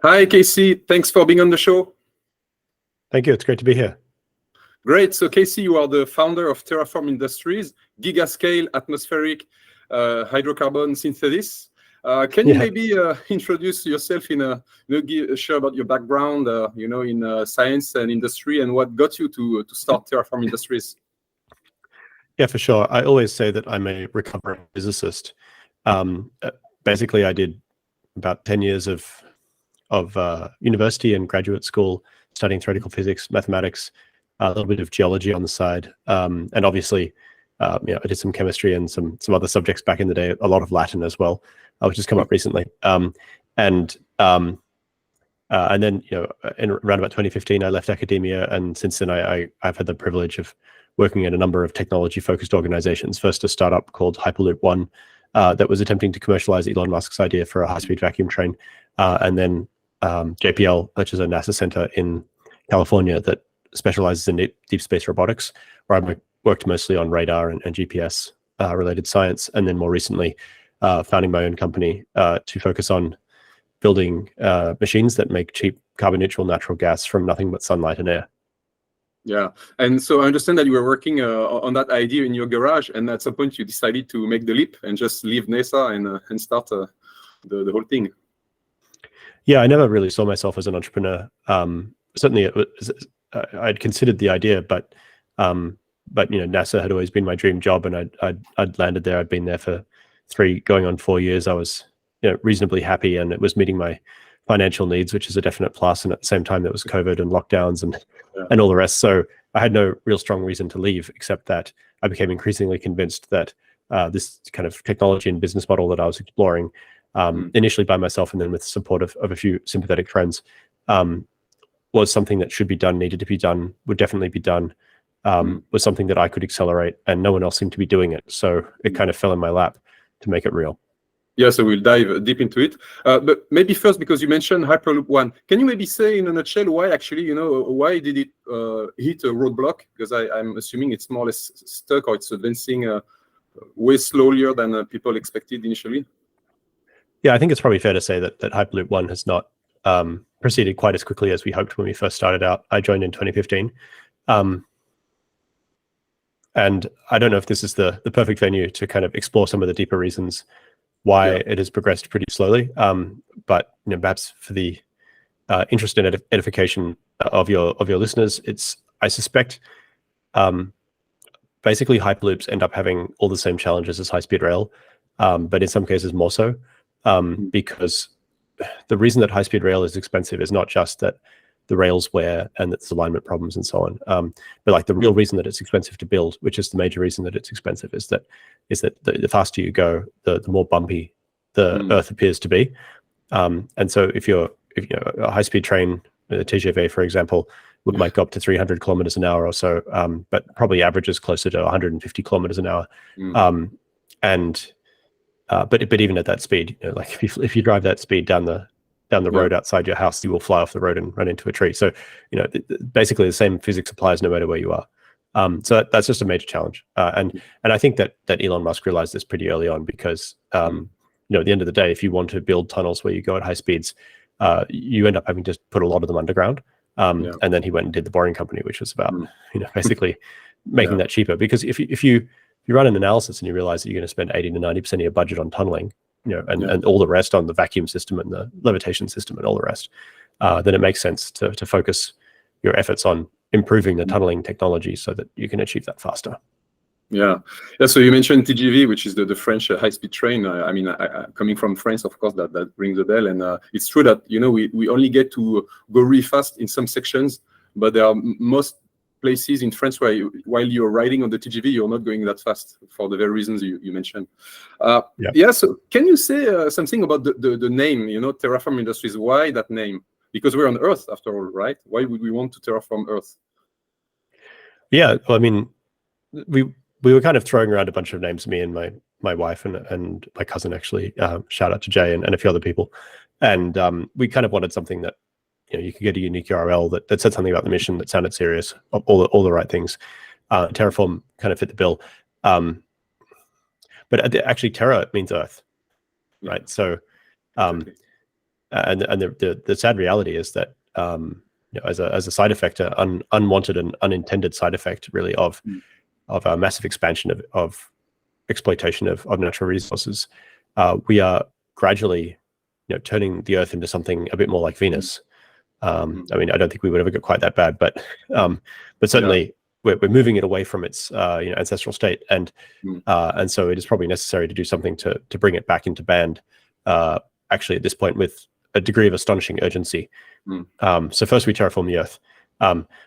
Hi, Casey. Thanks for being on the show. Thank you. It's great to be here. Great. So, Casey, you are the founder of Terraform Industries, gigascale atmospheric hydrocarbon synthesis. Can you maybe introduce yourself share about your background, in science and industry, and what got you to start Terraform Industries? Yeah, for sure. I always say that I'm a recovering physicist. Basically, I did about 10 years of university and graduate school studying theoretical physics, mathematics, a little bit of geology on the side, and obviously, I did some chemistry and some other subjects back in the day. A lot of Latin as well, which has come up recently. And then, in around about 2015, I left academia, and since then, I've had the privilege of working in a number of technology-focused organizations. First, a startup called Hyperloop One that was attempting to commercialize Elon Musk's idea for a high-speed vacuum train, and then JPL, which is a NASA center in California that specializes in deep space robotics, where I worked mostly on radar and GPS related science, and then more recently founding my own company to focus on building machines that make cheap carbon neutral natural gas from nothing but sunlight and air. Yeah, and so I understand that you were working on that idea in your garage, and at some point you decided to make the leap and just leave NASA and start the whole thing. Yeah, I never really saw myself as an entrepreneur. Certainly, I'd considered the idea, but NASA had always been my dream job, and I'd landed there. I'd been there for going on 4 years. I was reasonably happy, and it was meeting my financial needs, which is a definite plus. And at the same time, there was COVID and lockdowns and all the rest. So I had no real strong reason to leave, except that I became increasingly convinced that this kind of technology and business model that I was exploring, initially by myself and then with the support of a few sympathetic friends, was something that should be done, needed to be done, would definitely be done, was something that I could accelerate, and no one else seemed to be doing it. So it kind of fell in my lap to make it real. Yeah, so we'll dive deep into it. But maybe first, because you mentioned Hyperloop One, can you maybe say in a nutshell why actually, why did it hit a roadblock? Because I'm assuming it's more or less stuck, or it's advancing way slower than people expected initially. Yeah, I think it's probably fair to say that Hyperloop One has not proceeded quite as quickly as we hoped when we first started out. I joined in 2015. And I don't know if this is the perfect venue to kind of explore some of the deeper reasons why it has progressed pretty slowly. But perhaps for the interest and edification of your listeners, I suspect basically Hyperloops end up having all the same challenges as high-speed rail, but in some cases more so, because the reason that high-speed rail is expensive is not just that the rails wear and that there's alignment problems and so on, but like the real reason that it's expensive to build, which is the major reason that it's expensive, is that the faster you go, the more bumpy the Earth appears to be. And so if a high-speed train, a TGV, for example, might go up to 300 kilometers an hour or so, but probably averages closer to 150 kilometers an hour. But even at that speed, like if you drive that speed down the road outside your house, you will fly off the road and run into a tree. So basically the same physics applies no matter where you are. So that's just a major challenge. And I think that Elon Musk realized this pretty early on, because at the end of the day, if you want to build tunnels where you go at high speeds, you end up having to put a lot of them underground. And then he went and did the Boring Company, which was about basically making that cheaper. Because if you run an analysis and you realize that you're going to spend 80 to 90% of your budget on tunneling, and all the rest on the vacuum system and the levitation system and all the rest, then it makes sense to focus your efforts on improving the tunneling technology so that you can achieve that faster. Yeah. So you mentioned TGV, which is the French high-speed train. Coming from France, of course, that rings a bell. And it's true that we only get to go really fast in some sections, but there are most places in France where while you're riding on the TGV, you're not going that fast for the very reasons you mentioned. So can you say something about the name, Terraform Industries? Why that name? Because we're on Earth after all, right? Why would we want to terraform Earth? Yeah, well, I mean, we were kind of throwing around a bunch of names, me and my wife and my cousin, actually, shout out to Jay and a few other people. And we kind of wanted something that, you could get a unique URL that said something about the mission, that sounded serious, all the right things. Terraform kind of fit the bill. But actually, Terra means Earth, right? So the sad reality is that as a side effect, an unwanted and unintended side effect, really, of a massive expansion of exploitation of natural resources, we are gradually turning the Earth into something a bit more like Venus. I mean, I don't think we would ever get quite that bad, but certainly we're moving it away from its ancestral state, and so it is probably necessary to do something to bring it back into band. Actually, at this point, with a degree of astonishing urgency. So first we terraform the Earth,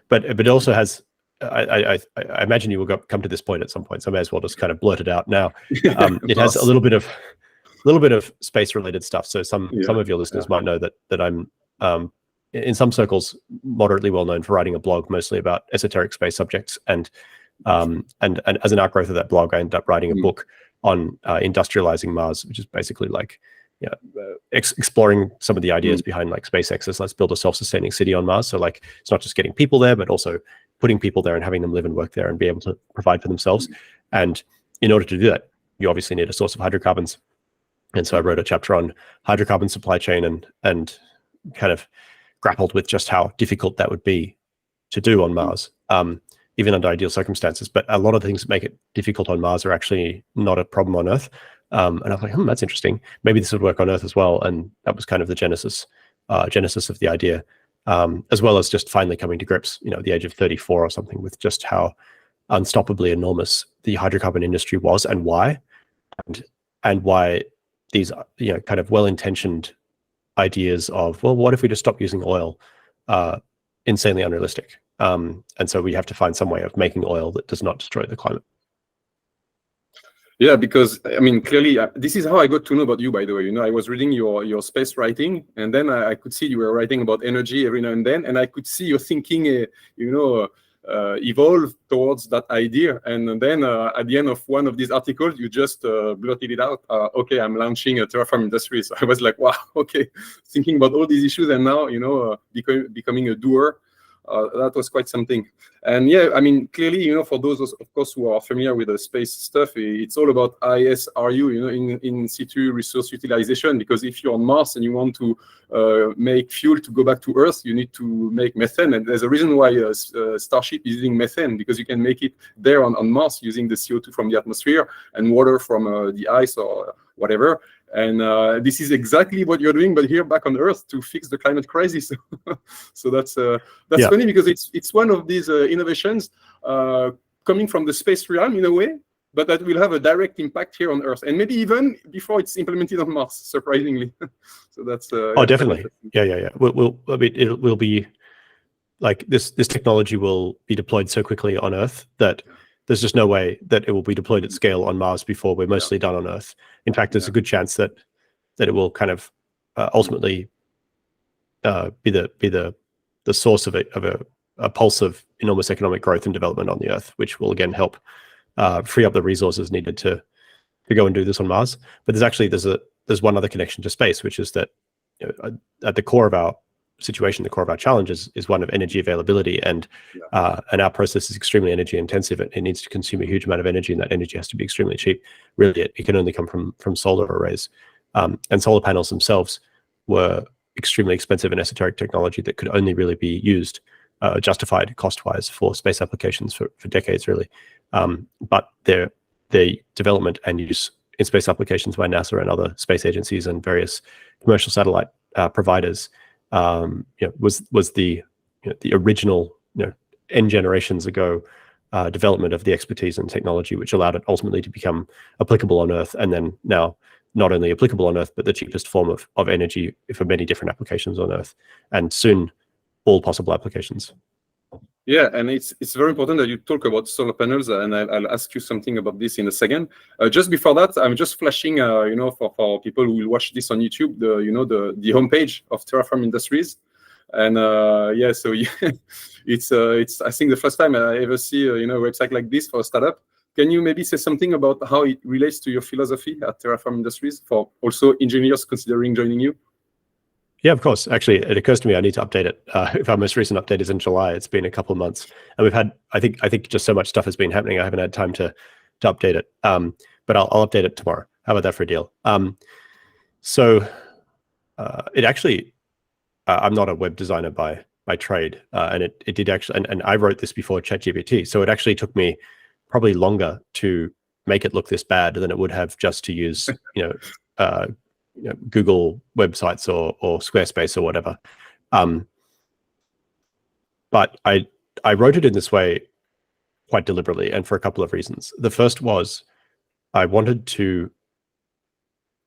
but it also has. I imagine you will come to this point at some point, so I may as well just kind of blurt it out now. It has a little bit of space-related stuff. So some of your listeners might know that I'm in some circles moderately well known for writing a blog mostly about esoteric space subjects, and as an outgrowth of that blog, I ended up writing a book on industrializing Mars, which is basically like exploring some of the ideas behind like SpaceX's let's build a self-sustaining city on Mars. So like it's not just getting people there, but also putting people there and having them live and work there and be able to provide for themselves. And in order to do that, you obviously need a source of hydrocarbons. And so I wrote a chapter on hydrocarbon supply chain and kind of grappled with just how difficult that would be to do on Mars, even under ideal circumstances. But a lot of things that make it difficult on Mars are actually not a problem on Earth. And I was like, that's interesting. Maybe this would work on Earth as well. And that was kind of the genesis of the idea, as well as just finally coming to grips, at the age of 34 or something, with just how unstoppably enormous the hydrocarbon industry was and why, and why these, kind of well-intentioned ideas of, well, what if we just stop using oil, insanely unrealistic. And so we have to find some way of making oil that does not destroy the climate. Yeah, because I mean, clearly, this is how I got to know about you, by the way. I was reading your space writing, and then I could see you were writing about energy every now and then, and I could see your thinking, evolve towards that idea. And then at the end of one of these articles, you just blurted it out. Okay, I'm launching a Terraform Industries. So I was like, wow, okay, thinking about all these issues, and now, becoming a doer. That was quite something. And yeah, I mean, clearly, for those, of course, who are familiar with the space stuff, it's all about ISRU, in situ resource utilization, because if you're on Mars and you want to make fuel to go back to Earth, you need to make methane. And there's a reason why Starship is using methane, because you can make it there on Mars using the CO2 from the atmosphere and water from the ice or whatever. And this is exactly what you're doing, but here back on Earth to fix the climate crisis. So that's funny, because it's one of these innovations coming from the space realm in a way, but that will have a direct impact here on Earth, and maybe even before it's implemented on Mars, surprisingly. So that's definitely, yeah. I mean, it will be like this technology will be deployed so quickly on Earth that there's just no way that it will be deployed at scale on Mars before we're mostly done on Earth. In fact, there's a good chance that it will kind of ultimately be the source of a pulse of enormous economic growth and development on the Earth, which will again help free up the resources needed to go and do this on Mars. But there's one other connection to space, which is that at the core of our situation, the core of our challenge is one of energy availability, and our process is extremely energy intensive. It needs to consume a huge amount of energy, and that energy has to be extremely cheap. Really, it can only come from solar arrays, and solar panels themselves were extremely expensive and esoteric technology that could only really be used, justified cost-wise, for space applications for decades, really. But their development and use in space applications by NASA and other space agencies and various commercial satellite providers was the original N generations ago development of the expertise and technology, which allowed it ultimately to become applicable on Earth, and then now not only applicable on Earth, but the cheapest form of energy for many different applications on Earth, and soon all possible applications. Yeah, and it's very important that you talk about solar panels, and I'll ask you something about this in a second. Just before that, I'm just flashing, for people who will watch this on YouTube, the homepage of Terraform Industries, and so it's I think the first time I ever see a website like this for a startup. Can you maybe say something about how it relates to your philosophy at Terraform Industries for also engineers considering joining you? Yeah, of course. Actually, it occurs to me I need to update it. If our most recent update is in July, it's been a couple of months, and we've had I think just so much stuff has been happening. I haven't had time to update it. But I'll update it tomorrow. How about that for a deal? So it actually, I'm not a web designer by trade, and it did actually, and I wrote this before ChatGPT, so it actually took me probably longer to make it look this bad than it would have just to use, Google websites or Squarespace or whatever. But I wrote it in this way quite deliberately, and for a couple of reasons. The first was I wanted to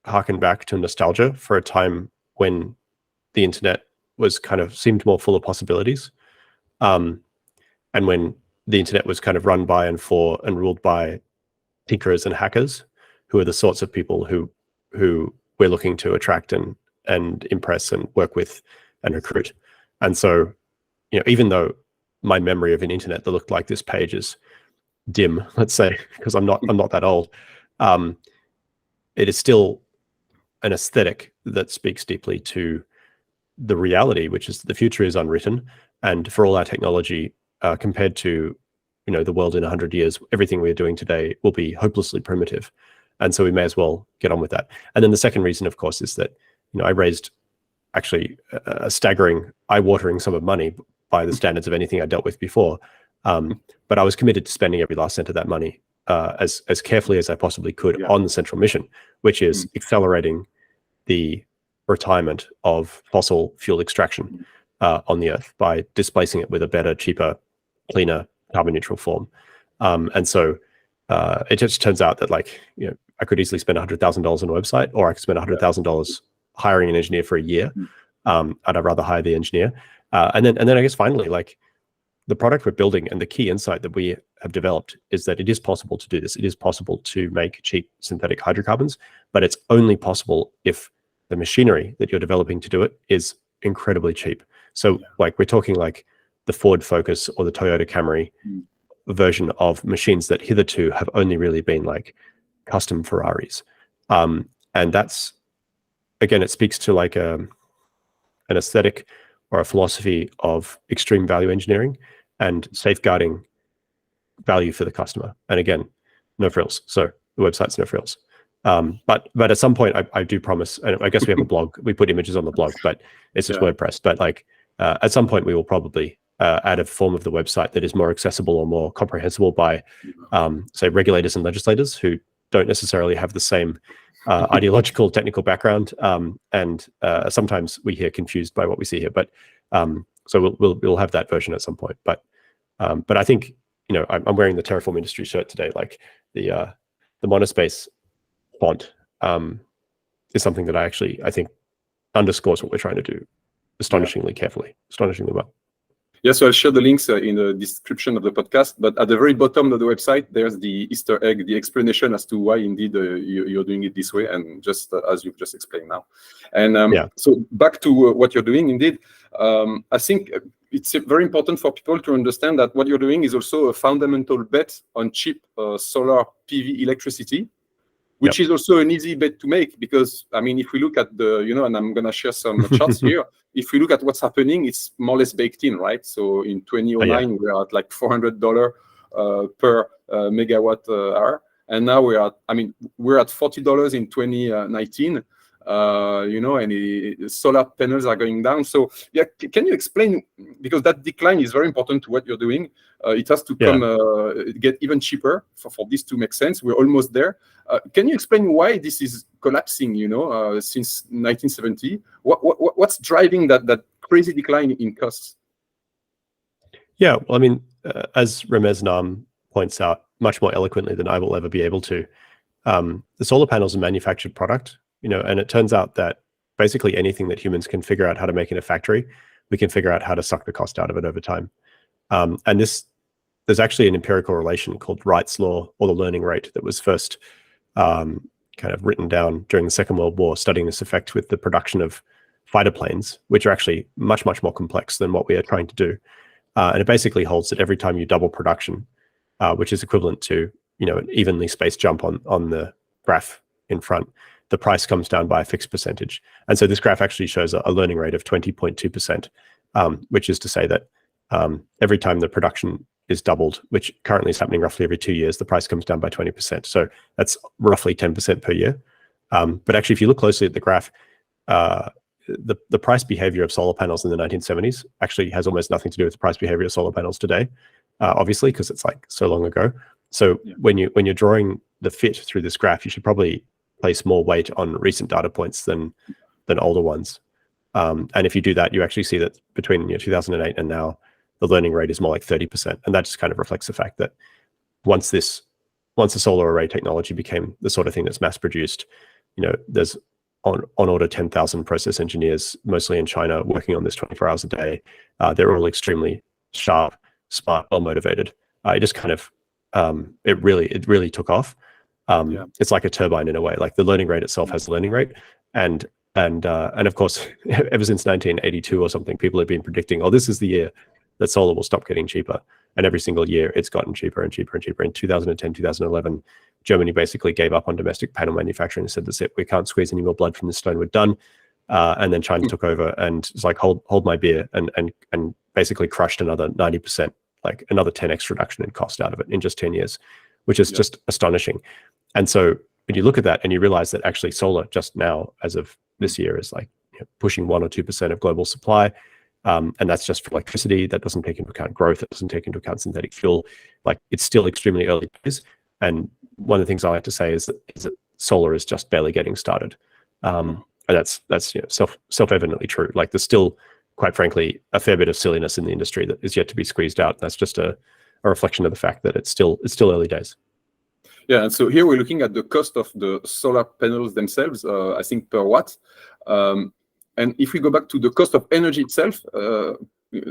harken back to nostalgia for a time when the internet was kind of seemed more full of possibilities, and when the internet was kind of run by and for and ruled by tinkerers and hackers, who are the sorts of people who we're looking to attract and impress and work with and recruit. And so, even though my memory of an internet that looked like this page is dim, let's say, because I'm not that old, it is still an aesthetic that speaks deeply to the reality, which is the future is unwritten, and for all our technology, compared to the world in 100 years, everything we're doing today will be hopelessly primitive, and so we may as well get on with that. And then the second reason, of course, is that I raised actually a staggering, eye-watering sum of money by the standards of anything I dealt with before, but I was committed to spending every last cent of that money as carefully as I possibly could on the central mission, which is accelerating the retirement of fossil fuel extraction on the Earth by displacing it with a better, cheaper, cleaner, carbon neutral form. And so it just turns out that I could easily spend $100,000 on a website, or I could spend $100,000 hiring an engineer for a year. And I'd rather hire the engineer. And then I guess finally, the product we're building and the key insight that we have developed is that it is possible to do this. It is possible to make cheap synthetic hydrocarbons, but it's only possible if the machinery that you're developing to do it is incredibly cheap. So we're talking like the Ford Focus or the Toyota Camry version of machines that hitherto have only really been like custom Ferraris. And that's, again, it speaks to like an aesthetic or a philosophy of extreme value engineering and safeguarding value for the customer. And again, no frills. So the website's no frills. But at some point, I do promise, and I guess we have a blog, we put images on the blog, but it's just WordPress. But at some point, we will probably add a form of the website that is more accessible or more comprehensible by, say, regulators and legislators who don't necessarily have the same ideological, technical background, and sometimes we hear confused by what we see here. But so we'll have that version at some point. But I think I'm wearing the Terraform Industries shirt today. Like the monospace font is something that I think underscores what we're trying to do astonishingly carefully, astonishingly well. Yeah, so I'll share the links in the description of the podcast, but at the very bottom of the website, there's the Easter egg, the explanation as to why indeed you're doing it this way, and just as you've just explained now. And so back to what you're doing, indeed, I think it's very important for people to understand that what you're doing is also a fundamental bet on cheap solar PV electricity, which is also an easy bet to make, because, I mean, if we look at the, and I'm going to share some charts here, if we look at what's happening, it's more or less baked in, right? So in 2009, we're at like $400 per megawatt hour. And now we're at $40 in 2019, and solar panels are going down. So can you explain, because that decline is very important to what you're doing. It has to come get even cheaper for this to make sense. We're almost there. Can you explain why this is collapsing, since 1970? What's driving that crazy decline in costs? Yeah, well, I mean, as Ramez Nam points out much more eloquently than I will ever be able to, the solar panel is a manufactured product, and it turns out that basically anything that humans can figure out how to make in a factory, we can figure out how to suck the cost out of it over time. And there's actually an empirical relation called Wright's law, or the learning rate, that was first kind of written down during the Second World War, studying this effect with the production of fighter planes, which are actually much, much more complex than what we are trying to do. And it basically holds that every time you double production, which is equivalent to an evenly spaced jump on the graph in front, the price comes down by a fixed percentage. And so this graph actually shows a learning rate of 20.2%, which is to say that every time the production is doubled, which currently is happening roughly every 2 years, the price comes down by 20%. So that's roughly 10% per year. But actually, if you look closely at the graph, the price behavior of solar panels in the 1970s actually has almost nothing to do with the price behavior of solar panels today, obviously, because it's like so long ago. So when you're drawing the fit through this graph, you should probably place more weight on recent data points than older ones. And if you do that, you actually see that between 2008 and now, the learning rate is more like 30%. And that just kind of reflects the fact that once the solar array technology became the sort of thing that's mass produced, there's on order 10,000 process engineers, mostly in China, working on this 24 hours a day. They're all extremely sharp, smart, well motivated. It just kind of it really took off. It's like a turbine in a way. Like the learning rate itself has a learning rate, and of course, ever since 1982 or something, people have been predicting, oh, this is the year that solar will stop getting cheaper. And every single year, it's gotten cheaper and cheaper and cheaper. In 2010, 2011, Germany basically gave up on domestic panel manufacturing and said, that's it, we can't squeeze any more blood from this stone, we're done. And then China took over and it's like, hold my beer, and basically crushed another 90%, like another 10x reduction in cost out of it in just 10 years, which is just astonishing. And so when you look at that and you realize that actually solar just now, as of this year, is like pushing 1 or 2% of global supply. And that's just for electricity. That doesn't take into account growth. It doesn't take into account synthetic fuel. Like it's still extremely early days. And one of the things I like to say is that solar is just barely getting started. And that's self-evidently true. Like there's still, quite frankly, a fair bit of silliness in the industry that is yet to be squeezed out. That's just a reflection of the fact that it's still early days. Yeah, and so here we're looking at the cost of the solar panels themselves, I think per watt. And if we go back to the cost of energy itself,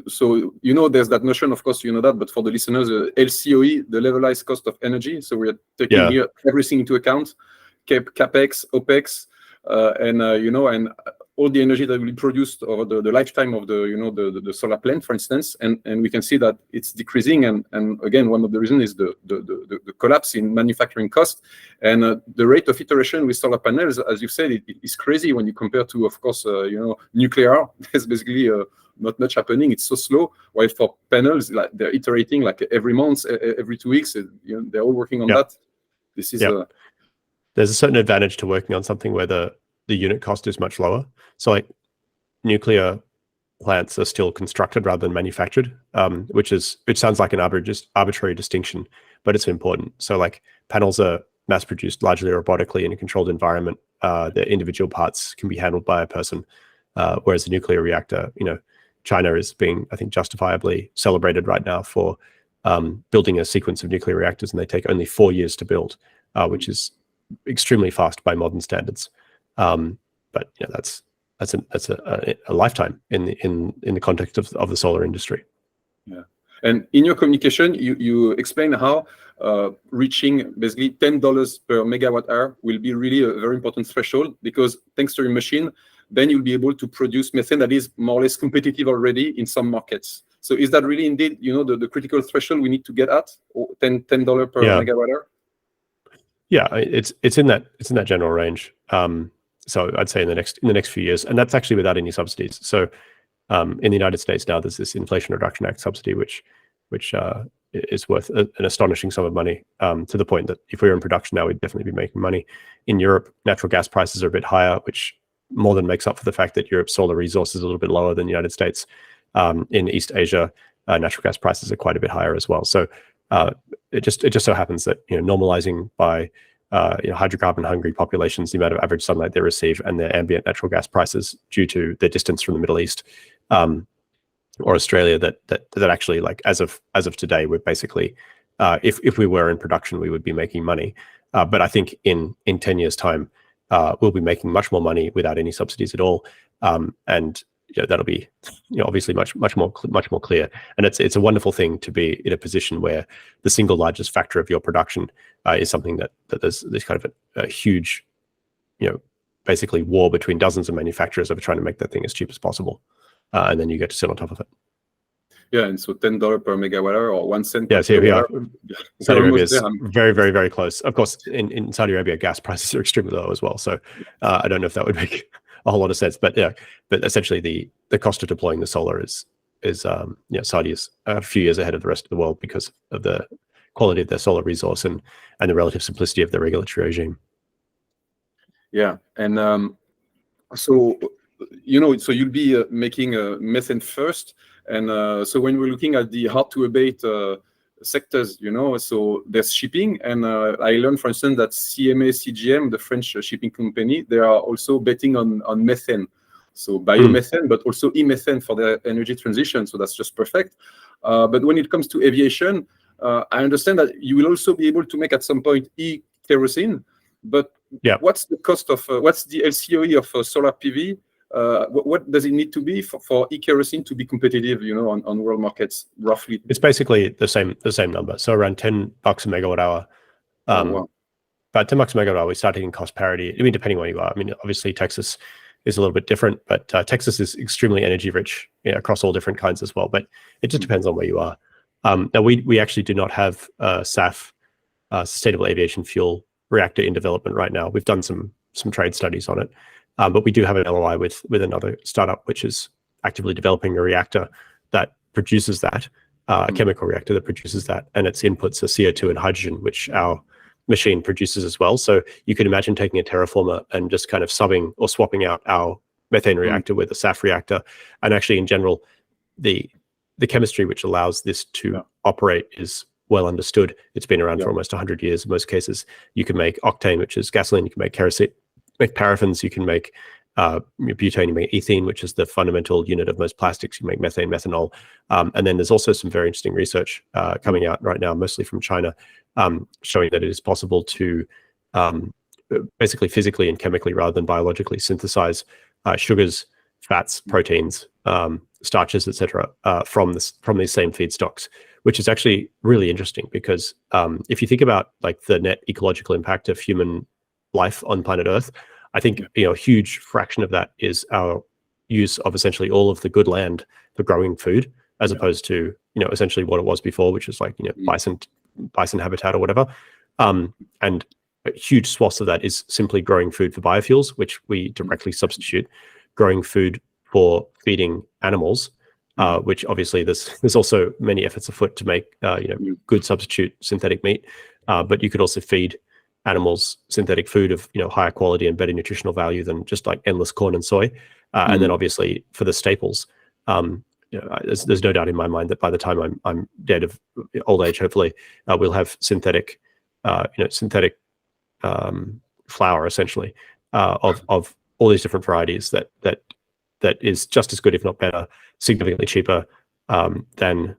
so there's that notion, of course, that, but for the listeners, LCOE, the levelized cost of energy. So we're taking here everything into account, capex, opex, and all the energy that will be produced over the lifetime of the solar plant, for instance, and we can see that it's decreasing. And again, one of the reasons is the collapse in manufacturing cost, and the rate of iteration with solar panels, as you said, it is crazy when you compare to, of course, nuclear. There's basically not much happening. It's so slow. While for panels, like they're iterating like every month, every 2 weeks. They're all working on that. This is there's a certain advantage to working on something where the unit cost is much lower. So like nuclear plants are still constructed rather than manufactured, which sounds like an arbitrary distinction, but it's important. So like panels are mass produced largely robotically in a controlled environment. The individual parts can be handled by a person, whereas the nuclear reactor, China is being, I think, justifiably celebrated right now for building a sequence of nuclear reactors, and they take only 4 years to build, which is extremely fast by modern standards. But that's a lifetime in the context of the solar industry. Yeah, and in your communication, you explain how reaching basically $10 per megawatt hour will be really a very important threshold, because thanks to your machine, then you'll be able to produce methane that is more or less competitive already in some markets. So is that really indeed the critical threshold we need to get at, or $10 per megawatt hour? Yeah, it's in that general range. So I'd say in the next few years, and that's actually without any subsidies. So in the United States now, there's this Inflation Reduction Act subsidy, which is worth an astonishing sum of money, to the point that if we were in production now, we'd definitely be making money. In Europe, natural gas prices are a bit higher, which more than makes up for the fact that Europe's solar resource is a little bit lower than the United States. In East Asia, natural gas prices are quite a bit higher as well. So it just so happens that normalizing by hydrocarbon hungry populations, the amount of average sunlight they receive, and their ambient natural gas prices due to their distance from the Middle East or Australia, that actually, like as of today, we're basically if we were in production, we would be making money. But I think in 10 years' time, we'll be making much more money without any subsidies at all, and that'll be obviously much more clear. And it's a wonderful thing to be in a position where the single largest factor of your production is something that there's kind of a huge, basically war between dozens of manufacturers over trying to make that thing as cheap as possible, and then you get to sit on top of it. Yeah, and so $10 per megawatt hour or 1 cent. Yeah, so here we are. Saudi Arabia is very, very, very close. Of course, in Saudi Arabia, gas prices are extremely low as well. So I don't know if that would make a whole lot of sense, but essentially the cost of deploying the solar is Saudi is a few years ahead of the rest of the world because of the quality of their solar resource and the relative simplicity of their regulatory regime. Yeah, and so so you'll be making methane first, and so when we're looking at the hard to abate sectors, so there's shipping, and I learned, for instance, that CMA CGM, the French shipping company, they are also betting on methane, so biomethane, but also e-methane for their energy transition. So that's just perfect. But when it comes to aviation, I understand that you will also be able to make at some point e-kerosene. But what's the cost of what's the LCOE of solar PV? What does it need to be for e-kerosene to be competitive, on world markets, roughly? It's basically the same number. So around $10 a megawatt hour. Wow. About $10 a megawatt hour, we start hitting cost parity. I mean, depending where you are. I mean, obviously Texas is a little bit different, but Texas is extremely energy rich across all different kinds as well. But it just depends on where you are. Now we actually do not have SAF, sustainable aviation fuel reactor in development right now. We've done some trade studies on it, but we do have an LOI with another startup which is actively developing a reactor that produces that, a chemical reactor that produces that, and its inputs are CO2 and hydrogen, which our machine produces as well. So you can imagine taking a terraformer and just kind of subbing or swapping out our methane reactor with a SAF reactor. And actually, in general, the chemistry which allows this to operate is well understood. It's been around for almost 100 years in most cases. You can make octane, which is gasoline. You can make kerosene, make paraffins. You can make butane. You make ethene, which is the fundamental unit of most plastics. You make methane, methanol. And then there's also some very interesting research coming out right now, mostly from China, showing that it is possible to basically physically and chemically rather than biologically synthesize sugars, fats, proteins, starches, etc., from these same feedstocks, which is actually really interesting because if you think about like the net ecological impact of human life on planet Earth, I think a huge fraction of that is our use of essentially all of the good land for growing food, as opposed to essentially what it was before, which is like bison habitat or whatever. And huge swaths of that is simply growing food for biofuels, which we directly substitute, growing food for feeding animals, which obviously there's also many efforts afoot to make good substitute synthetic meat, but you could also feed animals synthetic food of higher quality and better nutritional value than just like endless corn and soy. And then obviously for the staples, there's no doubt in my mind that by the time I'm dead of old age, hopefully, we'll have synthetic flour essentially of all these different varieties that is just as good, if not better, significantly cheaper than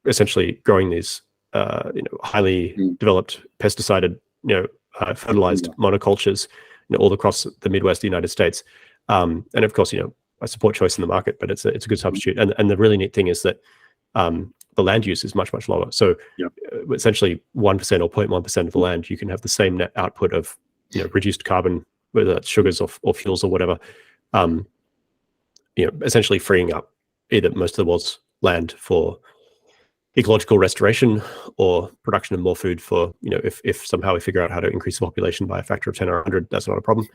essentially growing these highly developed pesticided fertilized monocultures all across the Midwest United States. And of course, I support choice in the market, but it's a good substitute. And the really neat thing is that the land use is much, much lower. So essentially 1% or 0.1% of the land, you can have the same net output of reduced carbon, whether that's sugars or fuels or whatever, essentially freeing up either most of the world's land for ecological restoration or production of more food for, if somehow we figure out how to increase the population by a factor of 10 or 100, that's not a problem.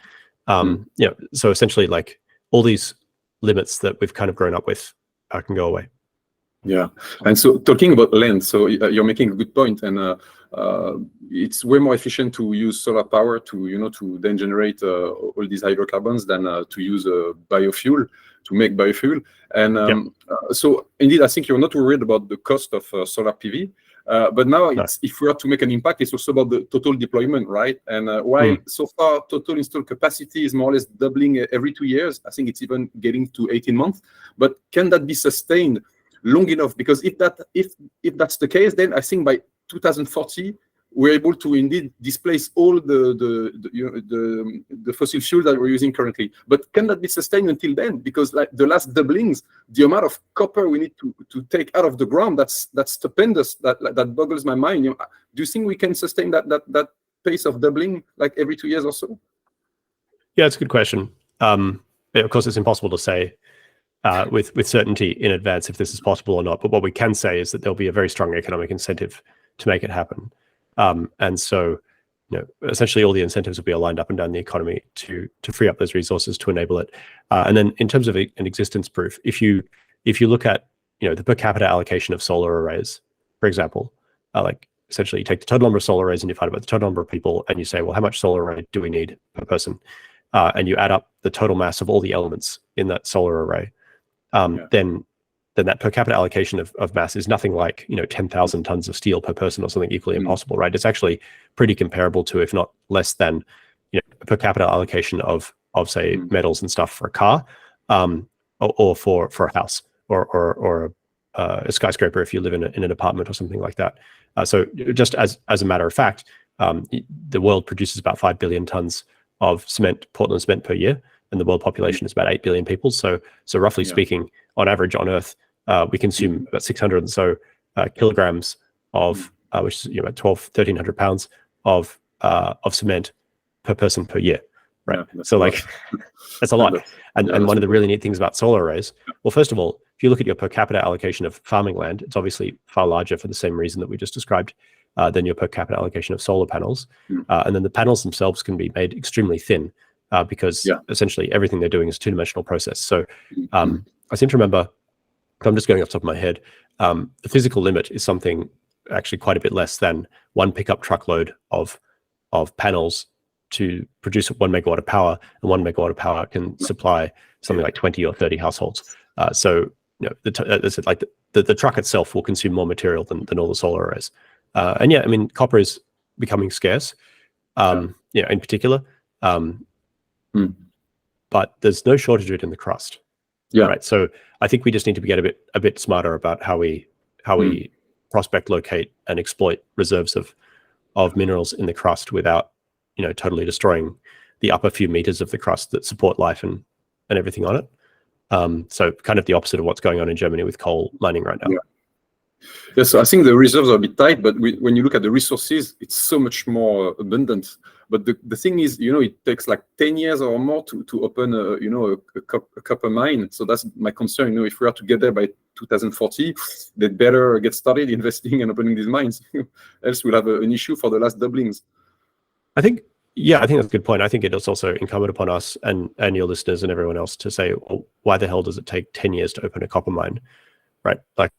So essentially like all these limits that we've kind of grown up with can go away. Yeah, and so talking about land, so you're making a good point, and it's way more efficient to use solar power to then generate all these hydrocarbons than to use biofuel to make biofuel. And so indeed, I think you're not worried about the cost of solar PV, but now if we are to make an impact, it's also about the total deployment, right? And while so far total installed capacity is more or less doubling every 2 years, I think it's even getting to 18 months. But can that be sustained long enough? Because if that's the case, then I think by 2040 we're able to indeed displace all the fossil fuel that we're using currently. But can that be sustained until then? Because like the last doublings, the amount of copper we need to take out of the ground, that's stupendous. That boggles my mind. Do you think we can sustain that pace of doubling like every 2 years or so? Yeah, it's a good question. Of course, it's impossible to say with certainty in advance if this is possible or not. But what we can say is that there'll be a very strong economic incentive to make it happen. And so, essentially all the incentives will be aligned up and down the economy to free up those resources to enable it. And then in terms of an existence proof, if you look at, the per capita allocation of solar arrays, for example, like essentially you take the total number of solar arrays and divide it by the total number of people and you say, well, how much solar array do we need per person? and you add up the total mass of all the elements in that solar array, then that per capita allocation of mass is nothing like 10,000 tons of steel per person or something equally impossible, right? It's actually pretty comparable to, if not less than, per capita allocation of say metals and stuff for a car, or for a house, or a skyscraper if you live in an apartment or something like that. So just as a matter of fact, the world produces about 5 billion tons of cement, Portland cement per year, and the world population is about 8 billion people. So roughly speaking, on average on Earth, we consume about 600 and so kilograms of, which is about 1,300 pounds of cement per person per year, right? So that's a lot. And one of the really neat things about solar arrays, well, first of all, if you look at your per capita allocation of farming land, it's obviously far larger for the same reason that we just described than your per capita allocation of solar panels. And then the panels themselves can be made extremely thin because essentially everything they're doing is a two-dimensional process. So I seem to remember, I'm just going off the top of my head, the physical limit is something actually quite a bit less than one pickup truckload of panels to produce 1 megawatt of power, and 1 megawatt of power can supply something like 20 or 30 households. So the truck itself will consume more material than all the solar arrays. And I mean, copper is becoming scarce, in particular, but there's no shortage of it in the crust. Right. So I think we just need to get a bit smarter about how we prospect, locate, and exploit reserves of minerals in the crust without totally destroying the upper few meters of the crust that support life and everything on it. So kind of the opposite of what's going on in Germany with coal mining right now. Yes, so I think the reserves are a bit tight, but when you look at the resources, it's so much more abundant. But the thing is, it takes like 10 years or more to open a copper mine. So that's my concern. If we are to get there by 2040, they'd better get started investing and opening these mines. Else we'll have an issue for the last doublings. I think that's a good point. I think it is also incumbent upon us and your listeners and everyone else to say, well, why the hell does it take 10 years to open a copper mine, right? Like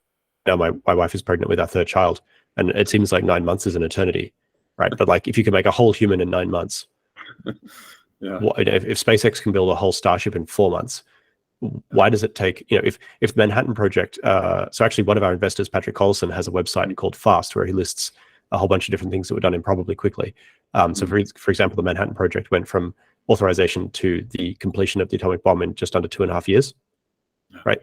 now my wife is pregnant with our third child, and it seems like 9 months is an eternity, right? But like if you can make a whole human in 9 months, if SpaceX can build a whole Starship in 4 months, why does it take, if the Manhattan Project, so actually one of our investors, Patrick Collison, has a website called FAST where he lists a whole bunch of different things that were done improbably quickly. So for example, the Manhattan Project went from authorization to the completion of the atomic bomb in just under 2.5 years, right?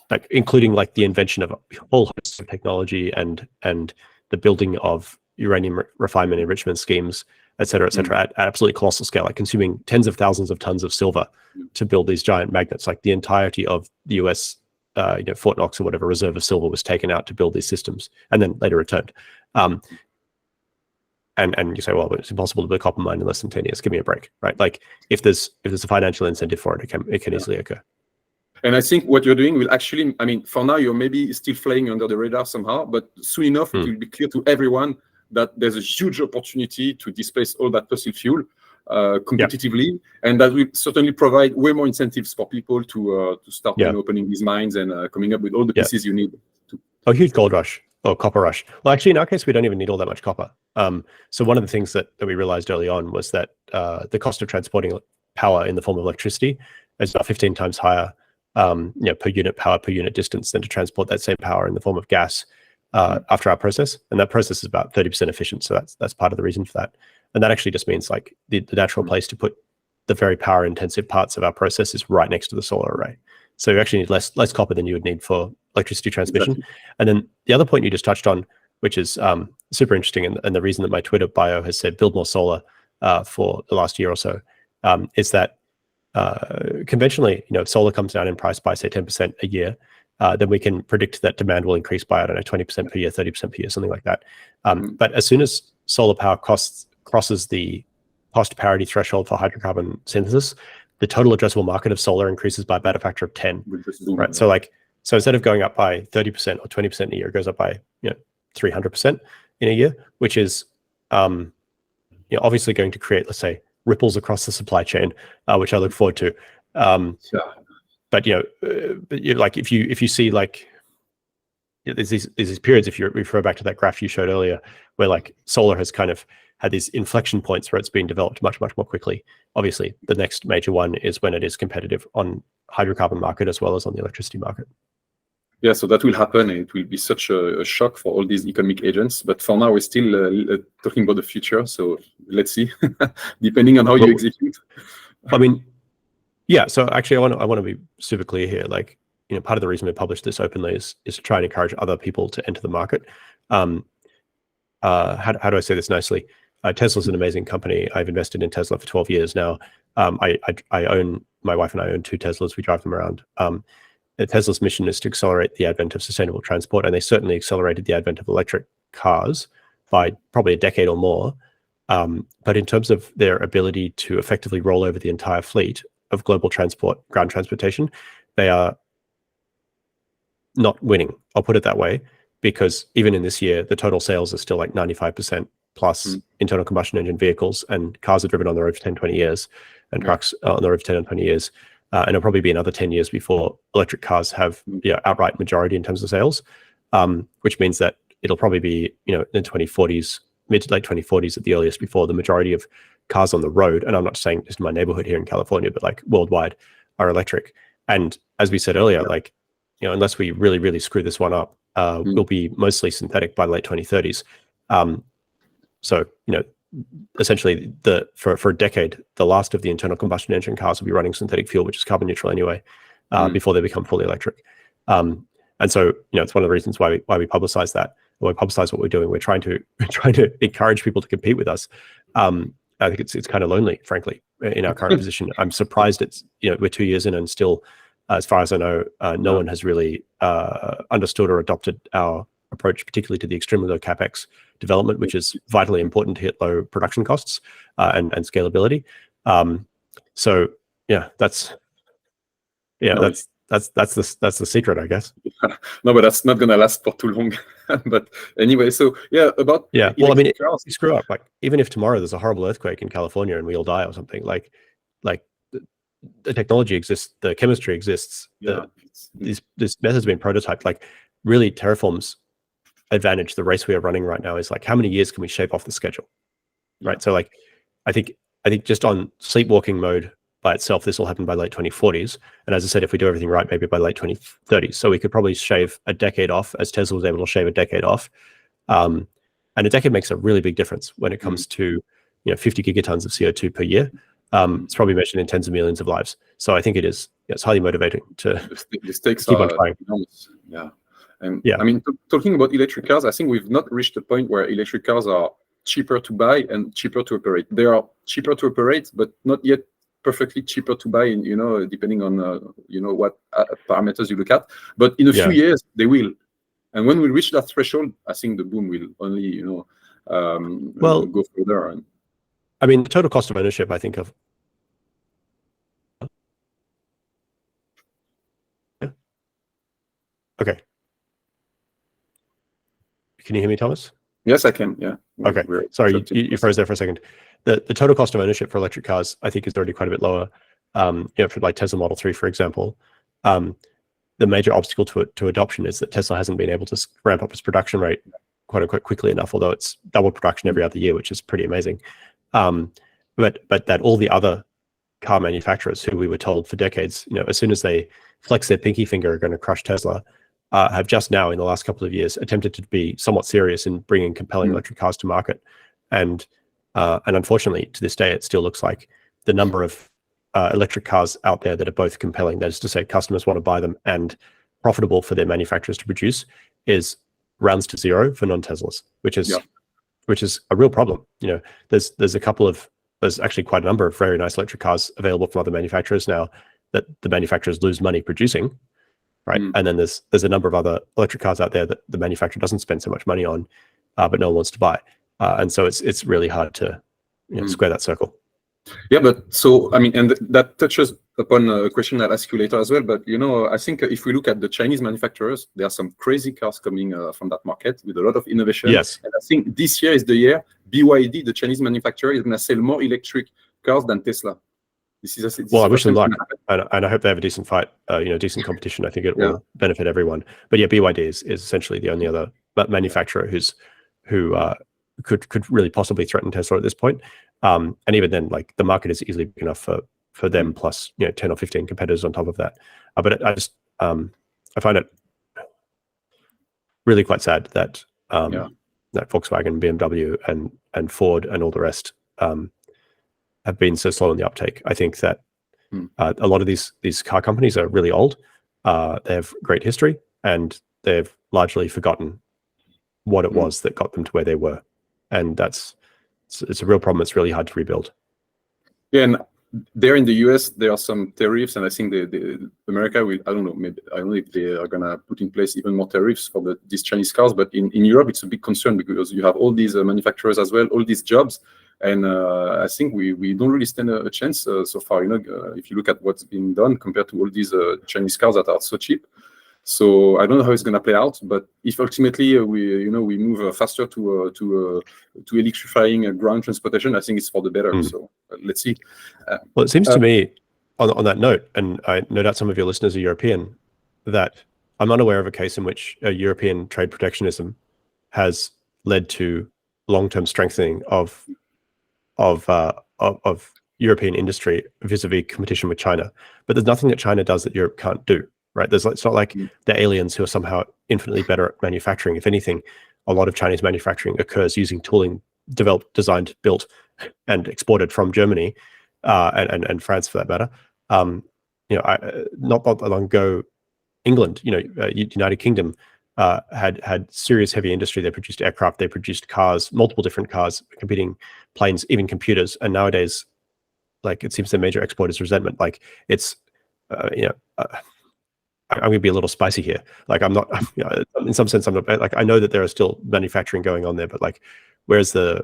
Like including like the invention of a whole host of technology and the building of uranium refinement enrichment schemes, et cetera, at absolutely colossal scale, like consuming tens of thousands of tons of silver to build these giant magnets. Like the entirety of the US, Fort Knox or whatever reserve of silver was taken out to build these systems and then later returned. And you say, well, it's impossible to build a copper mine in less than 10 years. Give me a break, right? Like if there's a financial incentive for it, it can easily occur. And I think what you're doing will actually, I mean, for now, you're maybe still flying under the radar somehow, but soon enough, it will be clear to everyone that there's a huge opportunity to displace all that fossil fuel competitively. And that will certainly provide way more incentives for people to start opening these mines and coming up with all the pieces you need. A huge gold rush or copper rush. Well, actually, in our case, we don't even need all that much copper. So one of the things that we realized early on was that the cost of transporting power in the form of electricity is about 15 times higher per unit power, per unit distance than to transport that same power in the form of gas after our process. And that process is about 30% efficient. So that's part of the reason for that. And that actually just means like the natural place to put the very power intensive parts of our process is right next to the solar array. So you actually need less copper than you would need for electricity transmission. Exactly. And then the other point you just touched on, which is super interesting, and the reason that my Twitter bio has said build more solar for the last year or so, is that conventionally, if solar comes down in price by say 10% a year, then we can predict that demand will increase by, I don't know, 20% per year, 30% per year, something like that. But as soon as solar power crosses the cost parity threshold for hydrocarbon synthesis, the total addressable market of solar increases by about a factor of 10. Right. So instead of going up by 30% or 20% in a year, it goes up by 300% in a year, which is obviously going to create, let's say, ripples across the supply chain, which I look forward to. But like if you see like there's these periods, if you refer back to that graph you showed earlier, where like solar has kind of had these inflection points where it's been developed much more quickly. Obviously, the next major one is when it is competitive on hydrocarbon market as well as on the electricity market. Yeah, so that will happen, and it will be such a shock for all these economic agents. But for now, we're still talking about the future. So let's see, depending on how you execute. I mean, yeah. So actually, I want to be super clear here. Like, part of the reason we publish this openly is to try and encourage other people to enter the market. How do I say this nicely? Tesla's an amazing company. I've invested in Tesla for 12 years now. I own, my wife and I own 2 Teslas. We drive them around. Tesla's mission is to accelerate the advent of sustainable transport, and they certainly accelerated the advent of electric cars by probably a decade or more. But in terms of their ability to effectively roll over the entire fleet of global transport, ground transportation, they are not winning. I'll put it that way, because even in this year, the total sales are still like 95% plus internal combustion engine vehicles, and cars are driven on the road for 10, 20 years, and trucks on the road for 10 and 20 years. And it'll probably be another 10 years before electric cars have outright majority in terms of sales, which means that it'll probably be in the 2040s, mid to late 2040s at the earliest, before the majority of cars on the road, and I'm not saying just in my neighborhood here in California, but like worldwide, are electric. And as we said earlier, like, unless we really screw this one up, we'll be mostly synthetic by the late 2030s. So, essentially for a decade, the last of the internal combustion engine cars will be running synthetic fuel, which is carbon neutral anyway, before they become fully electric. And so, it's one of the reasons why we publicize that, or we publicize what we're doing. We're trying to encourage people to compete with us. I think it's kind of lonely, frankly, in our current position. I'm surprised we're 2 years in, and still, as far as I know, no one has really understood or adopted our approach, particularly to the extremely low capex development, which is vitally important to hit low production costs and scalability. So that's the secret, I guess. No, but that's not gonna last for too long. But anyway, so well, I mean, you screw up. Like, even if tomorrow there's a horrible earthquake in California and we all die or something, like the technology exists, the chemistry exists. This method's been prototyped. Like, really, Terraform's advantage, the race we are running right now, is like, how many years can we shave off the schedule, right? So like, I think just on sleepwalking mode by itself, this will happen by late 2040s. And as I said, if we do everything right, maybe by late 2030s. So we could probably shave a decade off, as Tesla was able to shave a decade off. And a decade makes a really big difference when it comes to 50 gigatons of CO2 per year. It's probably measured in tens of millions of lives. So I think it's highly motivating to the stakes keep are on trying. enormous. And I mean, talking about electric cars, I think we've not reached a point where electric cars are cheaper to buy and cheaper to operate. They are cheaper to operate, but not yet perfectly cheaper to buy, depending on what parameters you look at. But in a few years, they will. And when we reach that threshold, I think the boom will only go further. I mean, the total cost of ownership, I think of. Okay. Can you hear me, Thomas? Yes, I can. Yeah. Okay. Sorry, you froze there for a second. The total cost of ownership for electric cars, I think, is already quite a bit lower. For like Tesla Model 3, for example, the major obstacle to adoption is that Tesla hasn't been able to ramp up its production rate quite quickly enough, although it's double production every other year, which is pretty amazing. But that all the other car manufacturers, who we were told for decades, as soon as they flex their pinky finger, are going to crush Tesla, have just now, in the last couple of years, attempted to be somewhat serious in bringing compelling electric cars to market. And unfortunately, to this day, it still looks like the number of electric cars out there that are both compelling, that is to say, customers want to buy them, and profitable for their manufacturers to produce, rounds to zero for non-Teslas, which is a real problem. There's actually quite a number of very nice electric cars available from other manufacturers now that the manufacturers lose money producing, right? And then there's a number of other electric cars out there that the manufacturer doesn't spend so much money on, but no one wants to buy. And so it's really hard to square that circle. Yeah, but so, I mean, and that touches upon a question I'll ask you later as well. But, I think if we look at the Chinese manufacturers, there are some crazy cars coming from that market with a lot of innovation. Yes. And I think this year is the year BYD, the Chinese manufacturer, is going to sell more electric cars than Tesla. Well, I wish them luck, and I hope they have a decent fight. Decent competition. I think it will benefit everyone. But yeah, BYD is essentially the only other manufacturer who could really possibly threaten Tesla at this point. And even then, like, the market is easily big enough for them, plus 10 or 15 competitors on top of that. But I just I find it really quite sad that that Volkswagen, BMW, and Ford and all the rest have been so slow in the uptake. I think that a lot of these car companies are really old. They have great history, and they've largely forgotten what it was that got them to where they were, and it's a real problem. It's really hard to rebuild. Yeah, and there in the US, there are some tariffs, and I think the America will, I don't know, maybe I don't know if they are gonna put in place even more tariffs for these Chinese cars. But in Europe, it's a big concern because you have all these manufacturers as well, all these jobs, and I think we don't really stand a chance so far. If you look at what's been done compared to all these Chinese cars that are so cheap. So I don't know how it's going to play out, but if ultimately we move faster to electrifying ground transportation, I think it's for the better. So let's see. Well, it seems to me, on that note, and I no doubt some of your listeners are European, that I'm unaware of a case in which European trade protectionism has led to long-term strengthening of European industry vis-a-vis competition with China. But there's nothing that China does that Europe can't do. Right? It's not like they're aliens who are somehow infinitely better at manufacturing. If anything, a lot of Chinese manufacturing occurs using tooling developed, designed, built, and exported from Germany and France, for that matter. Not that long ago, England, United Kingdom, had serious heavy industry. They produced aircraft, they produced cars, multiple different cars, competing planes, even computers. And nowadays, like, it seems their major export is resentment. Like, it's I'm going to be a little spicy here. Like, I'm not, in some sense, I'm not, like, I know that there are still manufacturing going on there, but like, where's the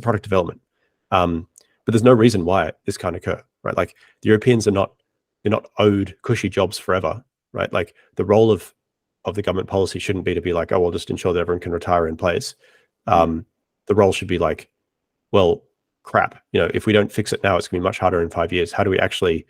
product development? But there's no reason why this can't occur, right? Like, the Europeans they're not owed cushy jobs forever, right? Like, the role of the government policy shouldn't be to be like, oh, we'll just ensure that everyone can retire in place. The role should be like, well, crap, if we don't fix it now, it's going to be much harder in 5 years. How do we actually,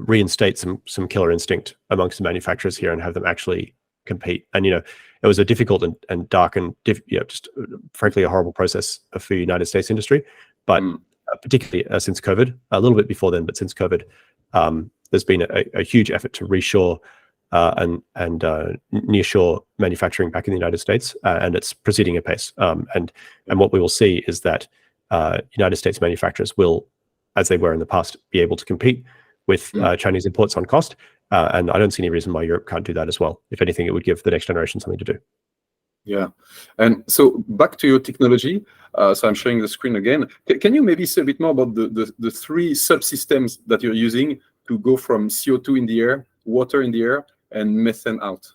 reinstate some killer instinct amongst the manufacturers here and have them actually compete? And it was a difficult and dark and just frankly a horrible process for United States industry, but particularly since COVID, a little bit before then, but since COVID, there's been a huge effort to reshore and nearshore manufacturing back in the United States, and it's proceeding apace. And what we will see is that United States manufacturers will, as they were in the past, be able to compete with Chinese imports on cost. And I don't see any reason why Europe can't do that as well. If anything, it would give the next generation something to do. Yeah. And so back to your technology. So I'm showing the screen again. Can you maybe say a bit more about the three subsystems that you're using to go from CO2 in the air, water in the air, and methane out?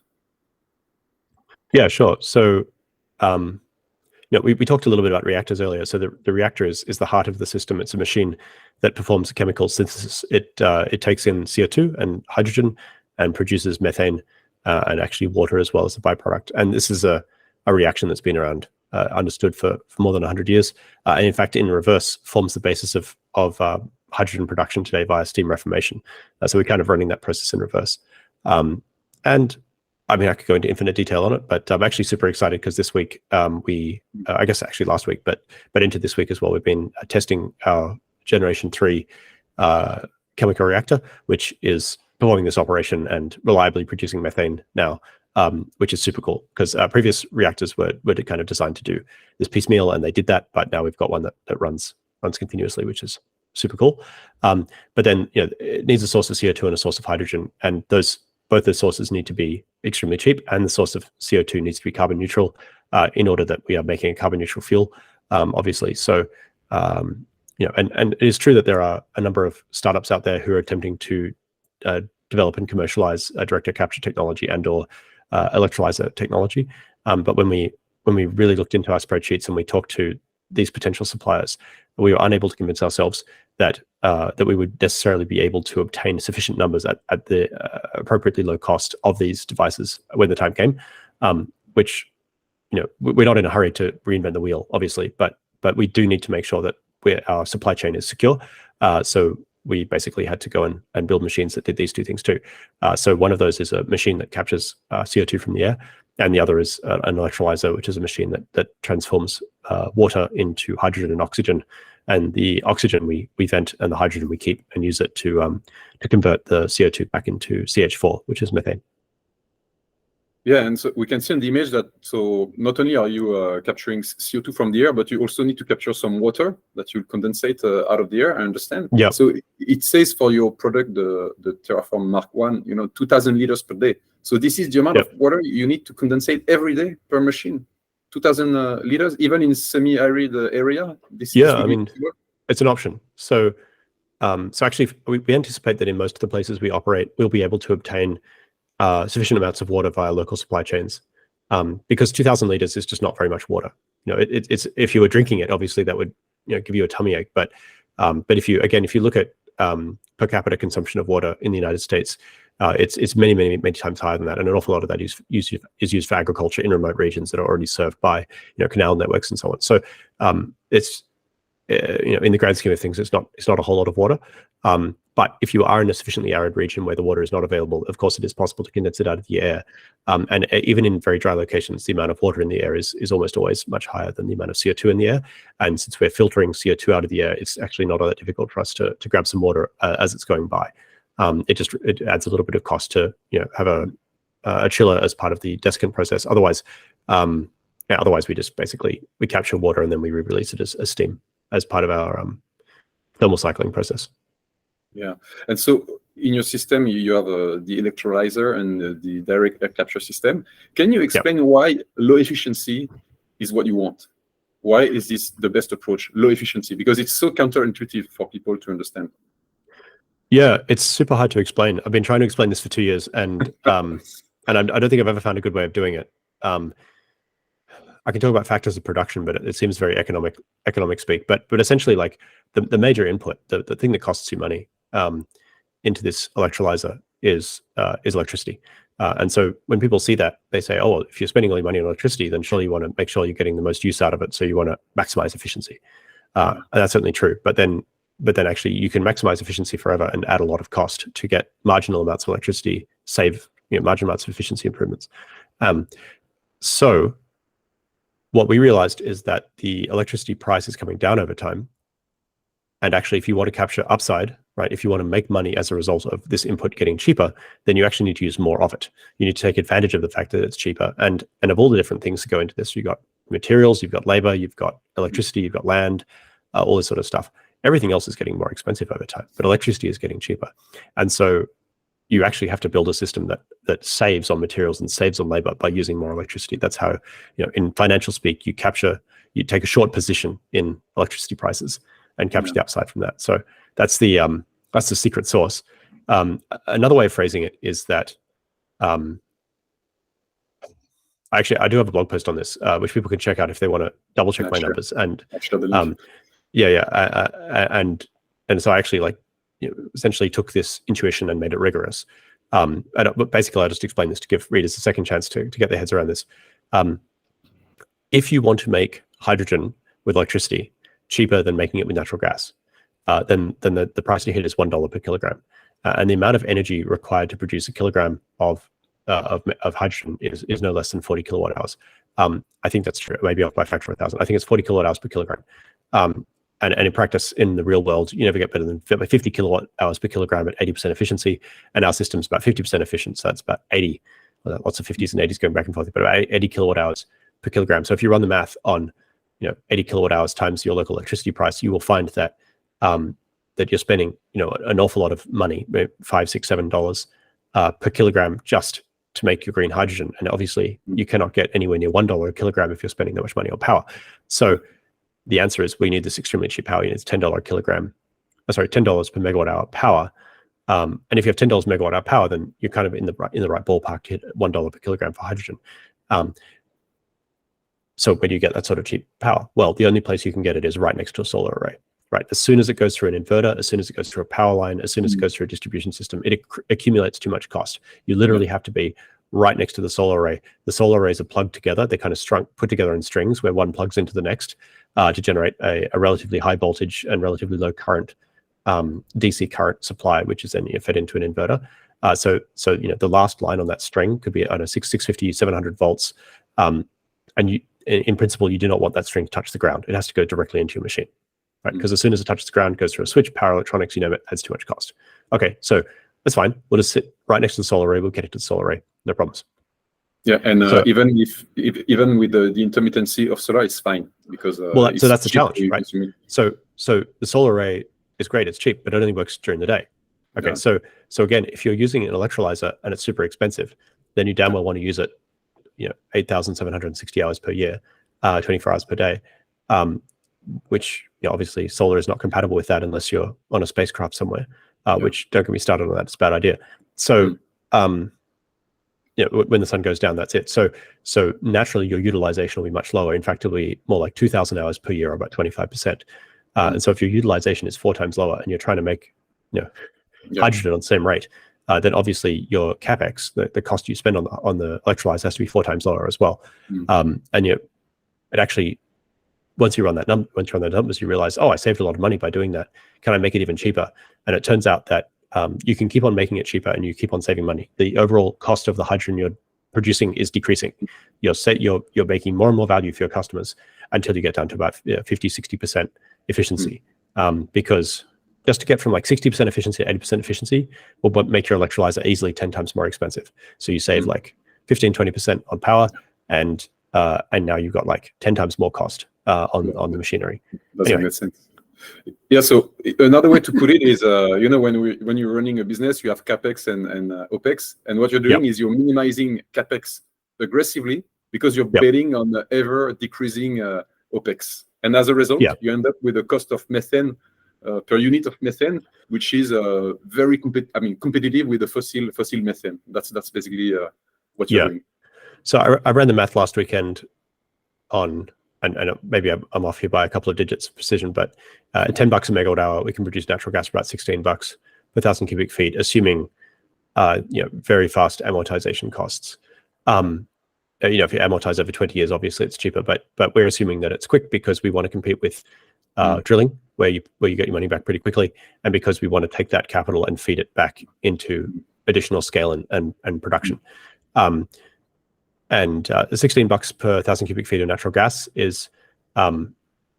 Yeah, sure. So we talked a little bit about reactors earlier. So the reactor is the heart of the system. It's a machine that performs chemical synthesis. It takes in CO2 and hydrogen and produces methane and actually water as well as a byproduct. And this is a reaction that's been around, understood for more than 100 years. And in fact, in reverse, forms the basis of hydrogen production today via steam reformation. So we're kind of running that process in reverse. And I mean, I could go into infinite detail on it, but I'm actually super excited because this week I guess actually last week, but into this week as well, we've been testing our Generation 3 chemical reactor, which is performing this operation and reliably producing methane now, which is super cool because previous reactors were kind of designed to do this piecemeal, and they did that, but now we've got one that runs continuously, which is super cool. But then it needs a source of CO2 and a source of hydrogen, and both those sources need to be extremely cheap, and the source of CO2 needs to be carbon neutral in order that we are making a carbon neutral fuel, obviously. So, and it is true that there are a number of startups out there who are attempting to develop and commercialize direct air capture technology and/or electrolyzer technology. But when we really looked into our spreadsheets and we talked to these potential suppliers, we were unable to convince ourselves that we would necessarily be able to obtain sufficient numbers at the appropriately low cost of these devices when the time came. Which, we're not in a hurry to reinvent the wheel, obviously, but we do need to make sure that our supply chain is secure. So we basically had to go and build machines that did these two things too. So one of those is a machine that captures CO2 from the air, and the other is an electrolyzer, which is a machine that transforms water into hydrogen and oxygen. And the oxygen we vent, and the hydrogen we keep and use it to convert the CO2 back into CH4, which is methane. Yeah, and so we can see in the image that, so not only are you capturing CO2 from the air, but you also need to capture some water that you condensate out of the air, I understand. Yeah. So it says for your product, the Terraform Mark 1, 2,000 liters per day. So this is the amount of water you need to condensate every day per machine. 2,000 liters, even in semi-arid area. This is I mean, it's an option. So, so actually, we anticipate that in most of the places we operate, we'll be able to obtain sufficient amounts of water via local supply chains, because 2,000 liters is just not very much water. It's if you were drinking it, obviously that would give you a tummy ache. But if you look at per capita consumption of water in the United States, it's many times higher than that, and an awful lot of that is used for agriculture in remote regions that are already served by canal networks and so on. So it's in the grand scheme of things, it's not a whole lot of water. But if you are in a sufficiently arid region where the water is not available, of course, it is possible to condense it out of the air. And even in very dry locations, the amount of water in the air is almost always much higher than the amount of CO2 in the air. And since we're filtering CO2 out of the air, it's actually not all that difficult for us to grab some water as it's going by. It adds a little bit of cost to have a chiller as part of the desiccant process. Otherwise, we just basically capture water and then we re-release it as steam as part of our thermal cycling process. Yeah, and so in your system, you have the electrolyzer and the direct air capture system. Can you explain why low efficiency is what you want? Why is this the best approach, low efficiency? Because it's so counterintuitive for people to understand. Yeah, it's super hard to explain. I've been trying to explain this for 2 years, and I don't think I've ever found a good way of doing it. I can talk about factors of production, but it seems very economic speak. But essentially, like the major input, the thing that costs you money into this electrolyzer is electricity. And so when people see that, they say, oh, well, if you're spending all your money on electricity, then surely you want to make sure you're getting the most use out of it. So you want to maximize efficiency. And that's certainly true. But then actually you can maximize efficiency forever and add a lot of cost to get marginal amounts of electricity, save marginal amounts of efficiency improvements. So what we realized is that the electricity price is coming down over time. And actually, if you want to capture upside, right, if you want to make money as a result of this input getting cheaper, then you actually need to use more of it. You need to take advantage of the fact that it's cheaper. And of all the different things that go into this, you've got materials, you've got labor, you've got electricity, you've got land, all this sort of stuff. Everything else is getting more expensive over time, but electricity is getting cheaper. And so you actually have to build a system that saves on materials and saves on labor by using more electricity. That's how, in financial speak, you take a short position in electricity prices and capture the upside from that. So that's the secret sauce. Another way of phrasing it is that actually I do have a blog post on this, which people can check out if they want to double check my numbers. And and so I actually essentially took this intuition and made it rigorous. But basically, I just explained this to give readers a second chance to get their heads around this. If you want to make hydrogen with electricity cheaper than making it with natural gas, then the price to hit is $1 per kilogram, and the amount of energy required to produce a kilogram of hydrogen is no less than 40 kilowatt hours. I think that's true. Maybe off by a factor of 1,000. I think it's 40 kilowatt hours per kilogram. And in practice, in the real world, you never get better than 50 kilowatt hours per kilogram at 80% efficiency, and our system's about 50% efficient, so that's about 80. Well, lots of 50s and 80s going back and forth, but about 80 kilowatt hours per kilogram. So if you run the math on 80 kilowatt hours times your local electricity price, you will find that that you're spending an awful lot of money, maybe $5, $6, $7 per kilogram just to make your green hydrogen. And obviously, you cannot get anywhere near $1 a kilogram if you're spending that much money on power. So the answer is we need this extremely cheap power unit. It's $10 per megawatt hour power. And if you have $10 megawatt hour power, then you're kind of in the right ballpark to hit $1 per kilogram for hydrogen. So where do you get that sort of cheap power? Well, the only place you can get it is right next to a solar array. Right, as soon as it goes through an inverter, as soon as it goes through a power line, as soon as it goes through a distribution system, it accumulates too much cost. You literally have to be right next to the solar array. The solar arrays are plugged together. They're kind of put together in strings where one plugs into the next to generate a relatively high voltage and relatively low current DC current supply, which is then fed into an inverter. So the last line on that string could be, I don't know, 650, 700 volts. And in principle, you do not want that string to touch the ground. It has to go directly into your machine, right? Because as soon as it touches the ground, it goes through a switch, power electronics, you know, it adds too much cost. Okay, so that's fine. We'll just sit right next to the solar array. We'll get it to the solar array. No problems. Yeah, and so, even with the intermittency of solar, it's fine because so that's the challenge, right? So the solar array is great. It's cheap, but it only works during the day. Okay, yeah. So again, if you're using an electrolyzer and it's super expensive, then you damn well want to use it, 8,760 hours per year, 24 hours per day, which obviously solar is not compatible with that unless you're on a spacecraft somewhere. Which, don't get me started on that. It's a bad idea. So when the sun goes down, that's it. So naturally, your utilization will be much lower. In fact, it'll be more like 2,000 hours per year, or about 25%. And so if your utilization is 4 times lower, and you're trying to make hydrogen on the same rate, then obviously your capex, the cost you spend on the electrolyzer, has to be 4 times lower as well. And it actually, once you run the numbers, you realize, oh, I saved a lot of money by doing that. Can I make it even cheaper? And it turns out that you can keep on making it cheaper and you keep on saving money. The overall cost of the hydrogen you're producing is decreasing. You're making more and more value for your customers until you get down to about 50, 60% efficiency. Because just to get from like 60% efficiency to 80% efficiency will make your electrolyzer easily 10 times more expensive. So you save like 15, 20% on power, and now you've got like 10 times more cost on the machinery. Doesn't make sense. Yeah, so another way to put it is, when you're running a business, you have capex and opex, and what you're doing is you're minimizing capex aggressively because you're betting on the ever decreasing opex, and as a result, you end up with a cost of methane per unit of methane, which is very competitive with the fossil methane. That's basically what you're doing. So I ran the math last weekend on. And maybe I'm off here by a couple of digits of precision, but at $10 a megawatt hour, we can produce natural gas for about $16 per 1,000 cubic feet, assuming very fast amortization costs. If you amortize over 20 years, obviously it's cheaper, but we're assuming that it's quick because we want to compete with drilling, where you get your money back pretty quickly, and because we want to take that capital and feed it back into additional scale and production. And the $16 per 1,000 cubic feet of natural gas is on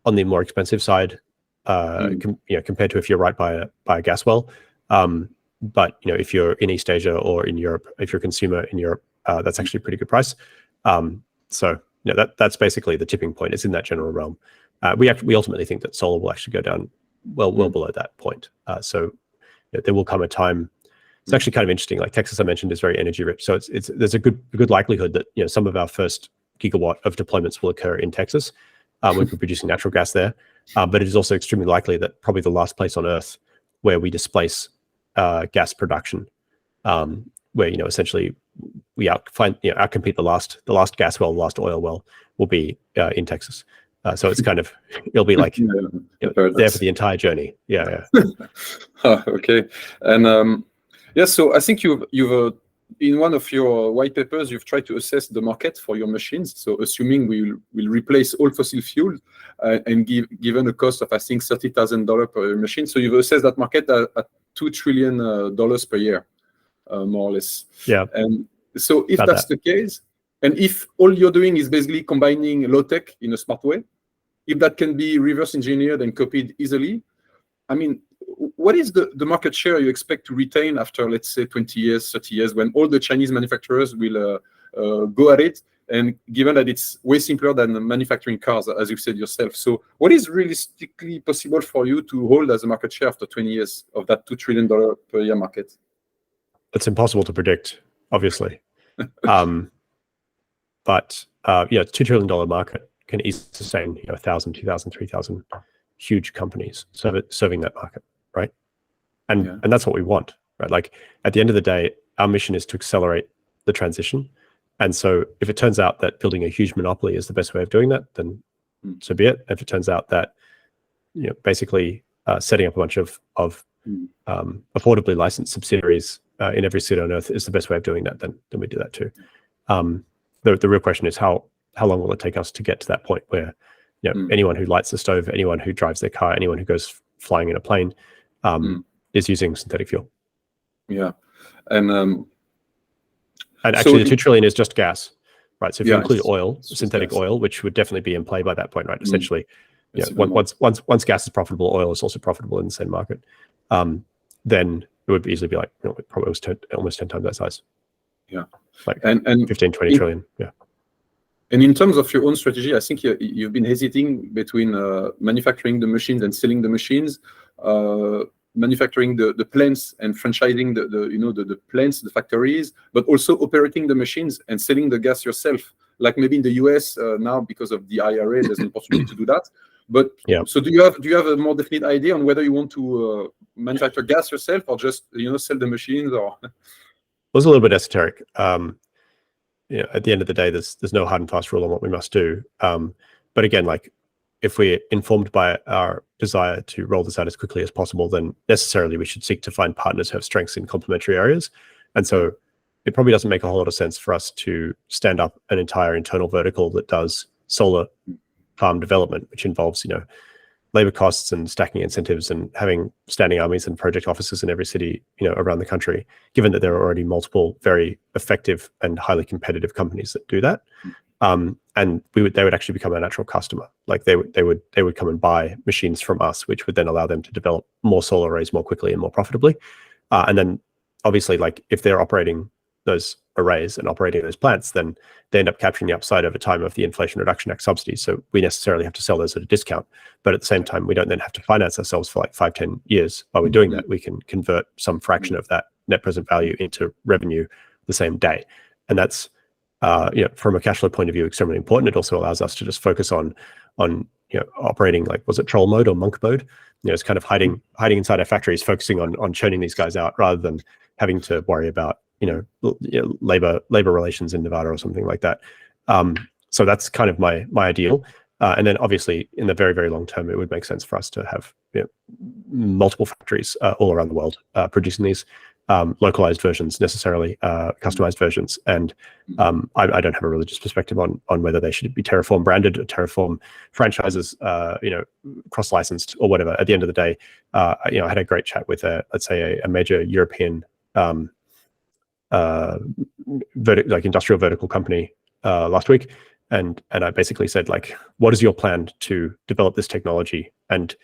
the more expensive side, compared to if you're right by a gas well. But if you're in East Asia or in Europe, if you're a consumer in Europe, that's actually a pretty good price. So that's basically the tipping point. It's in that general realm. We ultimately think that solar will actually go down well below that point. So there will come a time. It's actually kind of interesting. Like Texas, I mentioned, is very energy rich, so there's a good likelihood that some of our first gigawatt of deployments will occur in Texas when we're producing natural gas there. But it is also extremely likely that probably the last place on Earth where we displace gas production, where essentially we outcompete the last gas well, the last oil well, will be in Texas. So it's kind of it'll be like there for the entire journey. Yeah. Okay, and. Yes, so I think you've in one of your white papers, you've tried to assess the market for your machines. So assuming we'll replace all fossil fuel and given a cost of, I think, $30,000 per machine. So you've assessed that market at $2 trillion per year, more or less. Yeah. And so if that's the case, and if all you're doing is basically combining low tech in a smart way, if that can be reverse engineered and copied easily, I mean, what is the market share you expect to retain after, let's say, 20 years, 30 years, when all the Chinese manufacturers will go at it, and given that it's way simpler than manufacturing cars, as you said yourself? So what is realistically possible for you to hold as a market share after 20 years of that $2 trillion per year market? It's impossible to predict, obviously. But it's a $2 trillion market can easily sustain 1,000, 2,000, 3,000 huge companies serving that market, right? And that's what we want, right? Like at the end of the day, our mission is to accelerate the transition. And so if it turns out that building a huge monopoly is the best way of doing that, then so be it. If it turns out that basically setting up a bunch of affordably licensed subsidiaries in every city on Earth is the best way of doing that, then we do that too. The real question is how long will it take us to get to that point where anyone who lights the stove, anyone who drives their car, anyone who goes flying in a plane is using synthetic fuel. Yeah, and actually the 2 trillion is just gas, right? So if you include oil, synthetic gas. Oil, which would definitely be in play by that point, right? Essentially, once gas is profitable, oil is also profitable in the same market. Then it would easily be like probably almost 10 times that size. Yeah, like and 15, 20 trillion. Yeah. And in terms of your own strategy, I think you've been hesitating between manufacturing the machines and selling the machines, manufacturing the plants and franchising the plants, the factories, but also operating the machines and selling the gas yourself. Like maybe in the US now, because of the IRA, there's an opportunity to do that. But so do you have a more definite idea on whether you want to manufacture gas yourself or just sell the machines? Or it was a little bit esoteric. At the end of the day, there's no hard and fast rule on what we must do. But again, like if we're informed by our desire to roll this out as quickly as possible, then necessarily we should seek to find partners who have strengths in complementary areas. And so it probably doesn't make a whole lot of sense for us to stand up an entire internal vertical that does solar farm development, which involves, labor costs and stacking incentives and having standing armies and project offices in every city, around the country, given that there are already multiple very effective and highly competitive companies that do that. And they would actually become a natural customer. Like they would come and buy machines from us, which would then allow them to develop more solar arrays more quickly and more profitably. And then obviously, like if they're operating those arrays and operating those plants, then they end up capturing the upside over time of the Inflation Reduction Act subsidies. So we necessarily have to sell those at a discount, but at the same time, we don't then have to finance ourselves for like 5-10 years. While we're doing that, we can convert some fraction of that net present value into revenue the same day. And that's, from a cash flow point of view, extremely important. It also allows us to just focus on operating like, was it troll mode or monk mode? It's kind of hiding inside our factories, focusing on churning these guys out rather than having to worry about labor relations in Nevada or something like that. So that's kind of my ideal. And then obviously in the very, very long term, it would make sense for us to have multiple factories all around the world producing these localized versions, necessarily customized versions. And I don't have a religious perspective on whether they should be Terraform branded or Terraform franchises, cross-licensed or whatever. At the end of the day, I had a great chat with let's say a major European industrial vertical company last week, and I basically said, like, what is your plan to develop this technology, and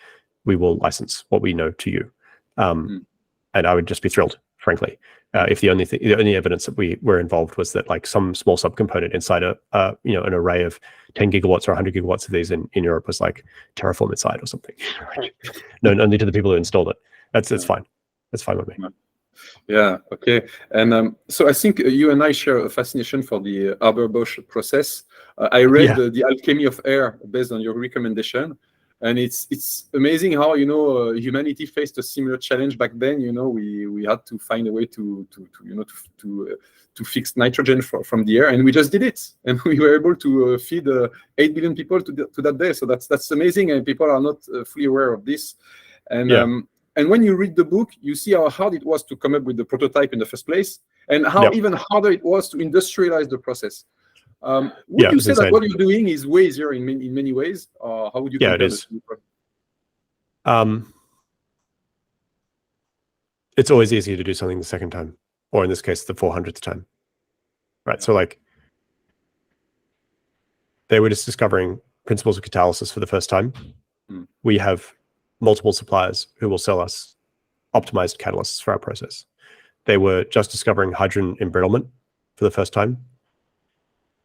we will license what we know to you. And I would just be thrilled, frankly, if the only evidence that we were involved was that like some small subcomponent inside an array of 10 gigawatts or 100 gigawatts of these in Europe was like Terraform inside or something. No, only to the people who installed it. That's fine. That's fine with me. Yeah, okay. And so I think you and I share a fascination for the Haber-Bosch process. I read the Alchemy of Air based on your recommendation, and it's amazing how humanity faced a similar challenge back then. We had to find a way to fix nitrogen from the air, and we just did it, and we were able to feed 8 billion people to that day. So that's amazing, and people are not fully aware of this. And and when you read the book, you see how hard it was to come up with the prototype in the first place, and how even harder it was to industrialize the process. Would you say that what you're doing is way easier in many ways? Or how would you compare this? It's always easier to do something the second time, or in this case, the 400th time. Right. So like they were just discovering principles of catalysis for the first time. We have multiple suppliers who will sell us optimized catalysts for our process. They were just discovering hydrogen embrittlement for the first time.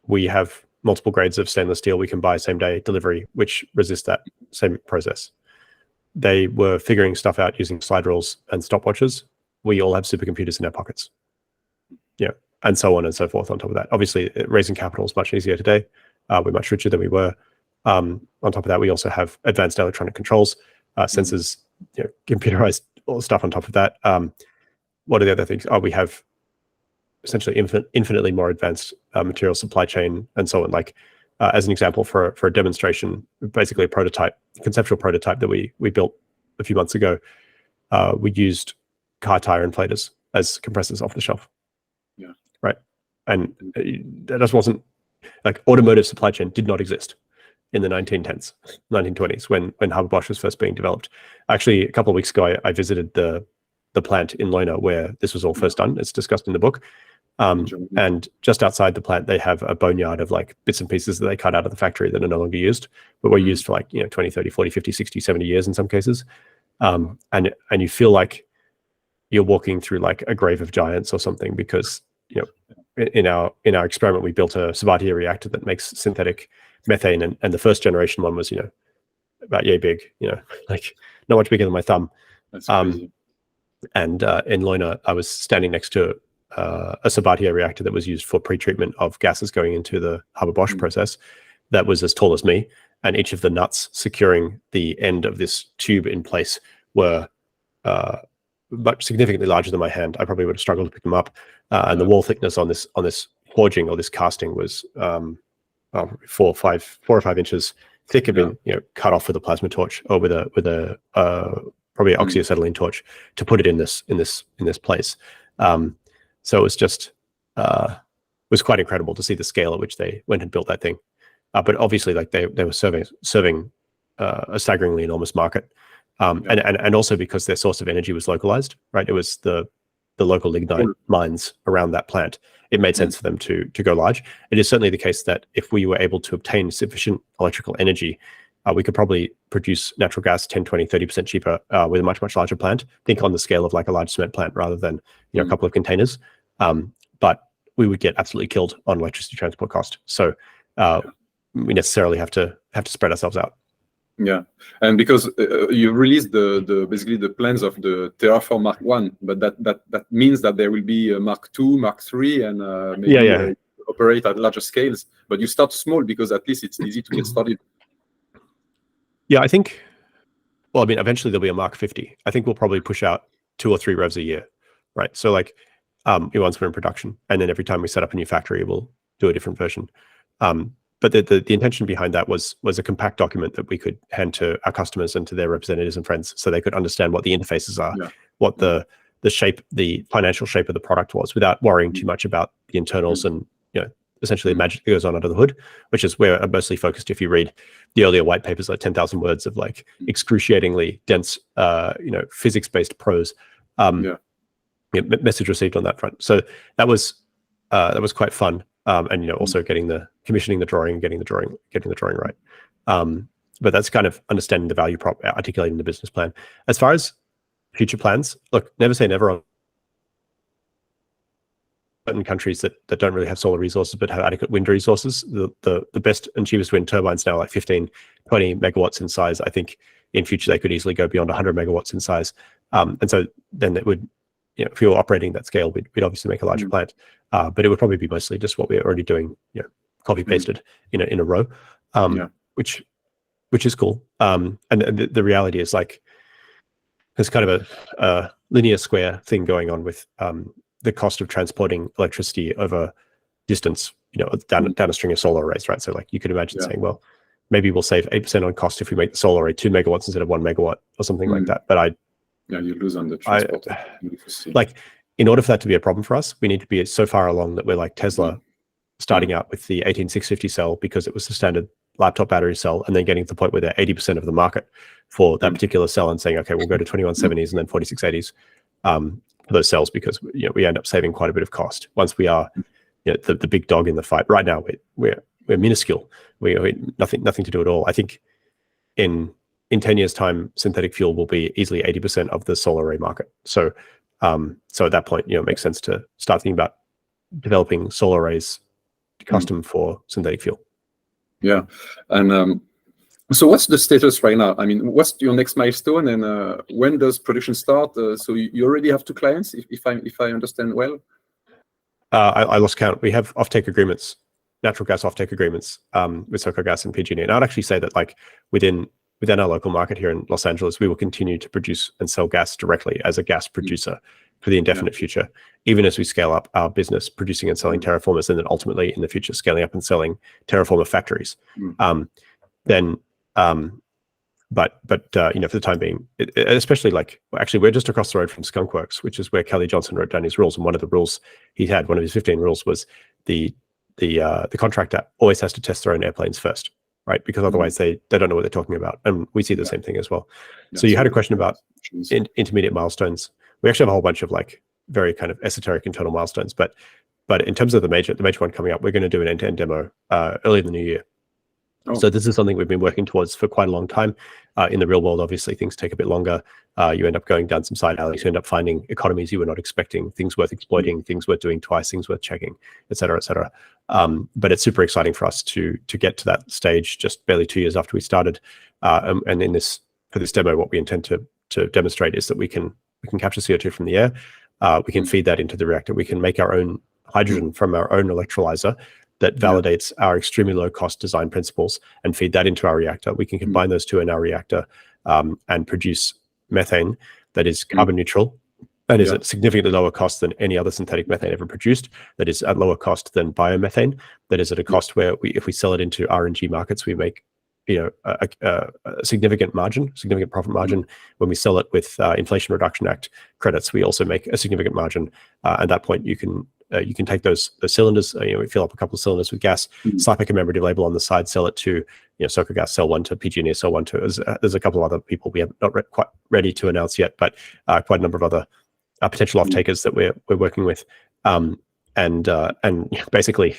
We have multiple grades of stainless steel we can buy same day delivery, which resist that same process. They were figuring stuff out using slide rules and stopwatches. We all have supercomputers in our pockets. And so on and so forth on top of that. Obviously, raising capital is much easier today. We're much richer than we were. On top of that, we also have advanced electronic controls, sensors, computerized all stuff on top of that. What are the other things? We have essentially infinitely more advanced material supply chain and so on. Like as an example, for a demonstration, basically a conceptual prototype that we built a few months ago. we used car tire inflators as compressors off the shelf. Yeah. Right. And that just wasn't like automotive supply chain did not exist in the 1910s, 1920s when Haber-Bosch was first being developed. Actually, a couple of weeks ago, I visited the plant in Leuna where this was all first done. It's discussed in the book. And just outside the plant, they have a boneyard of like bits and pieces that they cut out of the factory that are no longer used, but were used for like, 20, 30, 40, 50, 60, 70 years in some cases. And you feel like you're walking through like a grave of giants or something, because, in our experiment, we built a Sabatier reactor that makes synthetic methane. And the first generation one was, about yay big, like not much bigger than my thumb. That's crazy. And in Leuna, I was standing next to a Sabatier reactor that was used for pretreatment of gases going into the Haber-Bosch process that was as tall as me. And each of the nuts securing the end of this tube in place were much significantly larger than my hand. I probably would have struggled to pick them up. And the wall thickness on this forging or this casting was 4 or 5 inches thick, had been cut off with a plasma torch or with a probably an oxyacetylene torch to put it in this place. So it was just was quite incredible to see the scale at which they went and built that thing. But obviously, like they were serving a staggeringly enormous market, and also because their source of energy was localized, right? It was the local lignite mines around that plant. It made sense for them to go large. It is certainly the case that if we were able to obtain sufficient electrical energy, we could probably produce natural gas 10, 20, 30% cheaper with a much, much larger plant. Think on the scale of like a large cement plant rather than a couple of containers. But we would get absolutely killed on electricity transport cost. So we necessarily have to spread ourselves out. Yeah, and because you released basically the plans of the Terraform Mark 1, but that means that there will be a Mark 2, Mark 3, and maybe operate at larger scales. But you start small because at least it's easy to get started. Yeah, I think. Well, I mean, eventually there'll be a Mark 50. I think we'll probably push out 2 or 3 revs a year, right? So like, once we're in production, and then every time we set up a new factory, we'll do a different version. But the intention behind that was a compact document that we could hand to our customers and to their representatives and friends, so they could understand what the interfaces are, what the shape, the financial shape of the product was, without worrying too much about the internals and essentially the magic that goes on under the hood, which is where I'm mostly focused. If you read the earlier white papers, like 10,000 words of like excruciatingly dense, physics-based prose. Message received on that front. So that was quite fun. And also commissioning the drawing and getting the drawing right. But that's kind of understanding the value prop, articulating the business plan. As far as future plans, look, never say never on certain countries that don't really have solar resources but have adequate wind resources. The best and cheapest wind turbines now are like 15, 20 megawatts in size. I think in future they could easily go beyond 100 megawatts in size. And so then it would, if we were operating that scale, we'd obviously make a larger plant. But it would probably be mostly just what we're already doing, copy pasted in a row, which is cool. And the reality is like there's kind of a linear square thing going on with the cost of transporting electricity over distance, down a string of solar arrays, right? So like you could imagine saying, well, maybe we'll save 8% on cost if we make the solar array 2 megawatts instead of 1 megawatt or something like that. But you lose on the transport. Like, in order for that to be a problem for us, we need to be so far along that we're like Tesla, starting out with the 18650 cell because it was the standard laptop battery cell, and then getting to the point where they're 80% of the market for that particular cell, and saying, okay, we'll go to 2170s and then 4680s for those cells, because we end up saving quite a bit of cost once we are the big dog in the fight. Right now, we're minuscule. We're nothing to do at all. I think in 10 years' time, synthetic fuel will be easily 80% of the solar array market. So at that point, it makes sense to start thinking about developing solar arrays custom for synthetic fuel. Yeah. And so what's the status right now? I mean, what's your next milestone, and when does production start? So you already have 2 clients, if I understand well? I lost count. We have offtake agreements, natural gas offtake agreements with SoCalGas and PG&E. And I'd actually say that like within our local market here in Los Angeles, we will continue to produce and sell gas directly as a gas producer for the indefinite future, even as we scale up our business producing and selling terraformers, and then ultimately in the future scaling up and selling terraformer factories. Then you know, for the time being, especially like, actually, we're just across the road from Skunk Works, which is where Kelly Johnson wrote down his rules. And one of the rules he had, one of his 15 rules, was the contractor always has to test their own airplanes first, right? Because otherwise they don't know what they're talking about. And we see the same thing as well. So you had a question about intermediate milestones. We actually have a whole bunch of like very kind of esoteric internal milestones, but in terms of the major one coming up, we're going to do an end-to-end demo early in the new year. So this is something we've been working towards for quite a long time. In the real world, obviously, things take a bit longer. You end up going down some side alleys. You end up finding economies you were not expecting, things worth exploiting, things worth doing twice, things worth checking, et cetera, et cetera. But it's super exciting for us to get to that stage just barely 2 years after we started. And for this demo, what we intend to demonstrate is that we can capture CO2 from the air. We can feed that into the reactor. We can make our own hydrogen from our own electrolyzer that validates our extremely low-cost design principles and feed that into our reactor. We can combine those two in our reactor and produce methane that is carbon neutral, that is at significantly lower cost than any other synthetic methane ever produced, that is at lower cost than biomethane, that is at a cost where if we sell it into RNG markets, we make, you know, a significant profit margin. When we sell it with Inflation Reduction Act credits, we also make a significant margin. At that point, you can take those cylinders, you know, we fill up a couple of cylinders with gas, slap a commemorative label on the side, sell it to, you know, Soco Gas sell one to, PG&E sell one to. There's a couple of other people we have not quite ready to announce yet, but quite a number of other potential off-takers that we're working with, and basically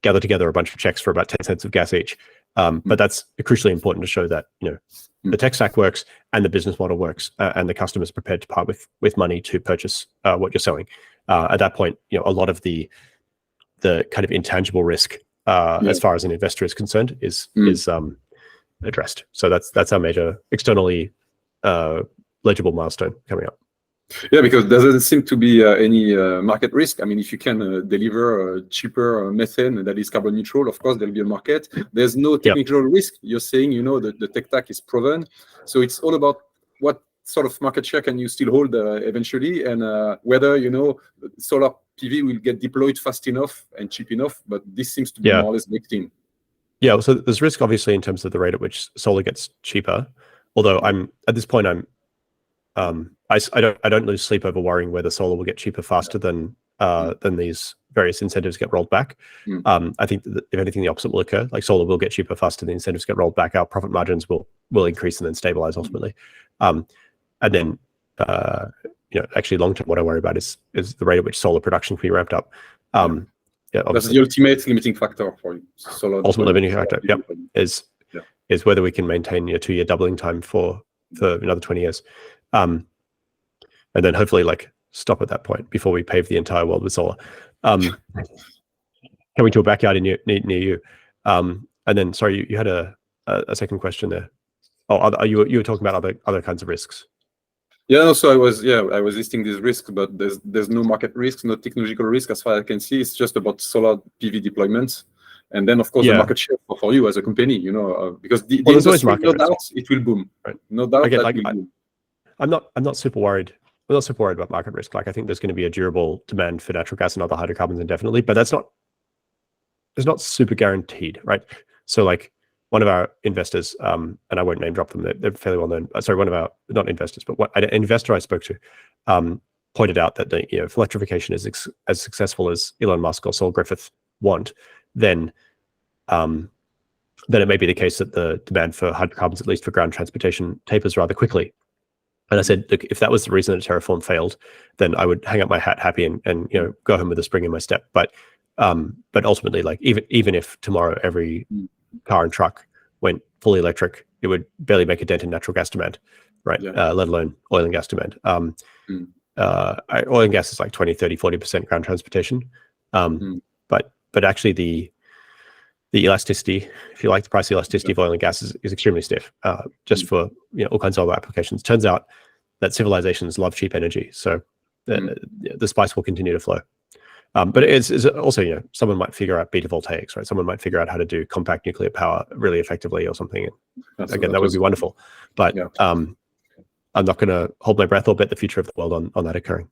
gather together a bunch of checks for about 10 cents of gas each. But that's crucially important to show that, you know, the tech stack works and the business model works, and the customer is prepared to part with money to purchase what you're selling. At that point, you know, a lot of the kind of intangible risk, as far as an investor is concerned, is addressed. So that's our major externally legible milestone coming up. Yeah, because there doesn't seem to be any market risk. I mean, if you can deliver cheaper methane that is carbon neutral, of course, there'll be a market. There's no technical risk. You're saying, you know, the tech stack is proven. So it's all about what sort of market share can you still hold eventually, and whether, you know, solar PV will get deployed fast enough and cheap enough. But this seems to be more or less baked in. Yeah, so there's risk, obviously, in terms of the rate at which solar gets cheaper. Although at this point, I don't lose sleep over worrying whether solar will get cheaper faster than these various incentives get rolled back. I think that if anything, the opposite will occur. Like, solar will get cheaper faster, the incentives get rolled back, our profit margins will increase and then stabilize ultimately. And then, you know, actually long term, what I worry about is the rate at which solar production can be ramped up. That's the ultimate limiting factor for solar. Ultimate limiting factor, is whether we can maintain a 2-year doubling time for another 20 years. And then hopefully, like, stop at that point before we pave the entire world with solar. Coming to a backyard near you. And then, sorry, you had a second question there. Oh, you were talking about other kinds of risks. Yeah, no, so I was listing these risks, but there's no market risk, no technological risk as far as I can see. It's just about solar PV deployments, and then of course the market share for you as a company, you know, because the industry, no doubt, it will boom. Right? No doubt that will boom. I'm not super worried. I'm not super worried about market risk. Like, I think there's going to be a durable demand for natural gas and other hydrocarbons indefinitely, but it's not super guaranteed, right? So, like, one of our investors, and I won't name drop them, they're fairly well known. Sorry, one of our, not investors, but an investor I spoke to pointed out that if electrification is as successful as Elon Musk or Saul Griffith want, then it may be the case that the demand for hydrocarbons, at least for ground transportation, tapers rather quickly. And I said, look, if that was the reason that Terraform failed, then I would hang up my hat happy and go home with a spring in my step. But ultimately, like, even if tomorrow every car and truck went fully electric, it would barely make a dent in natural gas demand, right? Let alone oil and gas demand. Oil and gas is like 20, 30, 40% ground transportation. But actually the elasticity, if you like, the price elasticity of oil and gas is extremely stiff, just for all kinds of other applications. Turns out that civilizations love cheap energy, so the spice will continue to flow. But it's also, someone might figure out beta voltaics, right? Someone might figure out how to do compact nuclear power really effectively or something. Again, that would be wonderful. But I'm not going to hold my breath or bet the future of the world on that occurring.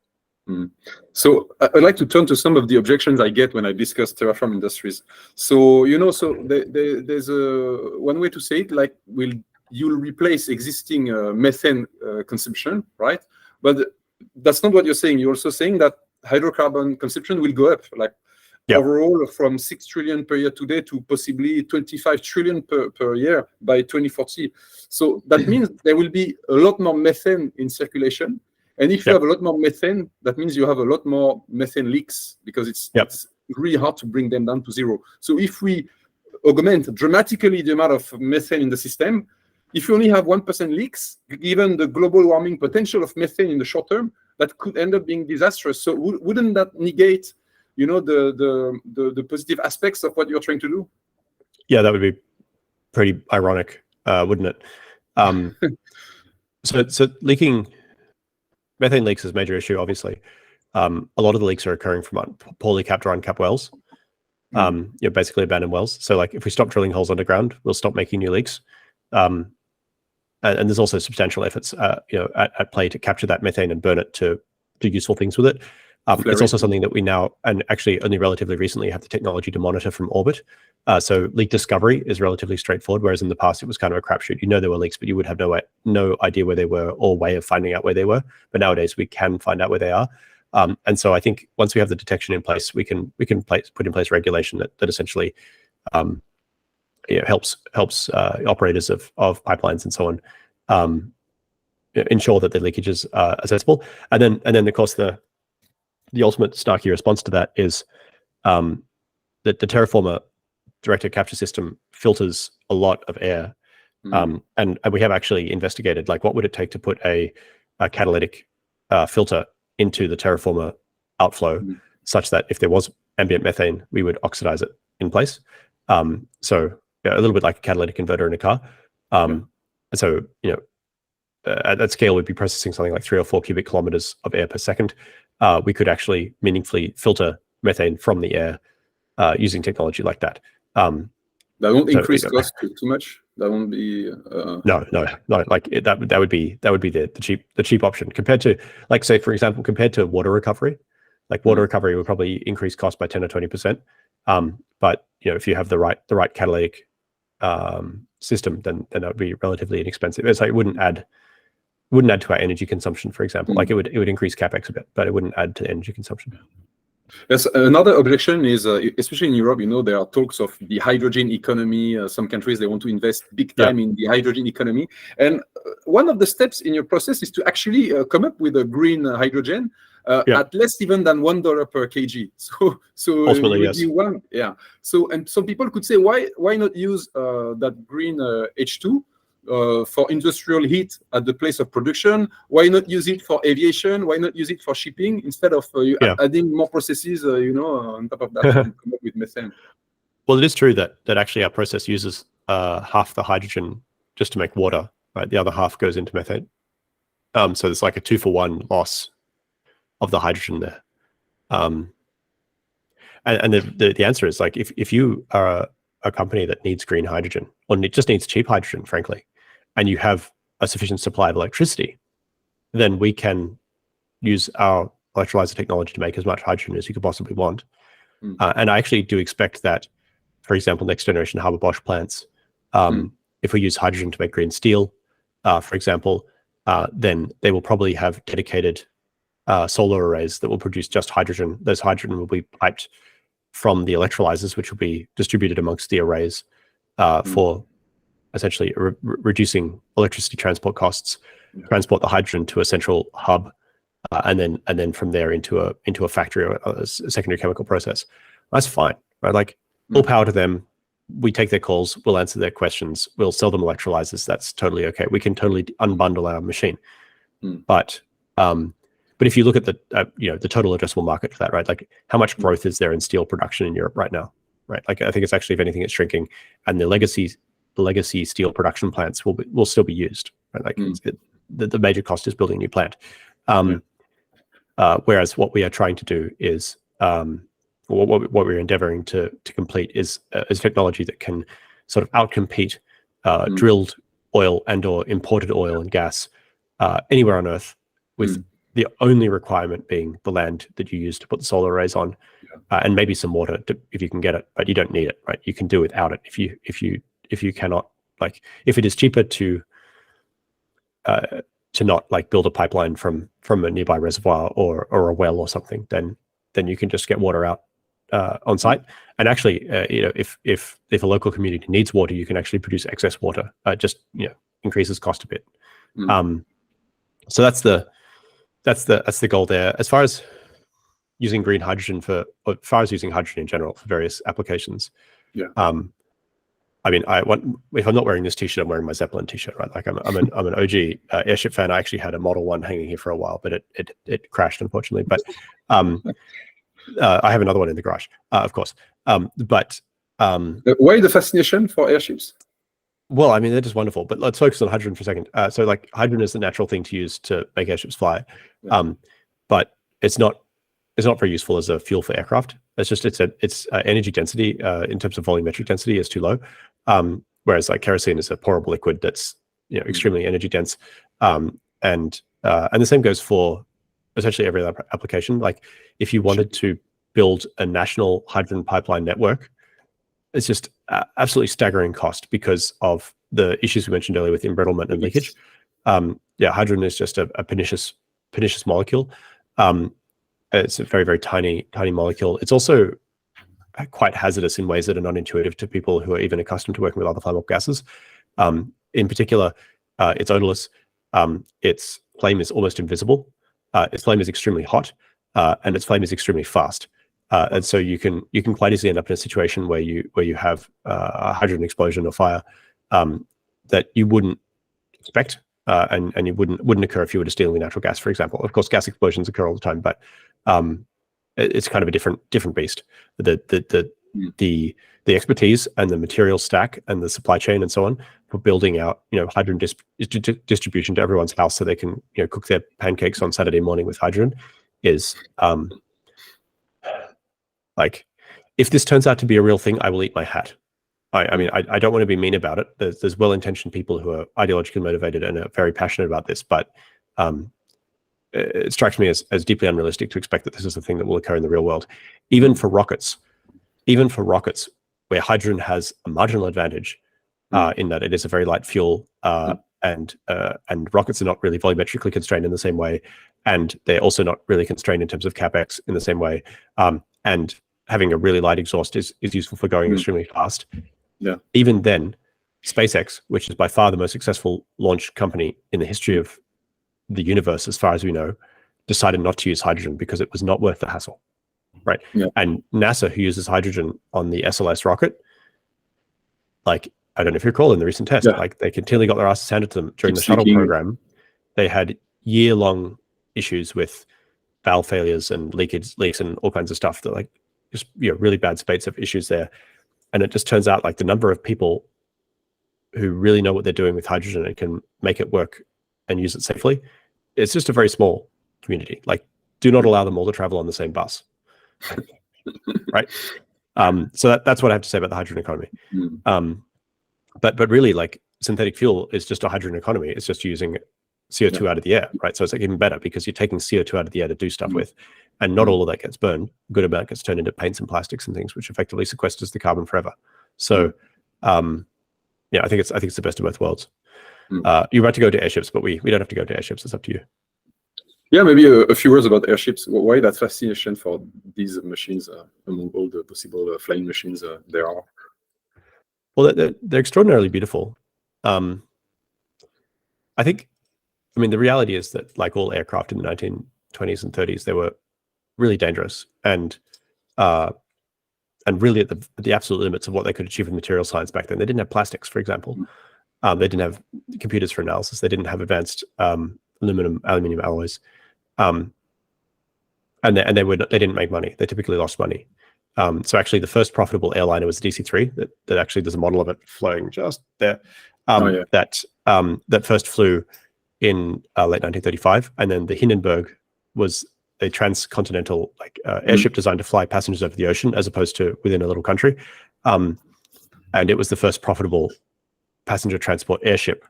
So I'd like to turn to some of the objections I get when I discuss Terraform Industries. So, there's one way to say it, like, you'll replace existing methane consumption, right? But that's not what you're saying. You're also saying that hydrocarbon consumption will go up, like overall from 6 trillion per year today to possibly 25 trillion per year by 2040. So that means there will be a lot more methane in circulation. And if you have a lot more methane, that means you have a lot more methane leaks, because it's really hard to bring them down to zero. So if we augment dramatically the amount of methane in the system, if you only have 1% leaks, given the global warming potential of methane in the short term, that could end up being disastrous. So wouldn't that negate, the positive aspects of what you're trying to do? Yeah, that would be pretty ironic, wouldn't it? So methane leaks is a major issue, obviously. A lot of the leaks are occurring from poorly capped or uncapped wells, basically abandoned wells. So like if we stop drilling holes underground, we'll stop making new leaks. And there's also substantial efforts at play to capture that methane and burn it to do useful things with it. It's also something that we now, and actually only relatively recently, have the technology to monitor from orbit. So leak discovery is relatively straightforward, whereas in the past it was kind of a crapshoot. You know there were leaks, but you would have no idea where they were or way of finding out where they were. But nowadays we can find out where they are. And so I think once we have the detection in place, we can put in place regulation that essentially helps operators of pipelines and so on ensure that the leakages are accessible. And then of course the ultimate snarky response to that is that the Terraformer directed capture system filters a lot of air. And we have actually investigated, like, what would it take to put a catalytic filter into the Terraformer outflow such that if there was ambient methane, we would oxidize it in place. So a little bit like a catalytic converter in a car. And so, at that scale, we'd be processing something like 3 or 4 cubic kilometers of air per second. We could actually meaningfully filter methane from the air using technology like that. That won't increase cost too much. That won't be no. Like that would be the cheap option compared to, like, say for example, compared to water recovery. Like water recovery would probably increase cost by 10 or 20%. But if you have the right catalytic system, then that would be relatively inexpensive. It's like it wouldn't add to our energy consumption, for example. Like it would increase capex a bit, but it wouldn't add to energy consumption. Yes, another objection is, especially in Europe, there are talks of the hydrogen economy. Some countries, they want to invest big time in the hydrogen economy. And one of the steps in your process is to actually come up with a green hydrogen at less even than $1 per kg. So ultimately, yes. So, and some people could say, why not use that green H2 for industrial heat at the place of production? Why not use it for aviation? Why not use it for shipping instead of adding more processes, on top of that to come up with methane? Well, it is true that actually our process uses half the hydrogen just to make water, right? The other half goes into methane. So there's like a 2-for-1 loss of the hydrogen there. And the answer is, like, if you are a company that needs green hydrogen, or it just needs cheap hydrogen, frankly, and you have a sufficient supply of electricity, then we can use our electrolyzer technology to make as much hydrogen as you could possibly want. And I actually do expect that, for example, next generation Haber-Bosch plants, if we use hydrogen to make green steel, for example, then they will probably have dedicated solar arrays that will produce just hydrogen. Those hydrogen will be piped from the electrolyzers, which will be distributed amongst the arrays for essentially reducing electricity transport costs, transport the hydrogen to a central hub, and then from there into a factory or a secondary chemical process. That's fine, right? Like, all power to them. We take their calls, we'll answer their questions, we'll sell them electrolyzers. That's totally okay. We can totally unbundle our machine. But if you look at the the total addressable market for that, right? Like, how much growth is there in steel production in Europe right now, right? Like, I think it's actually, if anything, it's shrinking, and the legacy steel production plants will still be used, right? Like, the major cost is building a new plant. Whereas what we are trying to do is, what we're endeavoring to complete is technology that can sort of outcompete drilled oil and/or imported oil and gas anywhere on Earth, with the only requirement being the land that you use to put the solar arrays on, and maybe some water if you can get it, but you don't need it, right? You can do without it if you cannot Like if it is cheaper to not like build a pipeline from a nearby reservoir or a well or something, then you can just get water out on site. And actually, if a local community needs water, you can actually produce excess water. Just increases cost a bit. So that's the goal there. As far as using green hydrogen as far as using hydrogen in general for various applications. Yeah. I mean, if I'm not wearing this T-shirt, I'm wearing my Zeppelin T-shirt, right? Like I'm an OG airship fan. I actually had a Model 1 hanging here for a while, but it crashed, unfortunately. But I have another one in the garage, of course. Why the fascination for airships? Well, I mean, they're just wonderful. But let's focus on hydrogen for a second. So like hydrogen is the natural thing to use to make airships fly. Yeah. But it's not very useful as a fuel for aircraft. It's just its energy density in terms of volumetric density is too low. Whereas like kerosene is a pourable liquid that's extremely energy dense. And the same goes for essentially every other application. Like if you wanted to build a national hydrogen pipeline network, it's just absolutely staggering cost because of the issues we mentioned earlier with embrittlement and leakage. Hydrogen is just a pernicious molecule. It's a very, very tiny molecule. It's also quite hazardous in ways that are not intuitive to people who are even accustomed to working with other flammable gases. In particular, it's odorless. Its flame is almost invisible. Its flame is extremely hot, and its flame is extremely fast. And so you can quite easily end up in a situation where you have a hydrogen explosion or fire that you wouldn't expect, and it wouldn't occur if you were just dealing with natural gas, for example. Of course, gas explosions occur all the time, but it's kind of a different beast. The expertise and the material stack and the supply chain and so on for building out hydrogen distribution to everyone's house so they can cook their pancakes on Saturday morning with hydrogen is like, if this turns out to be a real thing, I will eat my hat. I mean, I don't want to be mean about it. There's well-intentioned people who are ideologically motivated and are very passionate about this, but it strikes me as deeply unrealistic to expect that this is a thing that will occur in the real world. Even for rockets, where hydrogen has a marginal advantage in that it is a very light fuel, and rockets are not really volumetrically constrained in the same way, and they're also not really constrained in terms of capex in the same way. And having a really light exhaust is useful for going extremely fast. Yeah. Even then, SpaceX, which is by far the most successful launch company in the history of the universe, as far as we know, decided not to use hydrogen because it was not worth the hassle, right? Yeah. And NASA, who uses hydrogen on the SLS rocket, like, I don't know if you recall in the recent test, like they continually got their asses handed to them during the shuttle program. They had year-long issues with valve failures and leaks and all kinds of stuff that just really bad spates of issues there. And it just turns out like the number of people who really know what they're doing with hydrogen and can make it work and use it safely, it's just a very small community. Like, do not allow them all to travel on the same bus, right? So that's what I have to say about the hydrogen economy. But really, like, synthetic fuel is just a hydrogen economy. It's just using CO2 out of the air, right? So it's like even better because you're taking CO2 out of the air to do stuff with, and not all of that gets burned. A good amount gets turned into paints and plastics and things, which effectively sequesters the carbon forever. So, I think it's the best of both worlds. You're about to go to airships, but we don't have to go to airships. It's up to you. Yeah, maybe a few words about airships. Why that fascination for these machines among all the possible flying machines there are? Well, they're extraordinarily beautiful. I mean, the reality is that, like all aircraft in the 1920s and 30s, they were really dangerous and really at the absolute limits of what they could achieve with material science back then. They didn't have plastics, for example. They didn't have computers for analysis. They didn't have advanced aluminium alloys, and they didn't make money. They typically lost money. So actually, the first profitable airliner was the DC-3. That actually, there's a model of it flying just there. That first flew in late 1935, and then the Hindenburg was a transcontinental airship designed to fly passengers over the ocean as opposed to within a little country, and it was the first profitable passenger transport airship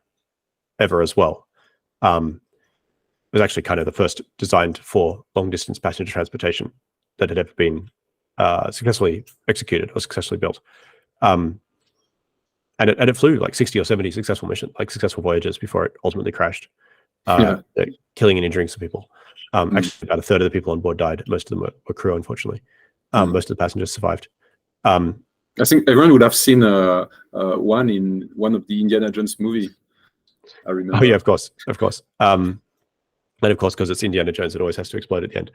ever as well. It was actually kind of the first designed for long distance passenger transportation that had ever been successfully executed or successfully built. it flew like 60 or 70 successful voyages before it ultimately crashed, killing and injuring some people. Actually, about a third of the people on board died. Most of them were crew, unfortunately. Most of the passengers survived. I think everyone would have seen one in one of the Indiana Jones movie. I remember. Oh yeah, of course. And of course, because it's Indiana Jones, it always has to explode at the end.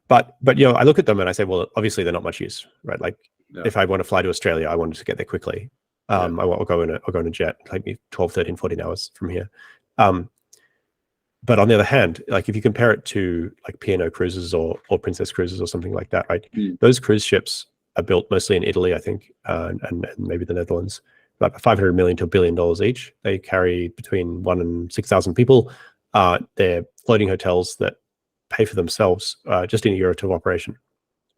But I look at them and I say, well, obviously they're not much use, right? Like if I want to fly to Australia, I wanted to get there quickly. I'll go in a jet, take me 12, 13, 14 hours from here. But on the other hand, like if you compare it to like P&O cruises or Princess cruises or something like that, right? Those cruise ships are built mostly in Italy, I think, and maybe the Netherlands, about $500 million to $1 billion each. They carry between 1,000 and 6,000 people. They're floating hotels that pay for themselves just in a year or two of operation.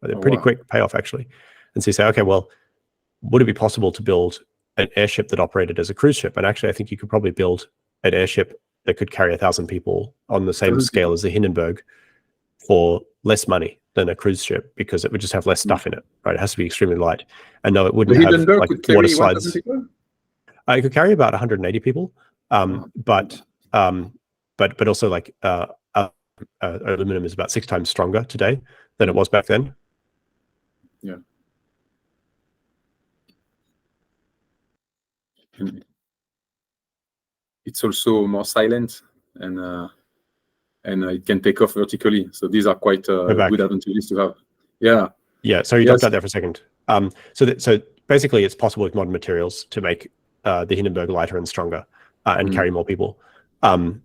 They're pretty quick payoff, actually. And so you say, okay, well, would it be possible to build an airship that operated as a cruise ship? And actually, I think you could probably build an airship that could carry 1,000 people on the same scale as the Hindenburg for less money than a cruise ship, because it would just have less stuff in it, right? It has to be extremely light. And no, it wouldn't have like water slides. It could carry about 180 people, but also like aluminum is about 6 times stronger today than it was back then. Yeah. It's also more silent, and it can take off vertically. So these are quite good advantages to have. Yeah. Yeah. So you dropped out there for a second. So basically, it's possible with modern materials to make the Hindenburg lighter and stronger and carry more people. And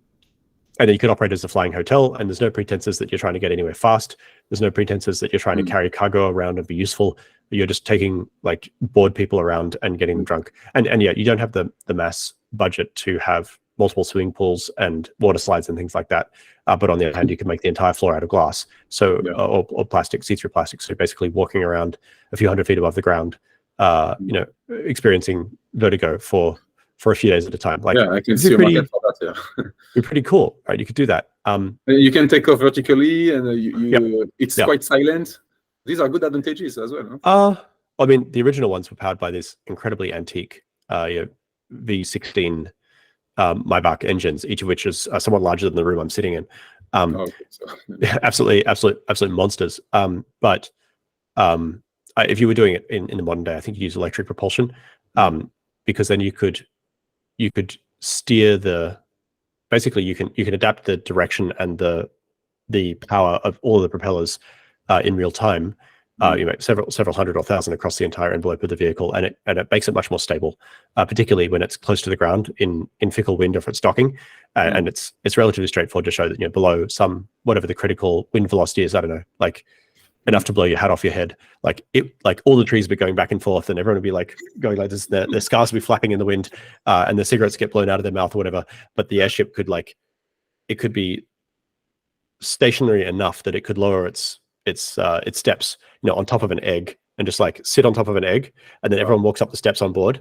then you could operate as a flying hotel, and there's no pretenses that you're trying to get anywhere fast. There's no pretenses that you're trying to carry cargo around and be useful. You're just taking like bored people around and getting them drunk. And yeah, you don't have the mass budget to have multiple swimming pools and water slides and things like that. But on the other hand, you can make the entire floor out of glass, so or plastic, see-through plastic. So basically, walking around a few hundred feet above the ground, experiencing vertigo for a few days at a time. Like, I can see a market for that. Yeah, it'd be pretty cool, right? You could do that. You can take off vertically, and it's quite silent. These are good advantages as well. Huh? I mean, the original ones were powered by this incredibly antique V16 Maybach engines, each of which is somewhat larger than the room I'm sitting in. Absolute monsters. But if you were doing it in the modern day, I think you use electric propulsion, because then you could steer basically you can adapt the direction and the power of all of the propellers in real time. Several hundred or thousand across the entire envelope of the vehicle, and it makes it much more stable, particularly when it's close to the ground in fickle wind or if it's docking. And it's relatively straightforward to show that below some whatever the critical wind velocity is, I don't know, like enough to blow your hat off your head. Like all the trees would be going back and forth, and everyone would be like going like this. The scars would be flapping in the wind, and the cigarettes get blown out of their mouth or whatever. But the airship could be stationary enough that it could lower its steps, on top of an egg, and just like sit on top of an egg, and then everyone walks up the steps on board,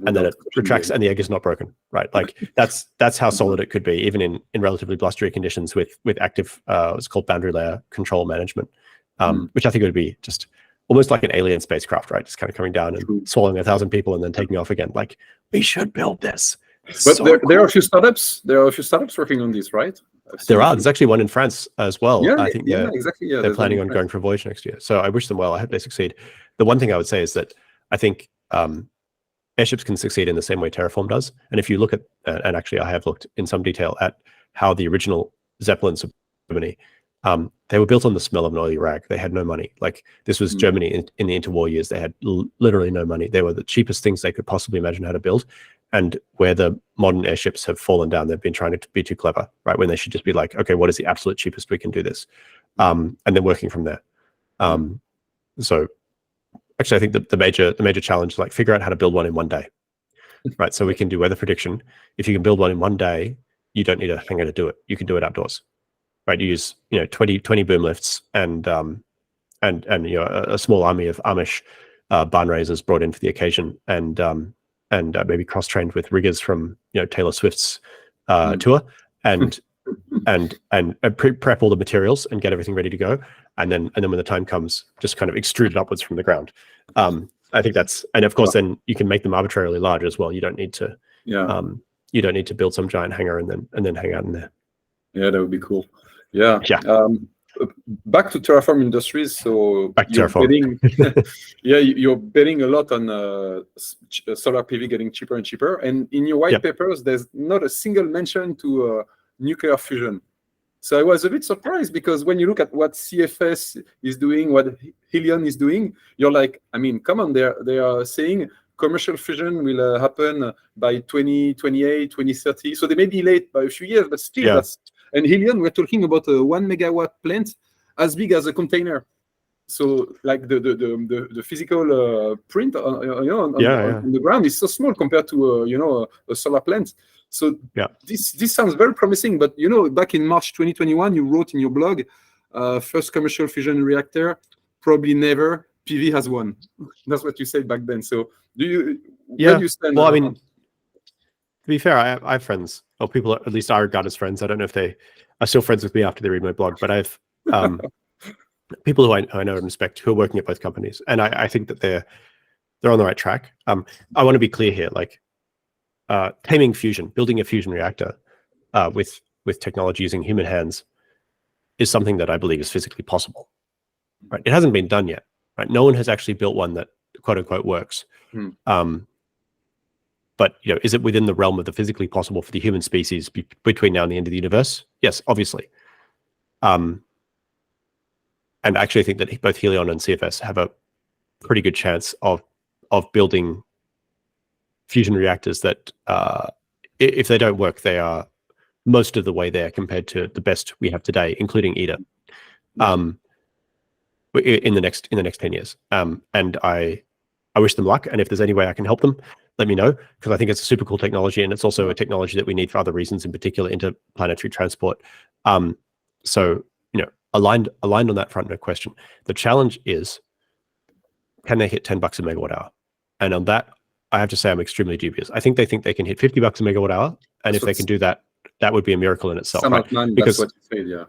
and then it retracts, and the egg is not broken, right? Like that's how solid it could be, even in relatively blustery conditions with active what's called boundary layer control management, which I think would be just almost like an alien spacecraft, right? Just kind of coming down and swallowing 1,000 people and then taking off again. Like, we should build this. But there are a few startups. There are a few startups working on this, right? There's actually one in France as well. Yeah, I think exactly. Yeah, they're planning on going for a voyage next year. So I wish them well. I hope they succeed. The one thing I would say is that I think airships can succeed in the same way Terraform does. And if you look at, and actually I have looked in some detail at how the original Zeppelins of Germany, they were built on the smell of an oily rag. They had no money. Like, this was Germany in the interwar years. They had literally no money. They were the cheapest things they could possibly imagine how to build. And where the modern airships have fallen down, they've been trying to be too clever, right? When they should just be like, okay, what is the absolute cheapest we can do this? And then working from there. So actually, I think the major challenge is like figure out how to build one in one day, right? So we can do weather prediction. If you can build one in one day, you don't need a hangar to do it. You can do it outdoors, right? You use 20 boom lifts and a small army of Amish barn raisers brought in for the occasion, and maybe cross-trained with riggers from Taylor Swift's tour, and prep all the materials and get everything ready to go, and then when the time comes, just kind of extrude it upwards from the ground. I think that's, and of course, then you can make them arbitrarily large as well. You don't need to, you don't need to build some giant hangar and then hang out in there. Yeah, that would be cool. Yeah. Yeah. Back to Terraform Industries. So you're betting, you're betting a lot on solar PV getting cheaper and cheaper. And in your white papers, there's not a single mention to nuclear fusion. So I was a bit surprised, because when you look at what CFS is doing, what Helion is doing, you're like, I mean, come on, they are saying commercial fusion will happen by 2028, 2030. So they may be late by a few years, but still that's. And Helion, we're talking about a 1 megawatt plant as big as a container. So like the physical print on the ground is so small compared to a solar plant. So this sounds very promising. But back in March 2021, you wrote in your blog, first commercial fusion reactor, probably never. PV has one. That's what you said back then. So where do you stand? Well, I mean, to be fair, I have friends, or people at least I regard as friends. I don't know if they are still friends with me after they read my blog, but I've people who I know and respect who are working at both companies, and I think that they're on the right track. I want to be clear here, like taming fusion, building a fusion reactor with technology using human hands is something that I believe is physically possible. Right? It hasn't been done yet. Right? No one has actually built one that quote unquote works. But is it within the realm of the physically possible for the human species between now and the end of the universe? Yes, obviously. And I actually think that both Helion and CFS have a pretty good chance of building fusion reactors that, if they don't work, they are most of the way there compared to the best we have today, including ITER, in the next 10 years. And I wish them luck. And if there's any way I can help them, let me know, because I think it's a super cool technology, and it's also a technology that we need for other reasons, in particular interplanetary transport. So aligned on that front, no question. The challenge is, can they hit $10 a megawatt hour? And on that, I have to say I'm extremely dubious. I think they can hit $50 a megawatt hour, and if they can do that, that would be a miracle in itself. Right? Because that's what you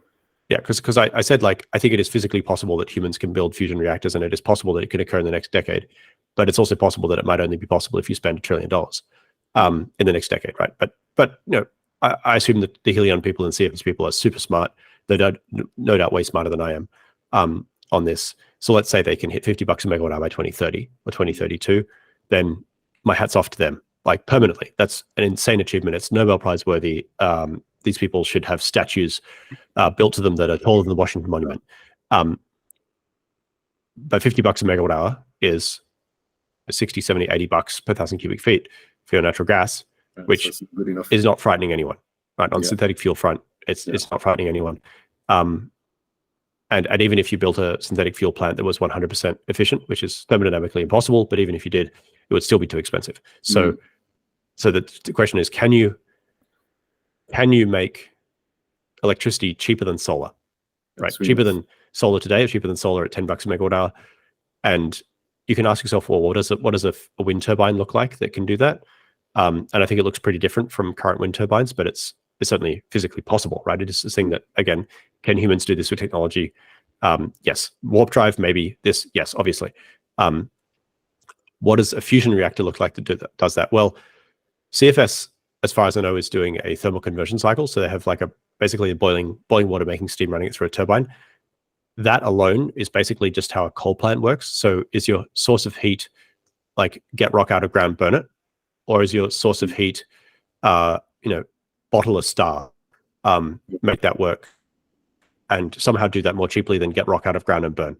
said, because I said, like, I think it is physically possible that humans can build fusion reactors, and it is possible that it could occur in the next decade. But it's also possible that it might only be possible if you spend $1 trillion in the next decade, right? But I assume that the Helion people and CFS people are super smart. They're no doubt way smarter than I am on this. So let's say they can hit $50 a megawatt hour by 2030 or 2032. Then my hat's off to them, like, permanently. That's an insane achievement. It's Nobel Prize worthy. These people should have statues built to them that are taller than the Washington Monument. But $50 a megawatt hour is 60, 70, $80 per 1,000 cubic feet for your natural gas, which is not frightening anyone, right? On synthetic fuel front, it's not frightening anyone. And even if you built a synthetic fuel plant that was 100% efficient, which is thermodynamically impossible, but even if you did, it would still be too expensive. So the question is, can you make electricity cheaper than solar, right? Cheaper than solar today, or cheaper than solar at $10 a megawatt hour? And you can ask yourself, well, what does a wind turbine look like that can do that? And I think it looks pretty different from current wind turbines, but it's certainly physically possible, right? It is this thing that, again, can humans do this with technology? Yes. Warp drive, maybe. This, yes, obviously. What does a fusion reactor look like that does that? Well, CFS, as far as I know, is doing a thermal conversion cycle. So they have like basically a boiling water making steam, running it through a turbine. That alone is basically just how a coal plant works. So is your source of heat like get rock out of ground, burn it? Or is your source of heat, bottle a star, make that work, and somehow do that more cheaply than get rock out of ground and burn?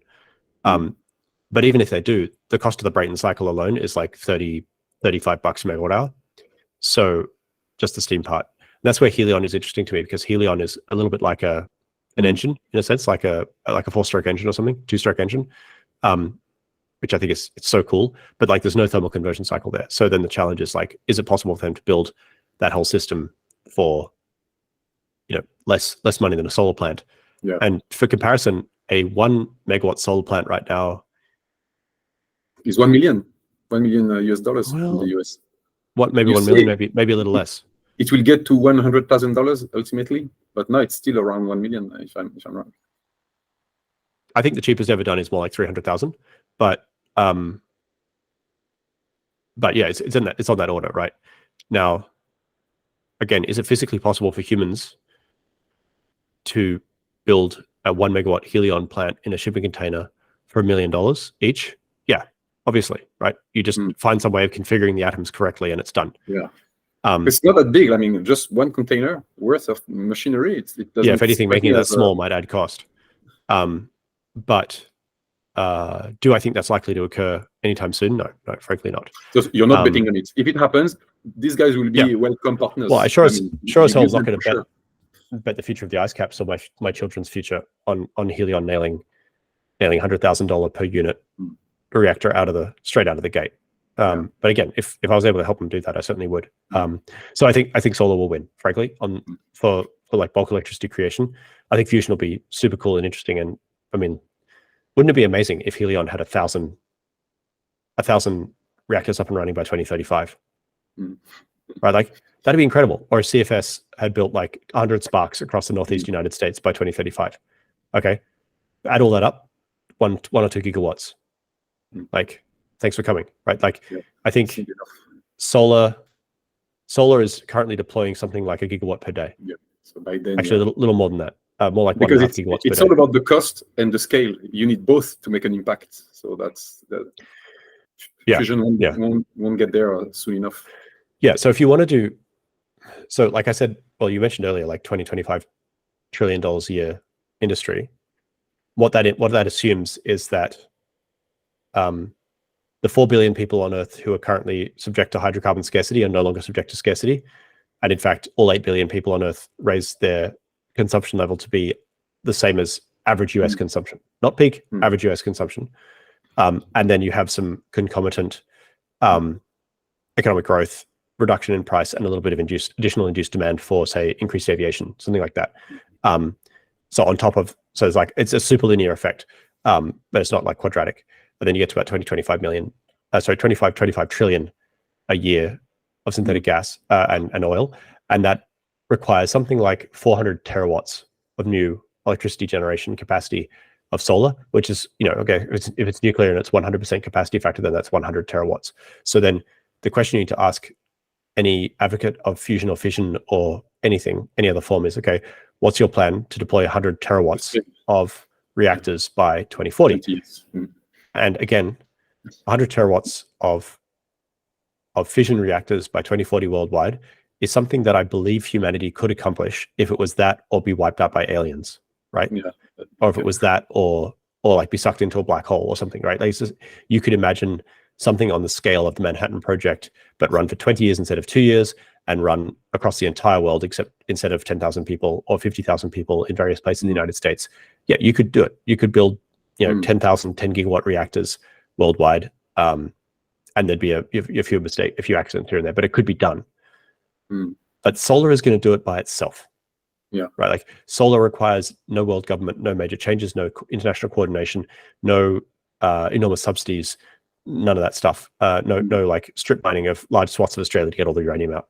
But even if they do, the cost of the Brayton cycle alone is like $30, $35 a megawatt hour. So just the steam part. And that's where Helion is interesting to me, because Helion is a little bit like an engine, in a sense, like a 4-stroke engine or something, 2-stroke engine, which I think it's so cool. But like, there's no thermal conversion cycle there. So then the challenge is, like, is it possible for them to build that whole system for less money than a solar plant? Yeah. And for comparison, a 1 megawatt solar plant right now is $1 million US dollars in the US. What, maybe 1 million, maybe a little less. It will get to $100,000 ultimately, but now it's still around 1 million, if I'm wrong. I think the cheapest ever done is more like 300,000, but but yeah, it's on that order, right? Now, again, is it physically possible for humans to build a 1 megawatt Helion plant in a shipping container for $1 million each? Yeah, obviously, right? You just find some way of configuring the atoms correctly, and it's done. Yeah. It's not that big. I mean, just one container worth of machinery. It doesn't. Yeah, if anything, making it that small might add cost. But do I think that's likely to occur anytime soon? No, frankly not. So you're not betting on it. If it happens, these guys will be welcome partners. Well, I sure as hell am not going to bet the future of the ice caps or my children's future on Helion nailing $100,000 per unit reactor straight out of the gate. But again, if I was able to help them do that, I certainly would. So I think solar will win, frankly, for like bulk electricity creation. I think fusion will be super cool and interesting. And I mean, wouldn't it be amazing if Helion had 1,000 reactors up and running by 2035? Right, like that'd be incredible. Or if CFS had built like 100 sparks across the Northeast United States by 2035. Okay, add all that up, 1 or 2 gigawatts. Like, thanks for coming. Right, like I think solar is currently deploying something like 1 gigawatt per day. Yeah. So by then, actually, a little more than that. More like because 1.5 gigawatts. It's all about the cost and the scale. You need both to make an impact. So that's fusion won't get there soon enough. Yeah. So if you want to do, so like I said, well, you mentioned earlier, like $25 trillion a year industry. What that assumes is that the 4 billion people on Earth who are currently subject to hydrocarbon scarcity are no longer subject to scarcity. And in fact, all 8 billion people on Earth raise their consumption level to be the same as average US consumption, not peak, average US consumption. And then you have some concomitant economic growth, reduction in price, and a little bit of additional induced demand for, say, increased aviation, something like that. So on top of, so it's a super linear effect, but it's not like quadratic. But then you get to about 25 trillion a year of synthetic gas and oil, and that requires something like 400 terawatts of new electricity generation capacity of solar, which is, okay, if it's nuclear and it's 100% capacity factor, then that's 100 terawatts. So then the question you need to ask any advocate of fusion or fission or anything, any other form is, okay, what's your plan to deploy 100 terawatts of reactors by 2040? And again, 100 terawatts of fission reactors by 2040 worldwide is something that I believe humanity could accomplish if it was that or be wiped out by aliens, right? Yeah. Or if it was that or like be sucked into a black hole or something, right? Like you could imagine something on the scale of the Manhattan Project, but run for 20 years instead of 2 years and run across the entire world, except instead of 10,000 people or 50,000 people in various places in the United States. Yeah, you could do it. You could build 10,000 10 gigawatt reactors worldwide, and there'd be a few accidents here and there, but it could be done. But solar is going to do it by itself. Yeah, right. Like solar requires no world government, no major changes, no international coordination, no enormous subsidies, none of that stuff. No like strip mining of large swaths of Australia to get all the uranium out.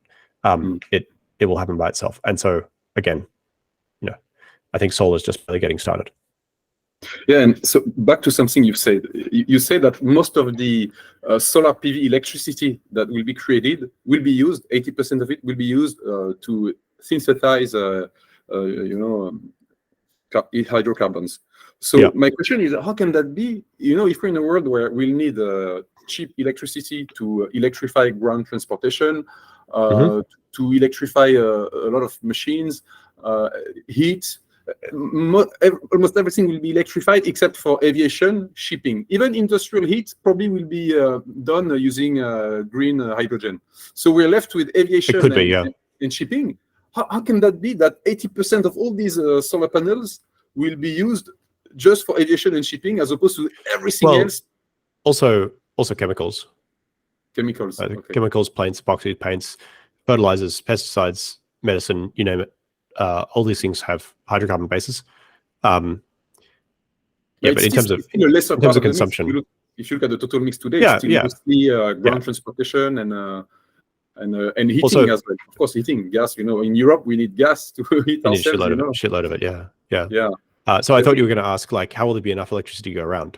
It will happen by itself. And so again, I think solar is just really getting started. Yeah, and so back to something you've said. You say that most of the solar PV electricity that will be created will be used, 80% of it will be used to synthesize, e-hydrocarbons. So my question is, how can that be? If we're in a world where we'll need cheap electricity to electrify ground transportation, to electrify a lot of machines, heat, almost everything will be electrified except for aviation, shipping. Even industrial heat probably will be done using green hydrogen. So we're left with aviation and shipping. How can that be that 80% of all these solar panels will be used just for aviation and shipping as opposed to everything else? Also chemicals. Chemicals. Chemicals, paints, epoxy paints, fertilizers, pesticides, medicine, you name it. All these things have hydrocarbon bases. But in terms of consumption, if you look at the total mix today, it's still mostly ground transportation and heating as well. Of course, heating gas. In Europe, we need gas to heat ourselves. Shitload of it. Yeah. So I thought you were going to ask, like, how will there be enough electricity to go around?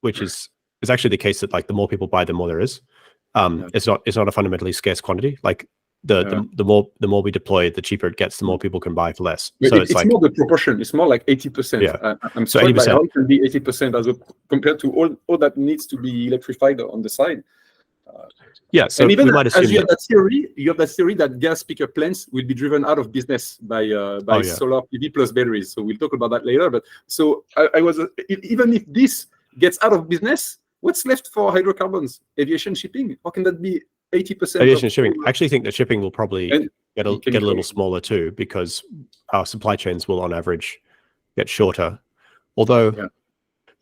Which is actually the case that, like, the more people buy, the more there is. It's not a fundamentally scarce quantity. Like the more we deploy, the cheaper it gets, the more people can buy for less. So it's like more the proportion. It's more like 80%. Yeah. I'm sorry, by how it can be 80% compared to all that needs to be electrified on the side. Yeah, so and even we might assume as you have that theory that gas peaker plants will be driven out of business by solar PV plus batteries. So we'll talk about that later. But so I was even if this gets out of business, what's left for hydrocarbons? Aviation shipping? How can that be 80%? Aviation shipping. I actually think that shipping will probably get a little smaller too, because our supply chains will on average get shorter. Although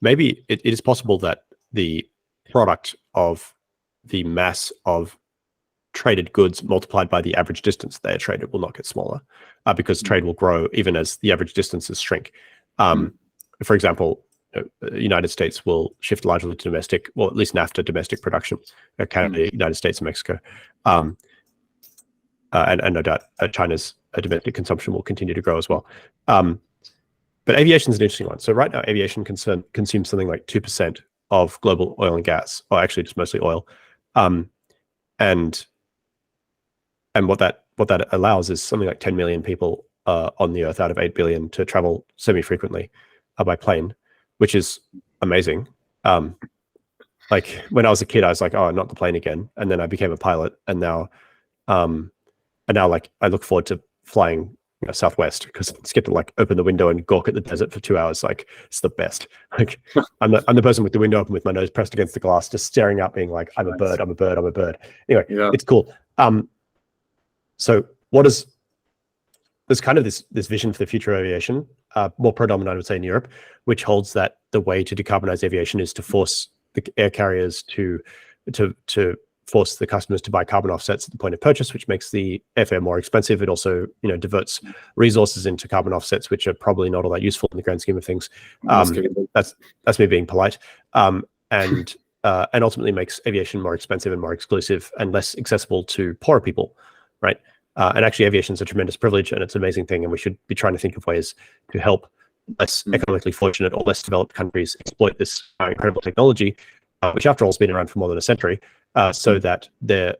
maybe it is possible that the product of the mass of traded goods multiplied by the average distance they are traded will not get smaller, because trade will grow even as the average distances shrink. For example, the United States will shift largely to domestic, well, at least NAFTA domestic production, Canada, United States, and Mexico. And no doubt China's domestic consumption will continue to grow as well. But aviation is an interesting one. So right now, aviation consumes something like 2% of global oil and gas, or actually just mostly oil. And what that allows is something like 10 million people on the Earth out of 8 billion to travel semi-frequently by plane, which is amazing. Like when I was a kid, I was like, oh, not the plane again. And then I became a pilot, and now like I look forward to flying Southwest, because I just get to like open the window and gawk at the desert for 2 hours. Like it's the best. Like I'm the person with the window open with my nose pressed against the glass, just staring out, being like, I'm a bird, I'm a bird, I'm a bird. Anyway, it's cool. So there's kind of this vision for the future of aviation, more predominant, I would say, in Europe, which holds that the way to decarbonize aviation is to force the air carriers to force the customers to buy carbon offsets at the point of purchase, which makes the airfare more expensive. It also, diverts resources into carbon offsets, which are probably not all that useful in the grand scheme of things. That's me being polite. And ultimately makes aviation more expensive and more exclusive and less accessible to poorer people, right? And actually, aviation is a tremendous privilege, and it's an amazing thing, and we should be trying to think of ways to help less economically fortunate or less developed countries exploit this incredible technology, which after all has been around for more than a century, so that their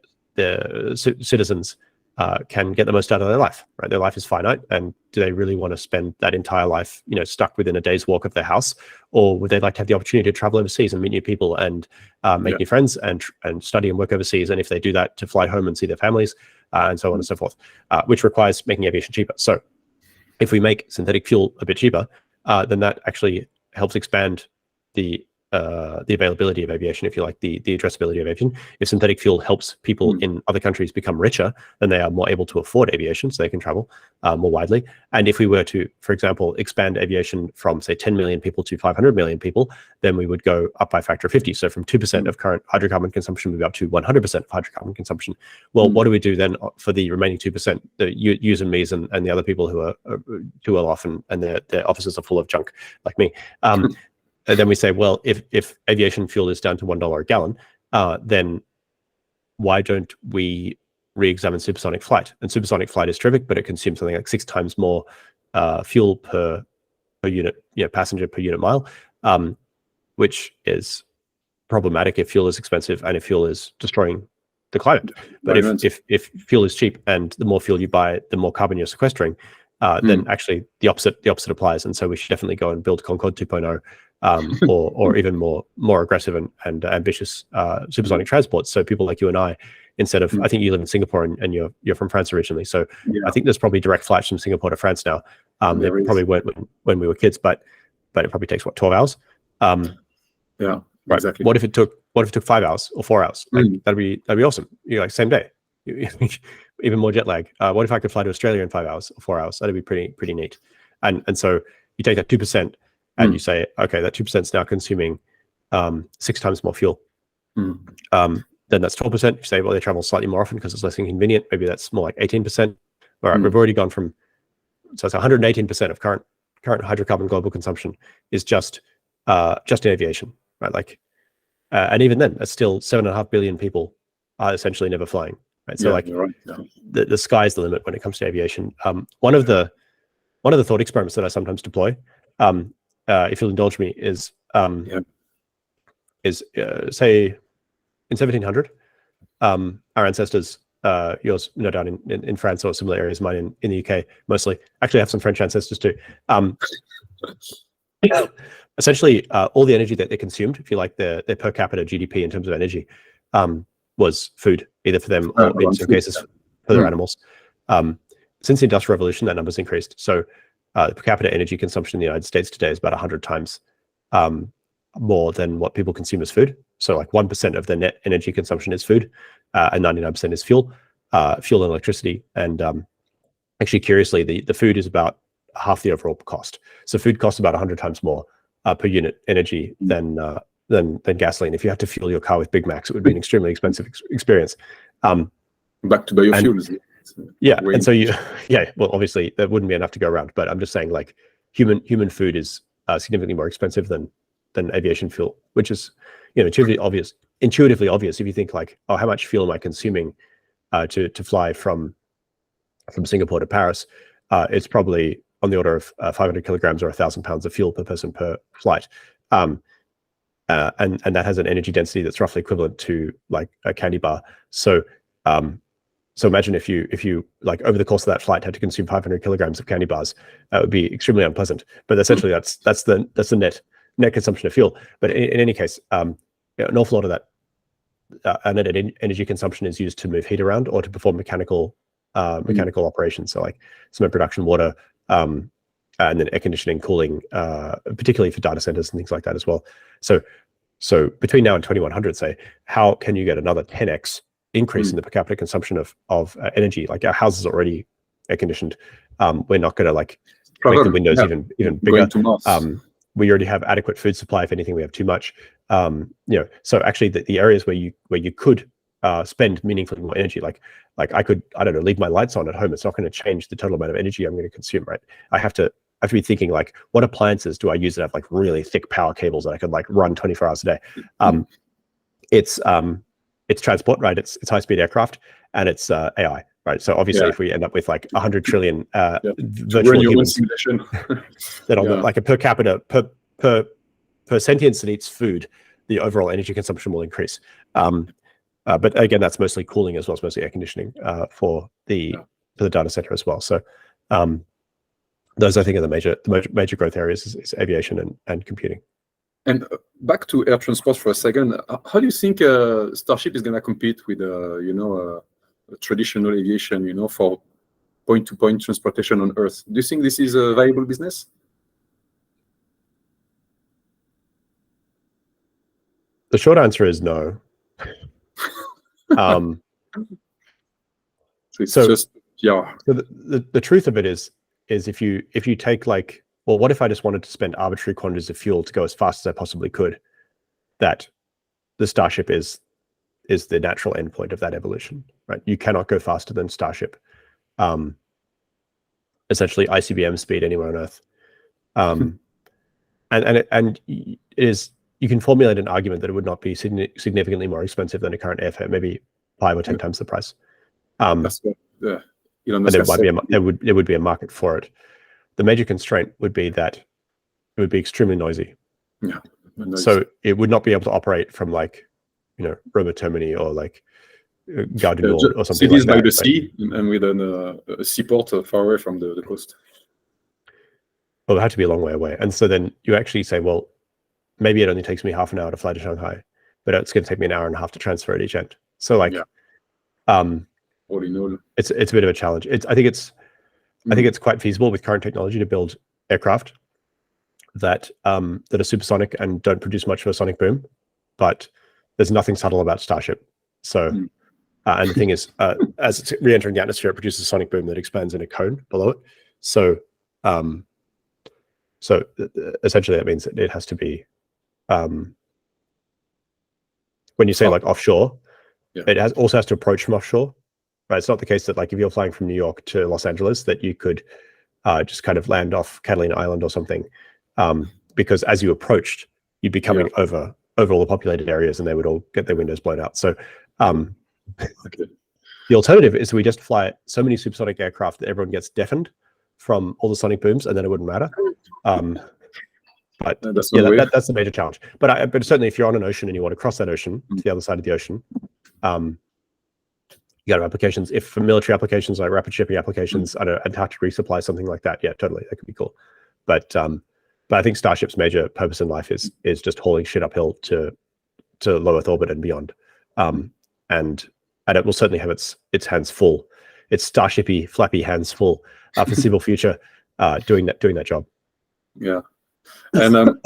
citizens can get the most out of their life, right? Their life is finite, and do they really want to spend that entire life, stuck within a day's walk of their house, or would they like to have the opportunity to travel overseas and meet new people and make new friends and study and work overseas? And if they do that, to fly home and see their families, and so on and so forth, which requires making aviation cheaper. So if we make synthetic fuel a bit cheaper, then that actually helps expand the availability of aviation, if you like, the addressability of aviation. If synthetic fuel helps people in other countries become richer, then they are more able to afford aviation, so they can travel more widely. And if we were to, for example, expand aviation from, say, 10 million people to 500 million people, then we would go up by a factor of 50. So from 2% of current hydrocarbon consumption, we'd be up to 100% of hydrocarbon consumption. Well, what do we do then for the remaining 2%, the yous and me's and the other people who are too well off and their offices are full of junk, like me? And then we say, well, if aviation fuel is down to $1 a gallon, then why don't we re-examine supersonic flight? And supersonic flight is terrific, but it consumes something like 6 times more fuel per unit, passenger per unit mile, which is problematic if fuel is expensive and if fuel is destroying the climate. But if fuel is cheap and the more fuel you buy, the more carbon you're sequestering, then actually the opposite applies. And so we should definitely go and build Concorde 2.0. Or even more aggressive and ambitious supersonic transports. So people like you and I, instead of, I think you live in Singapore and you're from France originally. So I think there's probably direct flights from Singapore to France now. There probably weren't when we were kids, but it probably takes 12 hours. Right. Exactly. What if it took 5 hours or 4 hours? Like, that'd be awesome. Like same day, even more jet lag. What if I could fly to Australia in 5 hours or 4 hours? That'd be pretty neat. And so you take that 2%. And you say, okay, that 2% is now consuming 6 times more fuel. Then that's 12%. You say, well, they travel slightly more often because it's less inconvenient. Maybe that's more like 18%. All right, we've already gone from, so it's 118% of current hydrocarbon global consumption is just in aviation, right? Like, and even then, that's still 7.5 billion people are essentially never flying, right? So the sky's the limit when it comes to aviation. One of the thought experiments that I sometimes deploy, if you'll indulge me, is say in 1700, our ancestors, yours no doubt in France or similar areas, mine in the UK mostly. Actually, I have some French ancestors too. Essentially, all the energy that they consumed, if you like, their per capita GDP in terms of energy, was food, either for them or in some cases for their animals. Since the Industrial Revolution, that number's increased. So the per capita energy consumption in the United States today is about 100 times more than what people consume as food. So like 1% of the net energy consumption is food, and 99% is fuel and electricity. And actually, curiously, the food is about half the overall cost. So food costs about 100 times more per unit energy than gasoline. If you had to fuel your car with Big Macs, it would be an extremely expensive experience. Back to biofuels. And so well, obviously that wouldn't be enough to go around. But I'm just saying, like, human food is significantly more expensive than aviation fuel, which is, intuitively obvious if you think like, oh, how much fuel am I consuming to fly from Singapore to Paris? It's probably on the order of 500 kilograms or 1,000 pounds of fuel per person per flight. And that has an energy density that's roughly equivalent to like a candy bar. So imagine if you like over the course of that flight had to consume 500 kilograms of candy bars, that would be extremely unpleasant. But essentially that's the net consumption of fuel. But in any case, an awful lot of that net energy consumption is used to move heat around or to perform mechanical operations. So like cement production, water, and then air conditioning, cooling, particularly for data centers and things like that as well. So between now and 2100, say, how can you get another 10x increase in the per capita consumption of energy? Like our houses are already air conditioned. We're not going to like make the windows even bigger. We already have adequate food supply. If anything, we have too much. So actually the areas where you could spend meaningfully more energy, like I could, I don't know, leave my lights on at home. It's not going to change the total amount of energy I'm going to consume, right? I have to be thinking like, what appliances do I use that have like really thick power cables that I could like run 24 hours a day? It's transport, right? It's high-speed aircraft, and it's AI, right? So obviously, if we end up with like 100 trillion virtual humans, that on like a per capita per sentience that eats food, the overall energy consumption will increase. But again, that's mostly cooling as well as mostly air conditioning for the data center as well. So those I think are the major growth areas is aviation and computing. And back to air transport for a second, how do you think Starship is going to compete with traditional aviation, for point-to-point transportation on Earth? Do you think this is a viable business? The short answer is no. So the truth of it is if you take like, well, what if I just wanted to spend arbitrary quantities of fuel to go as fast as I possibly could? That the Starship is the natural endpoint of that evolution, right? You cannot go faster than Starship. Essentially ICBM speed anywhere on Earth. And it is, you can formulate an argument that it would not be significantly more expensive than a current airfare, maybe 5 or 10 times the price. That's what, and there would be a market for it. The major constraint would be that it would be extremely noisy. Yeah. So it would not be able to operate from like, Roma Termini or like Gare du Nord or something like that. Cities by the sea and with a seaport far away from the coast. Well, it had to be a long way away. And so then you actually say, well, maybe it only takes me half an hour to fly to Shanghai, but it's going to take me an hour and a half to transfer at each end. So like, all in all, it's a bit of a challenge. I think it's quite feasible with current technology to build aircraft that are supersonic and don't produce much of a sonic boom, but there's nothing subtle about Starship. So, and the thing is, as it's re-entering the atmosphere, it produces a sonic boom that expands in a cone below it. So, essentially that means that it has to be, when you say like offshore, it also has to approach from offshore. Right? It's not the case that like if you're flying from New York to Los Angeles that you could just kind of land off Catalina Island or something, because as you approached, you'd be coming over all the populated areas, and they would all get their windows blown out. So the alternative is we just fly so many supersonic aircraft that everyone gets deafened from all the sonic booms, and then it wouldn't matter. But that's the major challenge. But certainly, if you're on an ocean and you want to cross that ocean to the other side of the ocean, You got to have applications. If for military applications like rapid shipping applications, I don't know, Antarctic resupply, something like that. Yeah, totally, that could be cool. But I think Starship's major purpose in life is just hauling shit uphill to low Earth orbit and beyond. And it will certainly have its hands full, its starshipy, flappy hands full for civil future doing that job. Yeah, and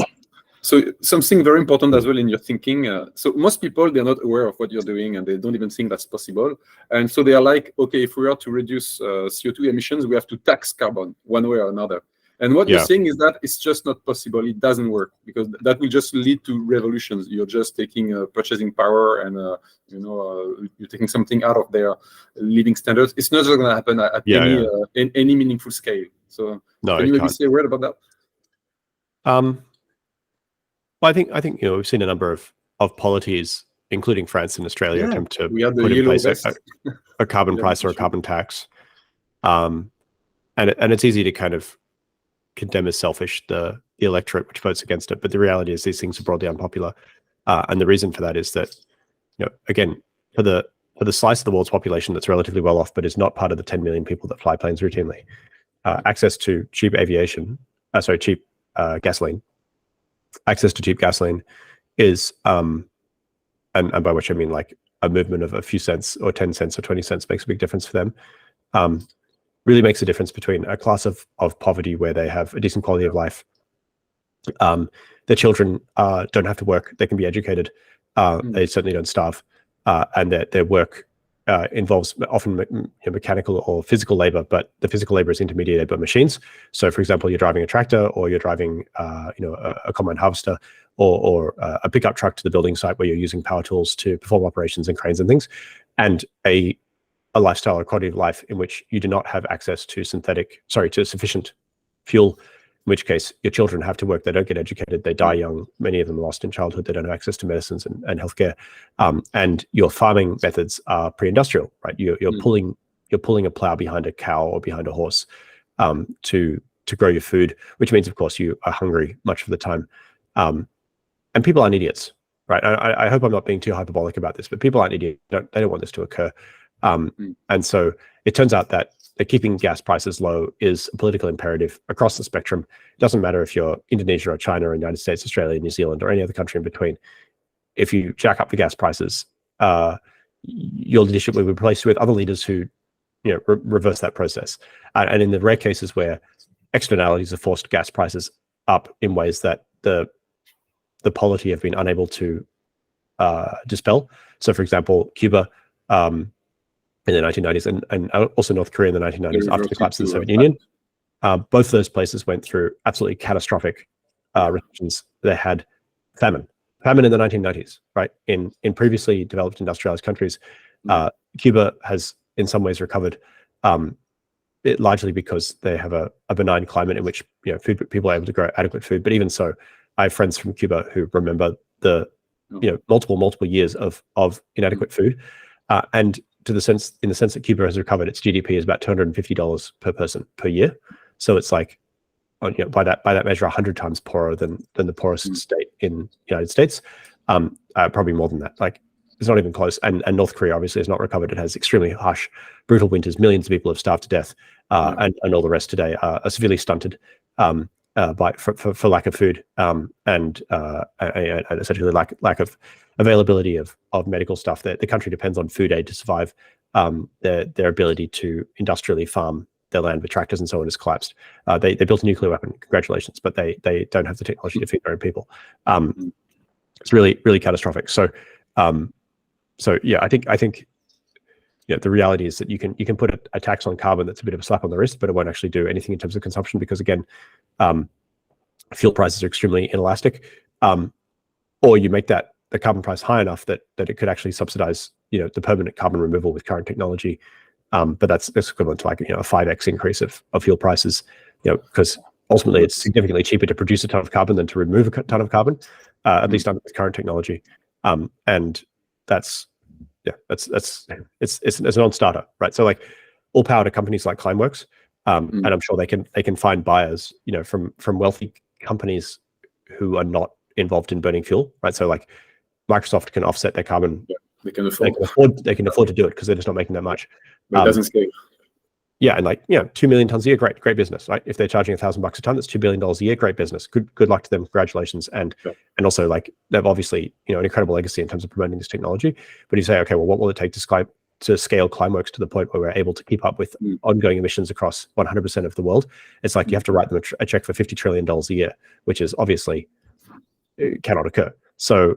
so something very important as well in your thinking. So most people, they're not aware of what you're doing and they don't even think that's possible. And so they are like, okay, if we are to reduce CO2 emissions, we have to tax carbon one way or another. And what you're saying is that it's just not possible. It doesn't work because that will just lead to revolutions. You're just taking purchasing power and you're taking something out of their living standards. It's not going to happen at any meaningful scale. So can you maybe say a word about that? Well, I think we've seen a number of polities, including France and Australia, attempt to put in place a carbon price or a carbon tax. And it's easy to kind of condemn as selfish the electorate which votes against it, but the reality is these things are broadly unpopular, and the reason for that is that again for the slice of the world's population that's relatively well off but is not part of the 10 million people that fly planes routinely, access to cheap gasoline. Access to cheap gasoline is, and by which I mean like a movement of a few cents or 10 cents or 20 cents makes a big difference for them. Really makes a difference between a class of poverty where they have a decent quality of life. Their children don't have to work; they can be educated. They certainly don't starve, and their work involves often mechanical or physical labor, but the physical labor is intermediated by machines. So, for example, you're driving a tractor, or you're driving a combine harvester, or a pickup truck to the building site where you're using power tools to perform operations and cranes and things, and a lifestyle or quality of life in which you do not have access to sufficient fuel, in which case your children have to work, they don't get educated, they die young, many of them lost in childhood, they don't have access to medicines and healthcare, and your farming methods are pre-industrial, right? You're pulling a plow behind a cow or behind a horse to grow your food, which means of course you are hungry much of the time, and people aren't idiots, right? I hope I'm not being too hyperbolic about this, but people aren't idiots. They don't want this to occur. And so it turns out that keeping gas prices low is a political imperative across the spectrum. It doesn't matter if you're Indonesia or China or United States, Australia, New Zealand, or any other country in between. If you jack up the gas prices, your leadership will be replaced with other leaders who reverse that process. And in the rare cases where externalities have forced gas prices up in ways that the polity have been unable to dispel. So, for example, Cuba in the 1990s, and also North Korea in the 1990s after the collapse of the Soviet Union. Both of those places went through absolutely catastrophic recessions. They had famine in the 1990s, right? In previously developed industrialized countries, Cuba has in some ways recovered, largely because they have a benign climate in which people are able to grow adequate food. But even so, I have friends from Cuba who remember the multiple years of inadequate food, and in the sense that Cuba has recovered, its GDP is about $250 per person per year. So it's like, by that measure, 100 times poorer than the poorest state in the United States. Probably more than that. Like, it's not even close. And North Korea obviously has not recovered. It has extremely harsh, brutal winters. Millions of people have starved to death, and all the rest today are severely stunted for lack of food, and essentially lack of availability of medical stuff. The country depends on food aid to survive. Their ability to industrially farm their land with tractors and so on has collapsed. They built a nuclear weapon, congratulations, but they don't have the technology to feed their own people. It's really, really catastrophic. So yeah, I think the reality is that you can put a tax on carbon that's a bit of a slap on the wrist, but it won't actually do anything in terms of consumption because, again, fuel prices are extremely inelastic. Or you make the carbon price high enough that it could actually subsidize the permanent carbon removal with current technology. But that's equivalent to like a 5x increase of fuel prices, because ultimately it's significantly cheaper to produce a ton of carbon than to remove a ton of carbon, at least under current technology. And it's a non-starter, right? So like, all power to companies like Climeworks, and I'm sure they can find buyers, from wealthy companies who are not involved in burning fuel, right? So like, Microsoft can offset their carbon They can afford. They can afford to do it because they're just not making that much. But it doesn't scale. Yeah, and like 2 million tons a year, great business, right? If they're charging $1,000 a ton, that's $2 billion a year, great business. Good luck to them, congratulations. And also like they've obviously an incredible legacy in terms of promoting this technology. But you say, okay, well, what will it take to scale Climeworks to the point where we're able to keep up with ongoing emissions across 100% of the world? It's like you have to write them a check for $50 trillion a year, which is obviously cannot occur. So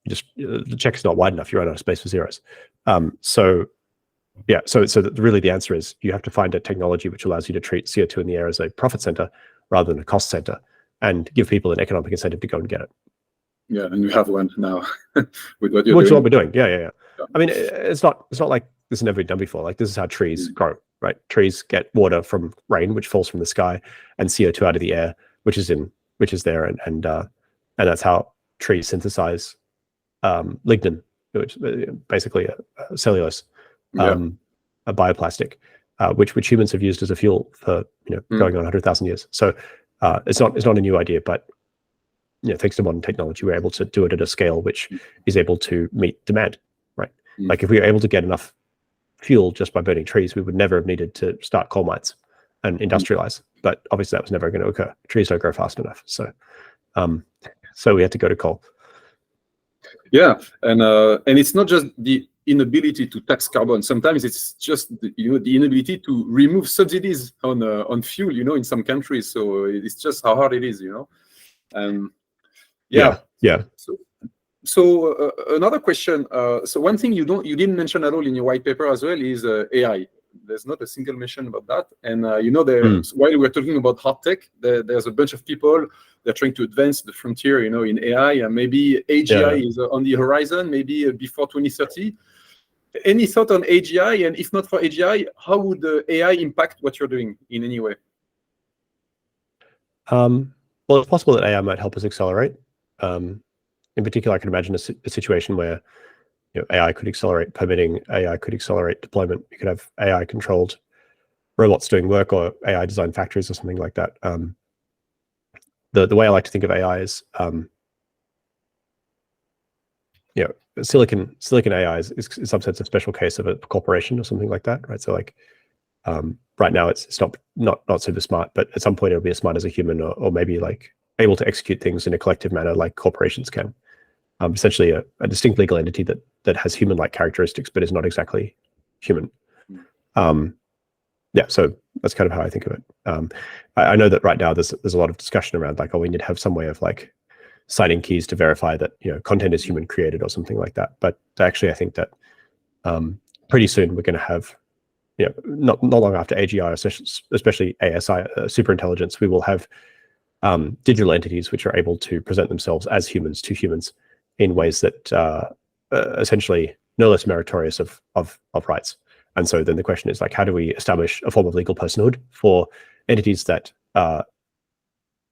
just the check is not wide enough. You run out of space for zeros. So really the answer is you have to find a technology which allows you to treat CO2 in the air as a profit center rather than a cost center, and give people an economic incentive to go and get it. Yeah, and we have one now with what you're Which is doing. what we're doing. Yeah. I mean, it's not like this has never been done before. Like this is how trees grow, right? Trees get water from rain, which falls from the sky, and CO2 out of the air, which is there, and that's how trees synthesize lignin, which is basically a cellulose. A bioplastic, which humans have used as a fuel for going on 100,000 years. So it's not a new idea, but thanks to modern technology, we're able to do it at a scale which is able to meet demand. Right? Like if we were able to get enough fuel just by burning trees, we would never have needed to start coal mines and industrialize. But obviously, that was never going to occur. Trees don't grow fast enough, so we had to go to coal. Yeah, and it's not just the inability to tax carbon. Sometimes it's just the inability to remove subsidies on fuel. In some countries. So it's just how hard it is. Yeah. So another question. So one thing you didn't mention at all in your white paper as well is AI. There's not a single mention about that. And while we're talking about hard tech, there's a bunch of people. They're trying to advance the frontier, in AI, and maybe AGI is on the horizon, maybe before 2030. Any thought on AGI? And if not for AGI, how would AI impact what you're doing in any way? Well, it's possible that AI might help us accelerate. In particular, I can imagine a situation where AI could accelerate permitting, AI could accelerate deployment. You could have AI-controlled robots doing work, or AI-designed factories, or something like that. The way I like to think of AI is, silicon AI is in some sense a special case of a corporation or something like that, right? So like right now it's not super smart, but at some point it'll be as smart as a human, or maybe like able to execute things in a collective manner like corporations can. Essentially a distinct legal entity that has human-like characteristics but is not exactly human. So that's kind of how I think of it. I know that right now there's a lot of discussion around like, we need to have some way of like signing keys to verify that content is human created or something like that. But actually, I think that pretty soon we're going to have, not long after AGI, especially ASI, superintelligence, we will have digital entities which are able to present themselves as humans to humans in ways that essentially no less meritorious of rights. And so then the question is like, how do we establish a form of legal personhood for entities that are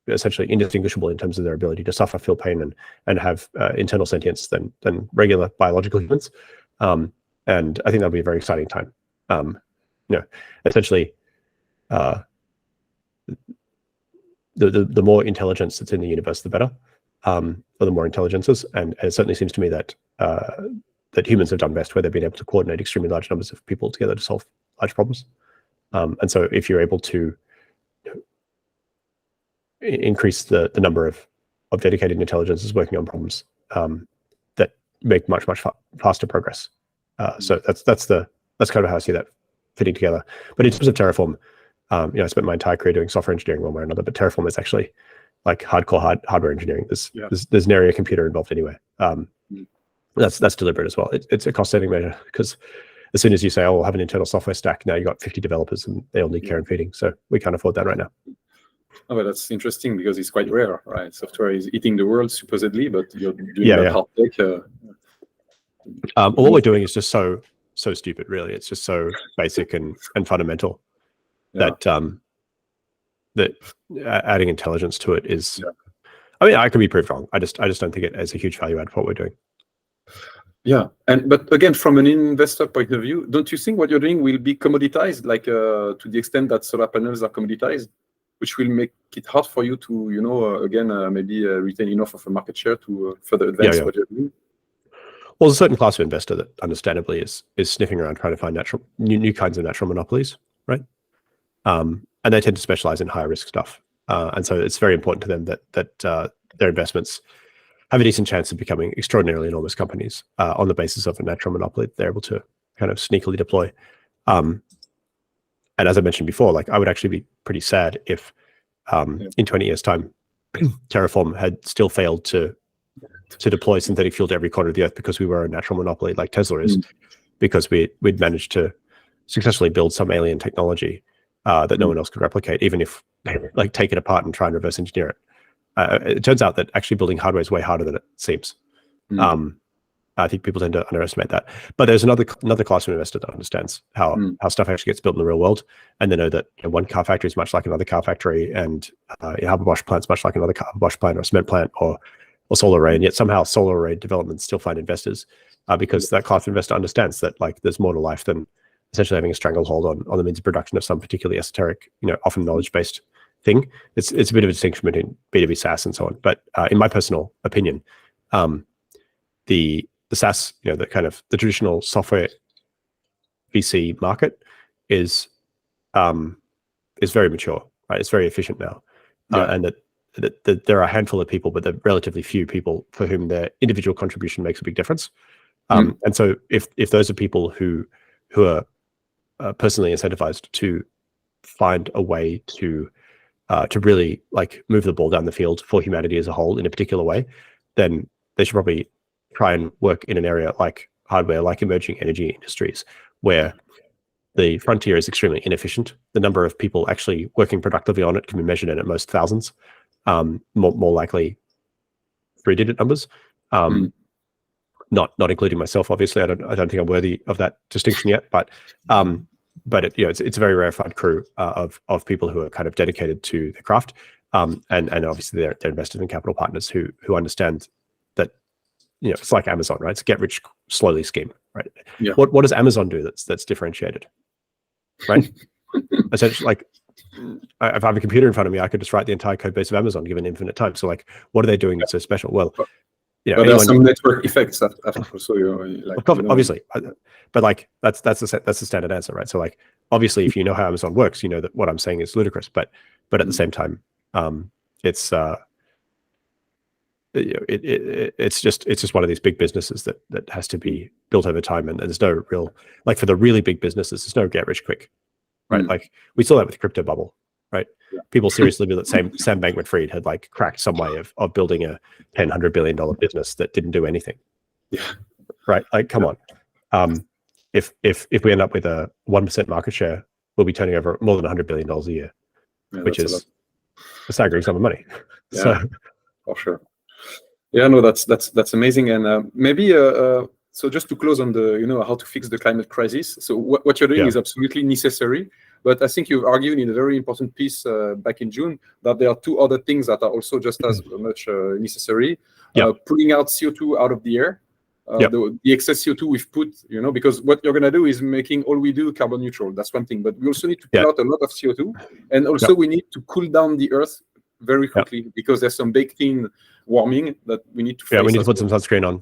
essentially indistinguishable in terms of their ability to suffer, feel pain, and have internal sentience than regular biological humans? And I think that'll be a very exciting time. Essentially, the more intelligence that's in the universe, the better, or the more intelligences. And it certainly seems to me that that humans have done best where they've been able to coordinate extremely large numbers of people together to solve large problems. And so if you're able to increase the number of dedicated intelligences working on problems that make much faster progress. So that's kind of how I see that fitting together. But in terms of Terraform, I spent my entire career doing software engineering one way or another, but Terraform is actually like hardcore hardware engineering. There's an area computer involved anyway. That's deliberate as well. It's a cost-saving measure, because as soon as you say, we'll have an internal software stack, now you've got 50 developers and they all need care and feeding. So we can't afford that right now. Oh, but that's interesting because it's quite rare, right? Software is eating the world supposedly, but you're doing that hard tech. What we're doing is just so stupid, really. It's just so basic and fundamental that adding intelligence to it is. I mean, I could be proved wrong. I just don't think it has a huge value add for what we're doing. Yeah, but again, from an investor point of view, don't you think what you're doing will be commoditized, like to the extent that solar panels are commoditized, which will make it hard for you to, maybe retain enough of a market share to further advance what you're doing? Well, there's a certain class of investor that understandably is sniffing around trying to find new kinds of natural monopolies, right? And they tend to specialize in higher risk stuff. And so it's very important to them that their investments have a decent chance of becoming extraordinarily enormous companies on the basis of a natural monopoly that they're able to kind of sneakily deploy. And as I mentioned before, like I would actually be pretty sad if in 20 years' time, Terraform had still failed to deploy synthetic fuel to every corner of the earth because we were a natural monopoly like Tesla is, because we'd managed to successfully build some alien technology that no one else could replicate, even if like take it apart and try and reverse engineer it. It turns out that actually building hardware is way harder than it seems. I think people tend to underestimate that. But there's another class of investor that understands how stuff actually gets built in the real world, and they know that one car factory is much like another car factory, and a Haber-Bosch plant is much like another Haber-Bosch plant or a cement plant or solar array, and yet somehow solar array developments still find investors because that class of investor understands that like there's more to life than essentially having a stranglehold on the means of production of some particularly esoteric, often knowledge-based thing. It's a bit of a distinction between B2B SaaS and so on. But in my personal opinion, the SaaS, the kind of the traditional software VC market is very mature, right? It's very efficient now, and that there are a handful of people, but there are relatively few people for whom their individual contribution makes a big difference. And so if those are people who are personally incentivized to find a way to really like move the ball down the field for humanity as a whole in a particular way, then they should probably try and work in an area like hardware, like emerging energy industries, where the frontier is extremely inefficient. The number of people actually working productively on it can be measured in at most thousands, more likely three-digit numbers. Not including myself, obviously. I don't think I'm worthy of that distinction yet, but it's a very rarefied crew of people who are kind of dedicated to the craft, and obviously they're invested in capital partners who understand that it's like Amazon, right? It's a get rich slowly scheme, right? Yeah. What does Amazon do that's differentiated, right? Essentially, like if I have a computer in front of me, I could just write the entire code base of Amazon given infinite time. So like, what are they doing that's so special? Well, but there are some network effects after, so obviously, but like that's the standard answer, right? So like obviously, if you know how Amazon works, you know that what I'm saying is ludicrous, but at the same time, it's just one of these big businesses that has to be built over time, and there's no real, like for the really big businesses, there's no get rich quick, right? Like we saw that with the crypto bubble, right? Yeah. People seriously believe that Sam Bankman-Fried had like cracked some way of building a $100 billion business that didn't do anything. Yeah. Right. Like, come on. If we end up with a 1% market share, we'll be turning over more than $100 billion a year, which is a staggering sum of money. Yeah, so, for sure. Yeah, no, that's amazing. And maybe so just to close on the how to fix the climate crisis. So what you're doing is absolutely necessary, but I think you've argued in a very important piece back in June that there are two other things that are also just as much necessary. Pulling out CO2 out of the air, the excess CO2 we've put, because what you're going to do is making all we do carbon neutral. That's one thing, but we also need to pull out a lot of CO2, and also we need to cool down the Earth very quickly because there's some baked-in warming that we need to face. We need to put some sunscreen on.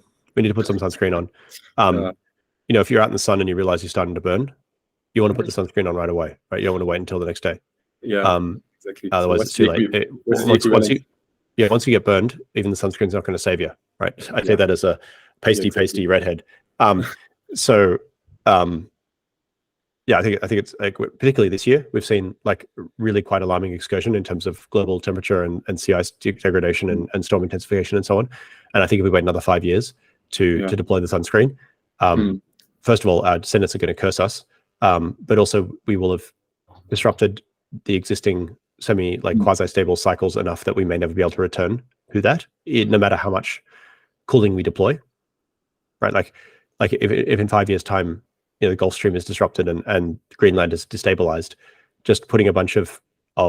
If you're out in the sun and you realize you're starting to burn, you want to put the sunscreen on right away, right? You don't want to wait until the next day. Exactly. Otherwise, it's too late. Once you get burned, even the sunscreen's not going to save you, right? I say that as a pasty redhead. I think it's like, particularly this year, we've seen like really quite alarming excursion in terms of global temperature and sea ice degradation and storm intensification and so on. And I think if we wait another 5 years to deploy the sunscreen, first of all, our descendants are going to curse us, but also we will have disrupted the existing quasi-stable cycles enough that we may never be able to return to that, no matter how much cooling we deploy, right? Like if in 5 years' time, the Gulf Stream is disrupted and Greenland is destabilized, just putting a bunch of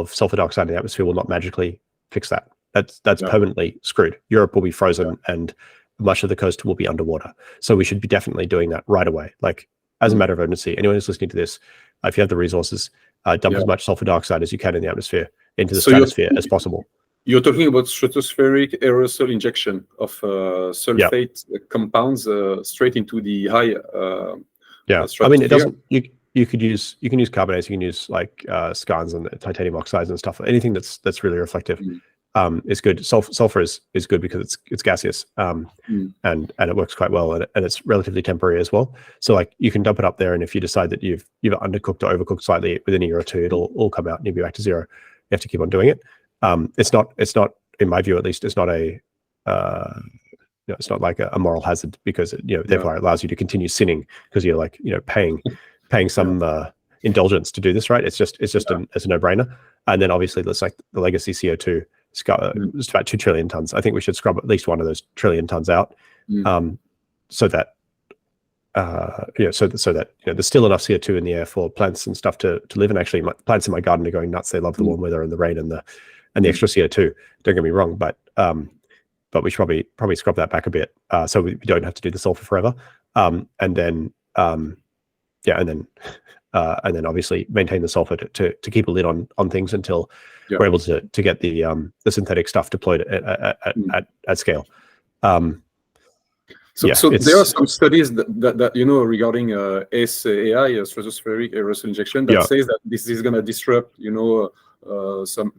sulfur dioxide in the atmosphere will not magically fix that. That's permanently screwed. Europe will be frozen and much of the coast will be underwater. So we should be definitely doing that right away. Like as a matter of urgency, anyone who's listening to this, if you have the resources, dump as much sulfur dioxide as you can in the atmosphere into the stratosphere as possible. You're talking about stratospheric aerosol injection of sulfate compounds straight into the high. I mean, it doesn't. You can use carbonates. You can use like scans and titanium oxides and stuff. Anything that's really reflective is good. Sulfur is good because it's gaseous, and it works quite well, and it's relatively temporary as well. So like you can dump it up there, and if you decide that you've undercooked or overcooked slightly within a year or two, it'll all come out and you'll be back to zero. You have to keep on doing it. It's not, in my view at least, it's not it's not like a moral hazard, because therefore it allows you to continue sinning, because you're like paying some indulgence to do this, right? It's just it's a no-brainer. And then obviously there's like the legacy CO2. It's about 2 trillion tons. I think we should scrub at least one of those trillion tons out, so that there's still enough CO2 in the air for plants and stuff to live. And actually, plants in my garden are going nuts. They love the warm weather and the rain and the extra CO2. Don't get me wrong, but we should probably scrub that back a bit, so we don't have to do the sulfur forever. And then obviously maintain the sulfur to keep a lid on things until we're able to get the synthetic stuff deployed at scale. So there are some studies that regarding SAI, stratospheric aerosol injection, that says that this is going to disrupt the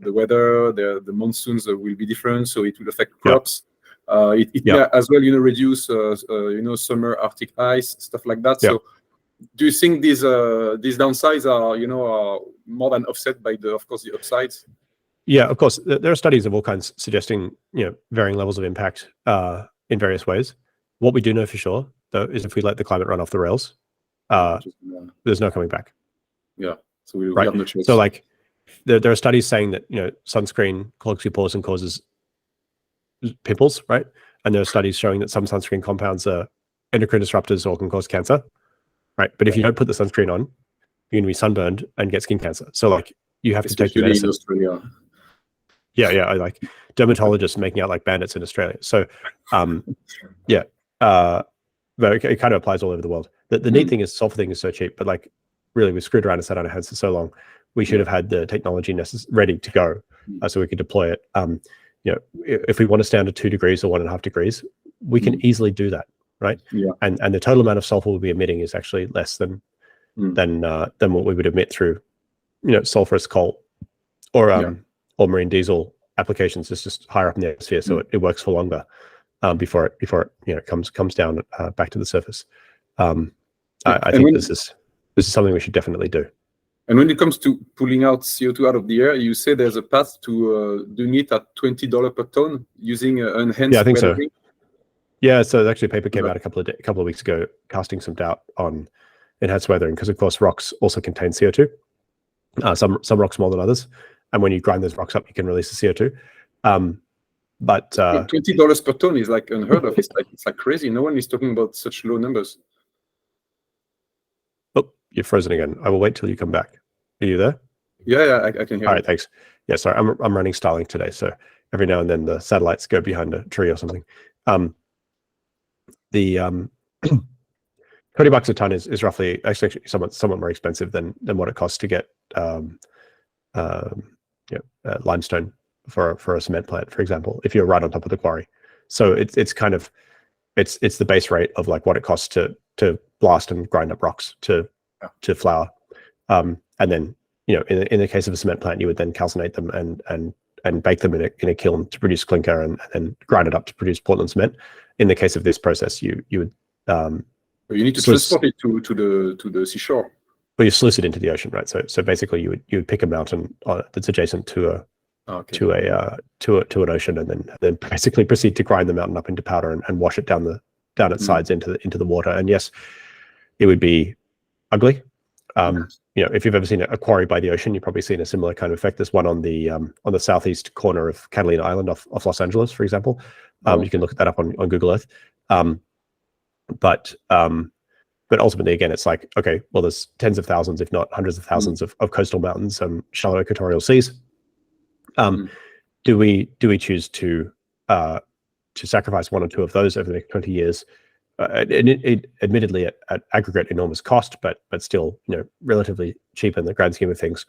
weather, the monsoons will be different, so it will affect crops. It may as well reduce summer Arctic ice, stuff like that. So do you think these downsides are more than offset by the upsides? Yeah, of course. There are studies of all kinds suggesting varying levels of impact in various ways. What we do know for sure, though, is if we let the climate run off the rails, there's no coming back. Yeah, so we have no choice. So like there are studies saying that sunscreen clogs your pores and causes pimples, right? And there are studies showing that some sunscreen compounds are endocrine disruptors or can cause cancer, right? But if you don't put the sunscreen on, you're going to be sunburned and get skin cancer. So like you have to take your medicine. I like dermatologists making out like bandits in Australia. So but it kind of applies all over the world. The neat thing is sulfur thing is so cheap, but like really we've screwed around and sat on our hands for so long. We should have had the technology ready to go, so we could deploy it. If we want to stay under 2 degrees or 1.5 degrees, we can easily do that, right? And the total amount of sulfur we'll be emitting is actually less than what we would emit through sulfurous coal or marine diesel applications. It's just higher up in the atmosphere, so it works for longer before it comes down back to the surface. I think this is something we should definitely do. And when it comes to pulling out CO2 out of the air, you say there's a path to doing it at $20 per ton using enhanced. Yeah, I think so. Yeah, so actually a paper came out a couple of weeks ago, casting some doubt on enhanced weathering, because of course rocks also contain CO2. Some rocks more than others, and when you grind those rocks up, you can release the CO2. But $20 per ton is like unheard of. It's like crazy. No one is talking about such low numbers. Oh, you're frozen again. I will wait till you come back. Are you there? Yeah, I can hear. All right, thanks. Yeah, sorry, I'm running Starlink today, so every now and then the satellites go behind a tree or something. The $20 a ton is roughly actually somewhat more expensive than what it costs to get limestone for a cement plant, for example, if you're right on top of the quarry. So it's the base rate of like what it costs to blast and grind up rocks to flour, and then in the case of a cement plant, you would then calcinate them and bake them in a kiln to produce clinker, and then grind it up to produce Portland cement. In the case of this process, you would you need to transport it to the seashore. Well, you sluice it into the ocean, right? So basically, you would pick a mountain that's adjacent to an ocean, and then basically proceed to grind the mountain up into powder and wash it down its sides into the water. And yes, it would be ugly. If you've ever seen a quarry by the ocean, you've probably seen a similar kind of effect. There's one on the southeast corner of Catalina Island off Los Angeles, for example. You can look that up on Google Earth. But ultimately, again, it's like, okay, well, there's tens of thousands, if not hundreds of thousands of coastal mountains, shallow equatorial seas. Do we choose to sacrifice one or two of those over the next 20 years? Admittedly at aggregate enormous cost, but still relatively cheap in the grand scheme of things.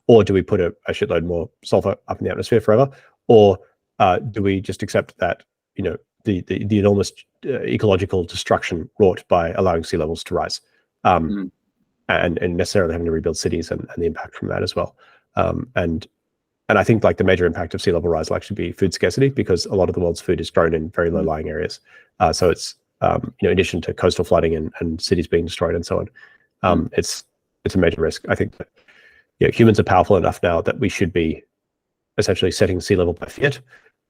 Or do we put a shitload more sulfur up in the atmosphere forever? or do we just accept that the enormous ecological destruction wrought by allowing sea levels to rise, and necessarily having to rebuild cities and the impact from that as well. And I think like the major impact of sea level rise will actually be food scarcity, because a lot of the world's food is grown in very low-lying areas. So it's in addition to coastal flooding and cities being destroyed and so on, it's a major risk. I think that humans are powerful enough now that we should be essentially setting sea level by fiat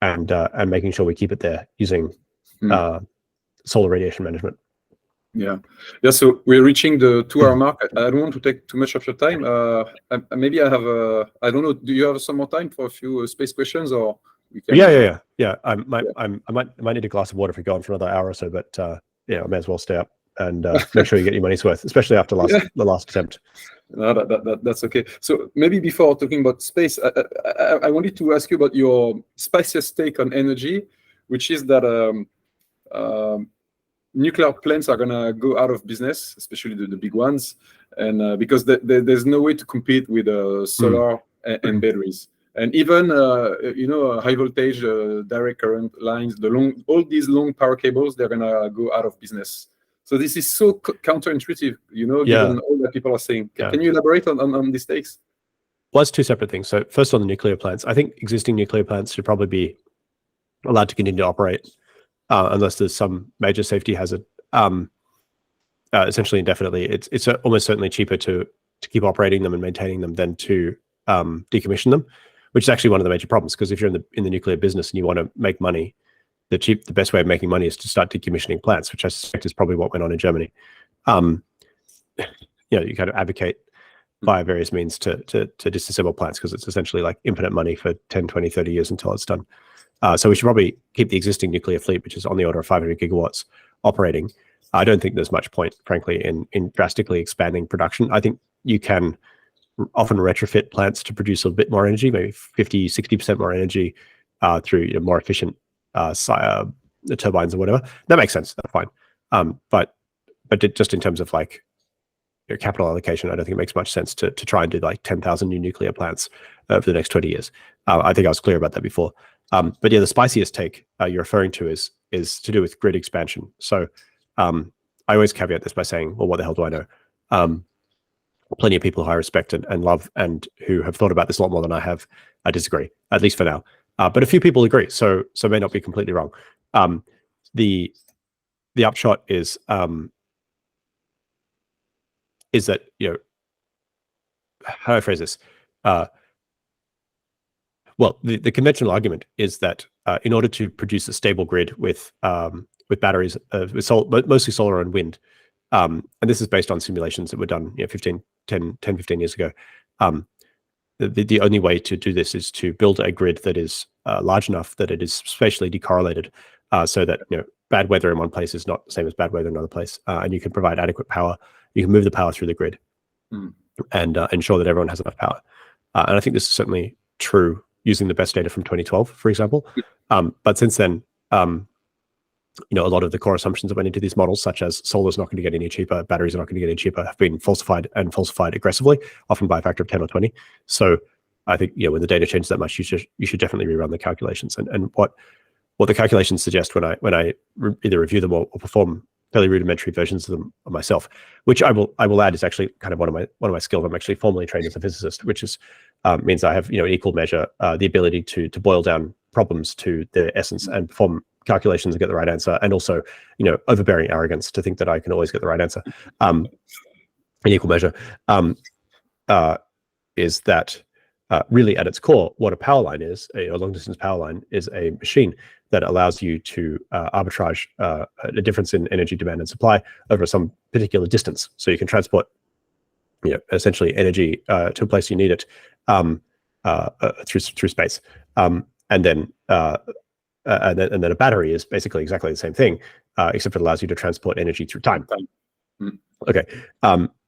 and making sure we keep it there using solar radiation management. Yeah. So we're reaching the 2-hour mark. I don't want to take too much of your time. Maybe I have I don't know. Do you have some more time for a few space questions, or we can? Yeah. I might need a glass of water if we go on for another hour or so, but I may as well stay up and make sure you get your money's worth, especially after the last attempt. No, that's okay. So maybe before talking about space, I wanted to ask you about your spiciest take on energy, which is that nuclear plants are gonna go out of business, especially the big ones, and because there's no way to compete with solar and batteries, and even high voltage direct current lines, all these long power cables, they're gonna go out of business. So this is so counterintuitive, given all that people are saying. Can you elaborate on these takes? Well, it's two separate things. So first, on the nuclear plants, I think existing nuclear plants should probably be allowed to continue to operate unless there's some major safety hazard, essentially indefinitely. It's almost certainly cheaper to keep operating them and maintaining them than to decommission them, which is actually one of the major problems, because if you're in the nuclear business and you want to make money, the best way of making money is to start decommissioning plants, which I suspect is probably what went on in Germany. You kind of advocate via various means to disassemble plants, because it's essentially like infinite money for 10, 20, 30 years until it's done. So we should probably keep the existing nuclear fleet, which is on the order of 500 gigawatts, operating. I don't think there's much point, frankly, in drastically expanding production. I think you can often retrofit plants to produce a bit more energy, maybe 50, 60% more energy through more efficient turbines or whatever. That makes sense. That's fine. But just in terms of like your capital allocation, I don't think it makes much sense to try and do like 10,000 new nuclear plants for the next 20 years. I think I was clear about that before. But yeah, the spiciest take you're referring to is to do with grid expansion. So I always caveat this by saying, well, what the hell do I know? Plenty of people who I respect and love and who have thought about this a lot more than I have, I disagree, at least for now. But a few people agree, so may not be completely wrong. The upshot is that, how do I phrase this? Well, the conventional argument is that in order to produce a stable grid with batteries, mostly solar and wind, and this is based on simulations that were done 15 years ago, the only way to do this is to build a grid that is large enough that it is spatially decorrelated, so that bad weather in one place is not the same as bad weather in another place, and you can provide adequate power. You can move the power through the grid and ensure that everyone has enough power. And I think this is certainly true using the best data from 2012, for example. But since then, a lot of the core assumptions that went into these models, such as solar is not going to get any cheaper, batteries are not going to get any cheaper, have been falsified aggressively, often by a factor of 10 or 20. So I think when the data changes that much, you should definitely rerun the calculations. And what the calculations suggest when I either review them or perform fairly rudimentary versions of them myself, which I will add is actually kind of one of my skills. I'm actually formally trained as a physicist, which is means I have in equal measure the ability to boil down problems to their essence and perform calculations and get the right answer, and also overbearing arrogance to think that I can always get the right answer in equal measure, is that really at its core what a power line is, a long distance power line is a machine that allows you to arbitrage a difference in energy demand and supply over some particular distance, so you can transport essentially energy to a place you need it through space, and then a battery is basically exactly the same thing, except it allows you to transport energy through time. Okay,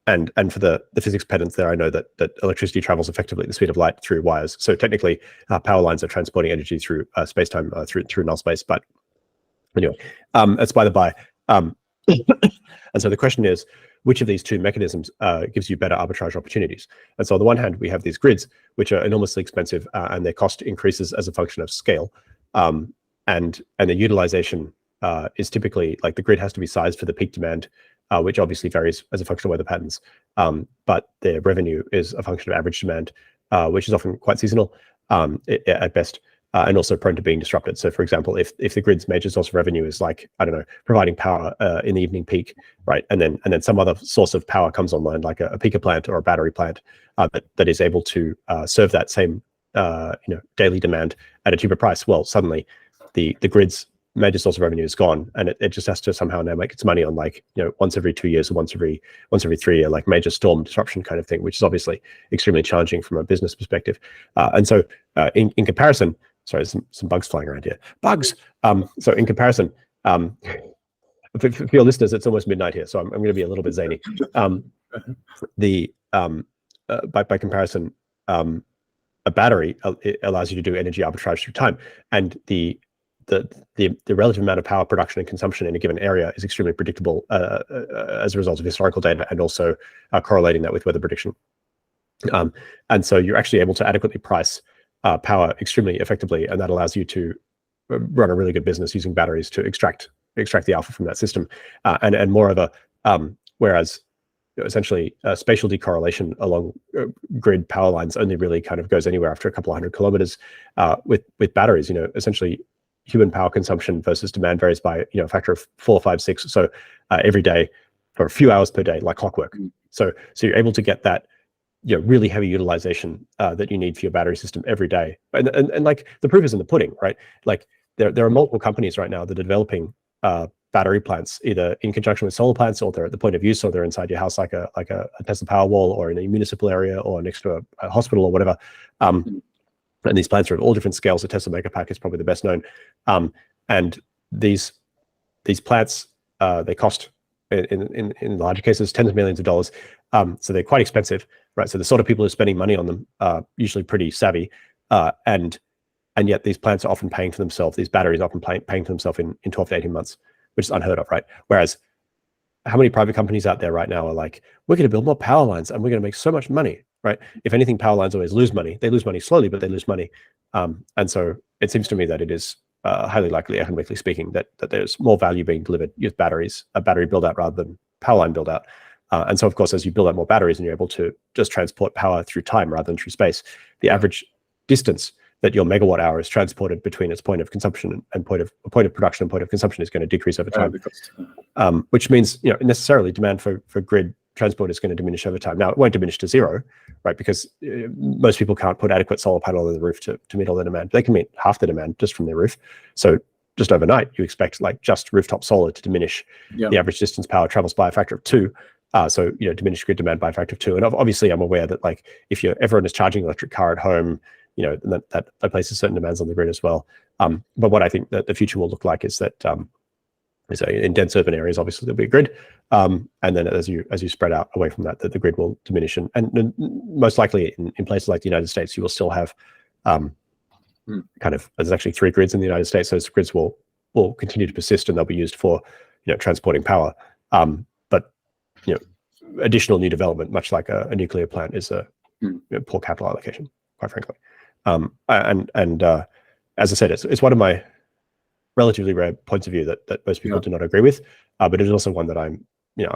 and for the physics pedants there, I know that electricity travels effectively at the speed of light through wires. So technically, power lines are transporting energy through space-time through null space. But anyway, that's by the by. And so the question is, which of these two mechanisms gives you better arbitrage opportunities. And so on the one hand, we have these grids, which are enormously expensive, and their cost increases as a function of scale. And the utilization is typically, like, the grid has to be sized for the peak demand, which obviously varies as a function of weather patterns. But their revenue is a function of average demand, which is often quite seasonal at best, and also prone to being disrupted. So, for example, if the grid's major source of revenue is, like, I don't know, providing power in the evening peak, right, and then some other source of power comes online, like a peaker plant or a battery plant, that is able to serve that same daily demand at a cheaper price, well, suddenly the grid's major source of revenue is gone, and it just has to somehow now make its money on, like, once every 2 years or once every 3 year, like, major storm disruption kind of thing, which is obviously extremely challenging from a business perspective. And so in comparison, sorry, there's some bugs flying around here. Bugs. So in comparison, for your listeners, it's almost midnight here, so I'm going to be a little bit zany. By comparison, a battery it allows you to do energy arbitrage through time, and the relative amount of power production and consumption in a given area is extremely predictable as a result of historical data, and also correlating that with weather prediction. And so you're actually able to adequately price power extremely effectively, and that allows you to run a really good business using batteries to extract the alpha from that system. And moreover, whereas essentially spatial decorrelation along grid power lines only really kind of goes anywhere after a couple of 100 kilometers, with batteries, essentially human power consumption versus demand varies by a factor of 4, 5, 6. So every day for a few hours per day, like clockwork. So you're able to get that really heavy utilization that you need for your battery system every day. And like, the proof is in the pudding, right? Like, there are multiple companies right now that are developing battery plants, either in conjunction with solar plants, or they're at the point of use, or they're inside your house, like a Tesla Powerwall, or in a municipal area, or next to a hospital or whatever. And these plants are at all different scales. The Tesla Megapack is probably the best known. And these plants, they cost, in larger cases, tens of millions of dollars. So they're quite expensive, right? So the sort of people who are spending money on them are usually pretty savvy. And yet these plants are often paying for themselves. These batteries are often paying for themselves in 12 to 18 months, which is unheard of, right? Whereas, how many private companies out there right now are like, we're going to build more power lines and we're going to make so much money, right? If anything, power lines always lose money. They lose money slowly, but they lose money. And so it seems to me that it is highly likely, economically speaking, that there's more value being delivered with batteries, a battery build out rather than power line build out. And so, of course, as you build out more batteries and you're able to just transport power through time rather than through space, the average distance that your megawatt hour is transported between its point of consumption and point of production and point of consumption is going to decrease over time. Which means, necessarily demand for grid transport is going to diminish over time. Now, it won't diminish to zero, right? Because most people can't put adequate solar panel on the roof to meet all their demand. They can meet half the demand just from their roof. So just overnight, you expect, like, just rooftop solar to diminish the average distance power travels by a factor of 2. So diminish grid demand by a factor of 2. And obviously, I'm aware that, like, if everyone is charging an electric car at home, that places certain demands on the grid as well. But what I think that the future will look like is that in dense urban areas, obviously there'll be a grid, and then as you spread out away from that, the grid will diminish. And most likely in places like the United States, you will still have there's actually 3 grids in the United States. Those grids will continue to persist, and they'll be used for transporting power. But additional new development, much like a nuclear plant, is a poor capital allocation, quite frankly. And as I said, it's one of my relatively rare points of view that most people do not agree with, but it is also one that I'm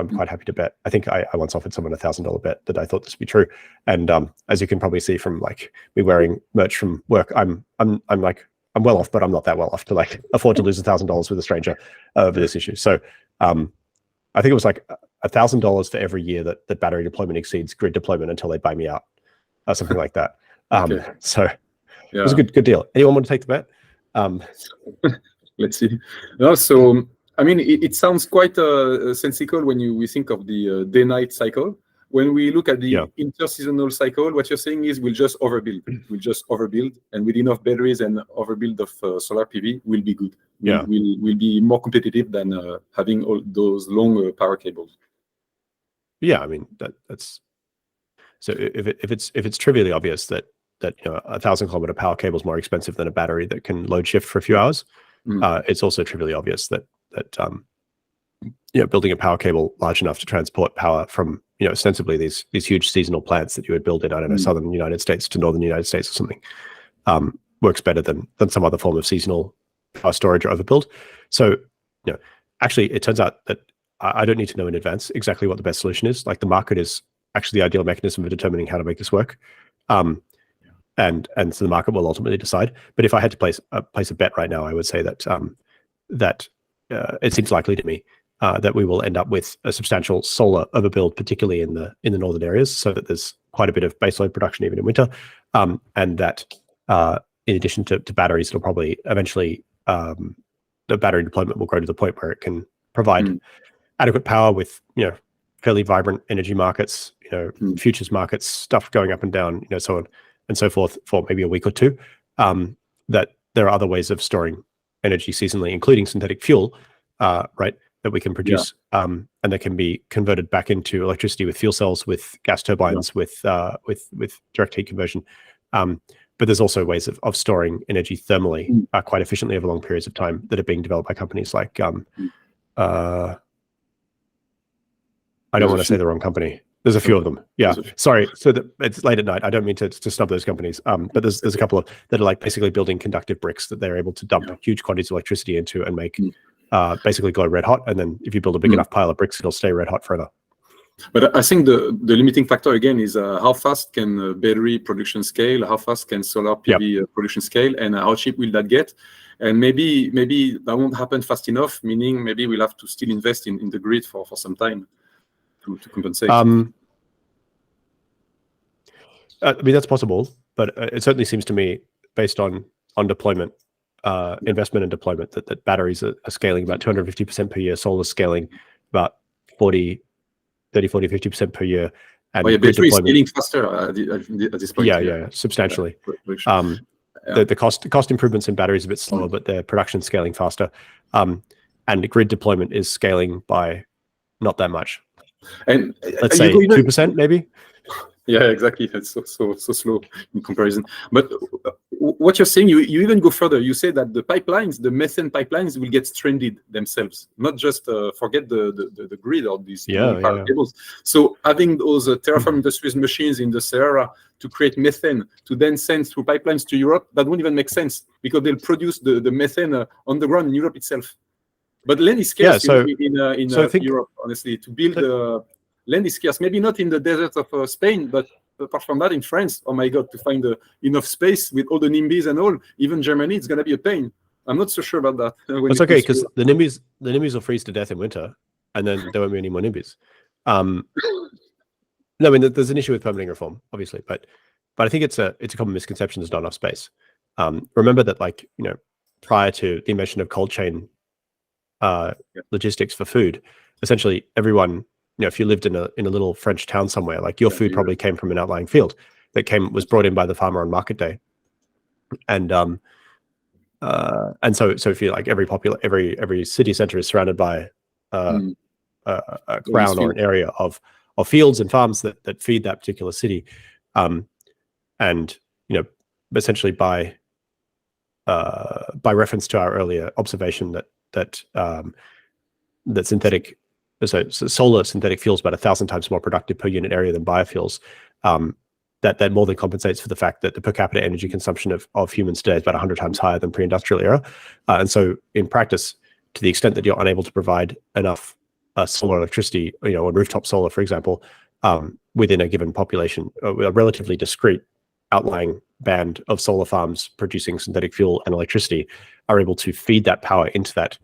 quite happy to bet. I think I once offered someone $1,000 bet that I thought this would be true. And as you can probably see from, like, me wearing merch from work, I'm well off, but I'm not that well off to, like, afford to lose $1,000 with a stranger over this issue. So I think it was like $1,000 for every year that battery deployment exceeds grid deployment until they buy me out, something like that. So it was a good deal. Anyone want to take the bet? Let's see. No, so I mean, it sounds quite sensical when we think of the day-night cycle. When we look at the interseasonal cycle, what you're saying is we'll just overbuild. We'll just overbuild, and with enough batteries and overbuild of solar PV, we'll be good. We'll be more competitive than having all those long power cables. Yeah, I mean that's so. If it's trivially obvious that a 1,000-kilometer power cable is more expensive than a battery that can load shift for a few hours, it's also trivially obvious that building a power cable large enough to transport power from, ostensibly these huge seasonal plants that you would build in, I don't know, southern United States to northern United States or something, works better than some other form of seasonal power storage or overbuild. So, actually, it turns out that I don't need to know in advance exactly what the best solution is. Like, the market is actually the ideal mechanism for determining how to make this work. And so the market will ultimately decide. But if I had to place a bet right now, I would say that it seems likely to me that we will end up with a substantial solar overbuild, particularly in the northern areas, so that there's quite a bit of baseload production even in winter, and that in addition to batteries, it'll probably eventually the battery deployment will grow to the point where it can provide adequate power with fairly vibrant energy markets, futures markets, stuff going up and down, so on and so forth for maybe a week or two. That there are other ways of storing energy seasonally, including synthetic fuel, right, that we can produce, and that can be converted back into electricity with fuel cells, with gas turbines, with direct heat conversion. But there's also ways of storing energy thermally quite efficiently over long periods of time that are being developed by companies like I don't want to say the wrong company. There's a few of them. Yeah, sorry. So it's late at night. I don't mean to snub those companies. But there's a couple of that are like basically building conductive bricks that they're able to dump huge quantities of electricity into and make basically go red hot. And then if you build a big enough pile of bricks, it'll stay red hot forever. But I think the limiting factor again is how fast can battery production scale, how fast can solar PV production scale, and how cheap will that get? And maybe that won't happen fast enough, meaning maybe we'll have to still invest in the grid for some time to compensate. I mean, that's possible, but it certainly seems to me, based on deployment, investment and deployment, that batteries are scaling about 250% per year, solar scaling about 30, 40, 50% per year. And battery is scaling faster at this point. Yeah, substantially. The cost improvements in batteries are a bit slower, but their production scaling faster. And the grid deployment is scaling by not that much. And let's say 2% maybe. Yeah, exactly. It's so slow in comparison. But what you're saying, you even go further. You say that the pipelines, the methane pipelines, will get stranded themselves, not just forget the grid or these power cables. So having those Terraform Industries machines in the Sahara to create methane to then send through pipelines to Europe, that won't even make sense because they'll produce the methane on the ground in Europe itself. But land is scarce in Europe, honestly. To build land is scarce. Maybe not in the deserts of Spain, but apart from that, in France, oh my God, to find enough space with all the NIMBYs and all, even Germany, it's going to be a pain. I'm not so sure about that. It's okay, because the NIMBYs will freeze to death in winter, and then there won't be any more NIMBYs. No, I mean, there's an issue with permitting reform, obviously, but I think it's a common misconception there's not enough space. Remember that, like, prior to the invention of cold chain logistics for food, essentially everyone, if you lived in a little French town somewhere, like your food probably came from an outlying field that was brought in by the farmer on market day, and so if you like every city center is surrounded by a crown or an area of fields and farms that feed that particular city, and essentially by reference to our earlier observation that synthetic. So solar synthetic fuels about 1,000 times more productive per unit area than biofuels. That more than compensates for the fact that the per capita energy consumption of humans today is about 100 times higher than pre-industrial era. And so in practice, to the extent that you're unable to provide enough solar electricity, on rooftop solar, for example, within a given population, a relatively discrete outlying band of solar farms producing synthetic fuel and electricity are able to feed that power into that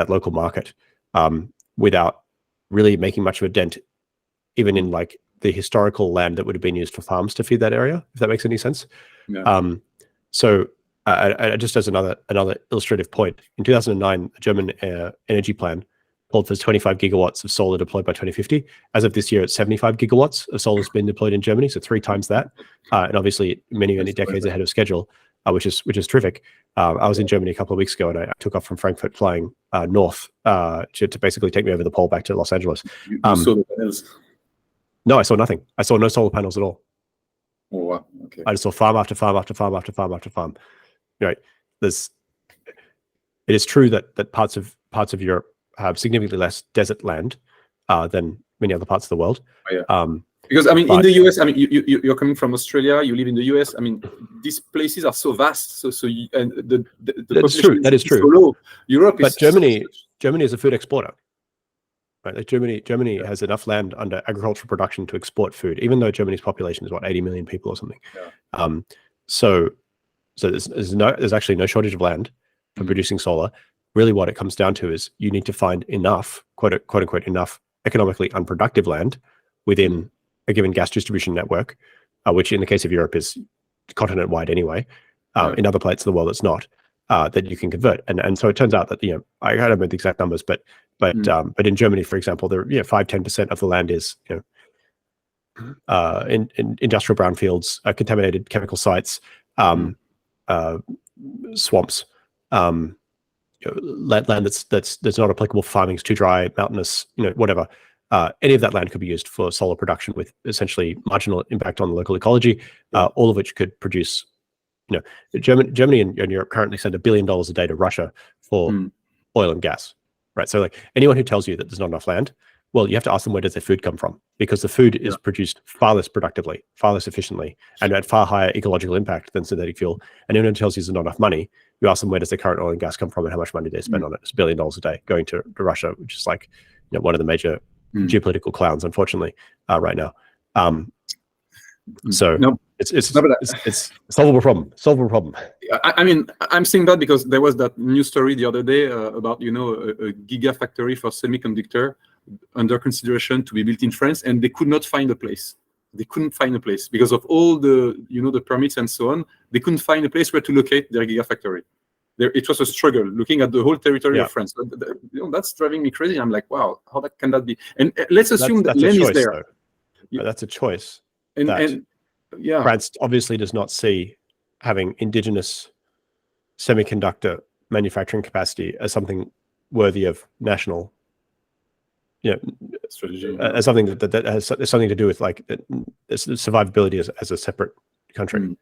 local market without really making much of a dent, even in like the historical land that would have been used for farms to feed that area, if that makes any sense. Yeah. So just as another illustrative point, in 2009, the German energy plan called for 25 gigawatts of solar deployed by 2050. As of this year, it's 75 gigawatts of solar has been deployed in Germany, so 3 times that, and obviously many decades ahead of schedule, which is terrific. I was in Germany a couple of weeks ago, and I took off from Frankfurt flying north to basically take me over the pole back to Los Angeles. You saw the panels? No, I saw nothing. I saw no solar panels at all. Oh, wow. Okay. I just saw farm after farm after farm after farm after farm. Right. It is true that parts of Europe have significantly less desert land than many other parts of the world. Oh, yeah. Because I mean, in the US, I mean, you're coming from Australia, you live in the US. I mean, these places are so vast. And the population that is true. So low. Europe but is Germany is a food exporter. Right? Like Germany has enough land under agricultural production to export food, even though Germany's population is 80 million people or something. Yeah. So there's actually no shortage of land for producing solar. Really, what it comes down to is you need to find enough, quote unquote, enough economically unproductive land within a given gas distribution network, which in the case of Europe is continent-wide anyway. In other places of the world, it's not. That you can convert, and so it turns out that I don't know the exact numbers, but in Germany, for example, there 5-10% of the land is in industrial brownfields, contaminated chemical sites, swamps, land that's not applicable for farming, is too dry, mountainous, whatever. Any of that land could be used for solar production with essentially marginal impact on the local ecology, all of which could produce. Germany and Europe currently send $1 billion a day to Russia for oil and gas, right? So like anyone who tells you that there's not enough land, well, you have to ask them where does their food come from, because the food is produced far less productively, far less efficiently, and at far higher ecological impact than synthetic fuel. And anyone who tells you there's not enough money, you ask them where does their current oil and gas come from and how much money they spend on it. It's $1 billion a day going to Russia, which is like one of the major geopolitical clowns, unfortunately, right now. So it's a solvable problem. I mean, I'm saying that because there was that news story the other day about a gigafactory for semiconductor under consideration to be built in France, and they could not find a place. They couldn't find a place because of all the the permits and so on. They couldn't find a place where to locate their gigafactory. It was a struggle looking at the whole territory of France. That's driving me crazy. I'm like, wow, how can that be? And let's assume that land is there. That's a choice. And France obviously does not see having indigenous semiconductor manufacturing capacity as something worthy of national, strategy. As something that has something to do with like survivability as a separate country.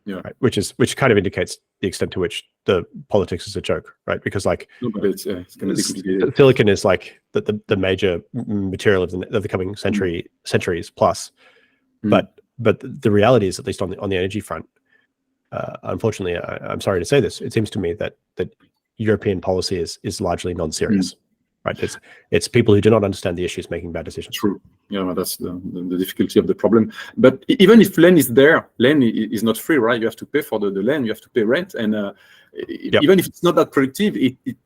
Right? Which kind of indicates the extent to which the politics is a joke, right? Because like it's going to be complicated. Silicon is like the major material of the coming centuries plus, but the reality is, at least on the energy front, unfortunately, I'm sorry to say this, it seems to me that European policy is largely non-serious. Right? It's people who do not understand the issues making bad decisions. True. Yeah, that's the difficulty of the problem. But even if land is there, land is not free, right? You have to pay for the land, you have to pay rent, and even if it's not that productive,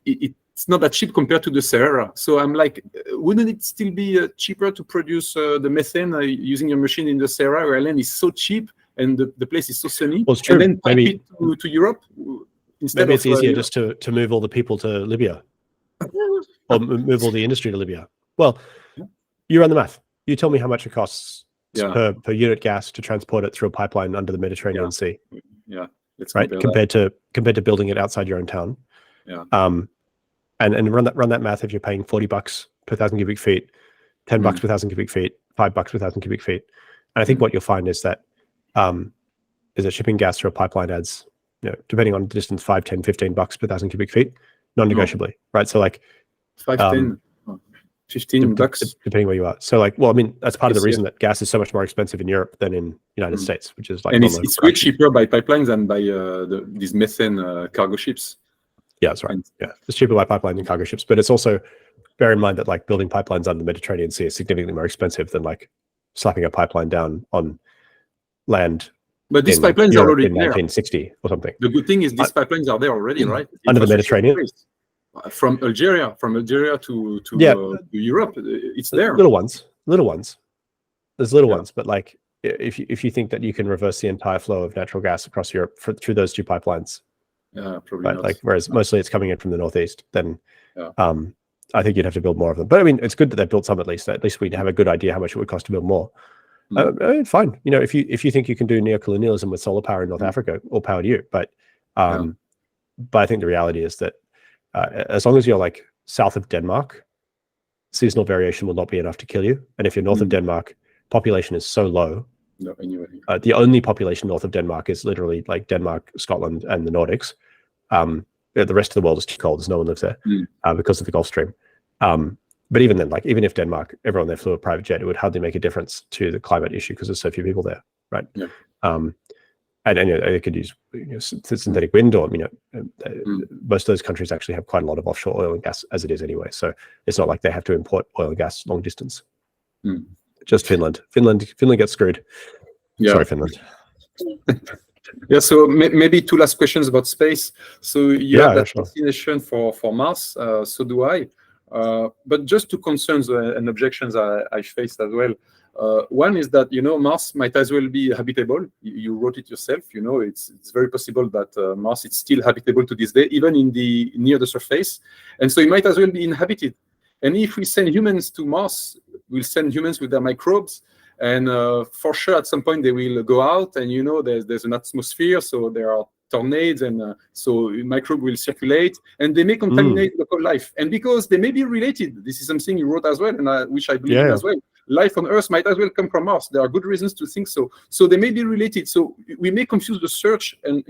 it's not that cheap compared to the Sahara. So I'm like, wouldn't it still be cheaper to produce the methane using a machine in the Sahara, where land is so cheap and the place is so sunny? Well, it's true. And then pipe Maybe it to Europe instead. Maybe it's easier just to move all the people to Libya. Or move all the industry to Libya. Well, you run the math. You tell me how much it costs per unit gas to transport it through a pipeline under the Mediterranean Sea. Yeah, let's right. Compared to building it outside your own town. Yeah. And run that math. If you're paying $40 per 1,000 cubic feet, $10 per 1,000 cubic feet, $5 per 1,000 cubic feet, and I think what you'll find is that shipping gas through a pipeline adds, depending on the distance, $5, $10, $15 per 1,000 cubic feet, non-negotiably, right? So like. 5, 10, $15 depending where you are. So like, well, I mean, that's part of the reason that gas is so much more expensive in Europe than in United States, which is like, and it's way cheaper by pipelines than by these methane cargo ships. Yeah, that's right. Yeah, it's cheaper by pipeline than cargo ships, but it's also, bear in mind that like building pipelines under the Mediterranean Sea is significantly more expensive than like slapping a pipeline down on land. But these pipelines are already in there. 1960 or something. The good thing is these pipelines are there already, right? Under the Mediterranean. From Algeria to Europe, it's there. Little ones. There's little ones, but like if you think that you can reverse the entire flow of natural gas across Europe through those two pipelines, probably right? not. Like whereas mostly it's coming in from the northeast, then I think you'd have to build more of them. But I mean, it's good that they built some at least. At least we'd have a good idea how much it would cost to build more. Fine, if you think you can do neocolonialism with solar power in North Africa, all power to you. But I think the reality is that. As long as you're like south of Denmark, seasonal variation will not be enough to kill you. And if you're north of Denmark, population is so low. No, anyway. The only population north of Denmark is literally like Denmark, Scotland, and the Nordics. The rest of the world is too cold. There's no one lives there because of the Gulf Stream. But even then, like even if Denmark, everyone there flew a private jet, it would hardly make a difference to the climate issue because there's so few people there, right? Yeah. And they could use synthetic wind, or most of those countries actually have quite a lot of offshore oil and gas as it is anyway. So it's not like they have to import oil and gas long distance. Just Finland. Finland gets screwed. Yeah. Sorry, Finland. Yeah, so maybe two last questions about space. So you have that sure. fascination for Mars, so do I. But just two concerns and objections I faced as well. One is that, Mars might as well be habitable. You wrote it yourself, it's very possible that Mars is still habitable to this day, even near the surface. And so it might as well be inhabited. And if we send humans to Mars, we'll send humans with their microbes. And for sure, at some point, they will go out, and there's an atmosphere, so there are tornadoes, and so microbe will circulate, and they may contaminate local life. And because they may be related, this is something you wrote as well, and which I believe in as well. Life on Earth might as well come from Mars. There are good reasons to think so. So they may be related. So we may confuse the search and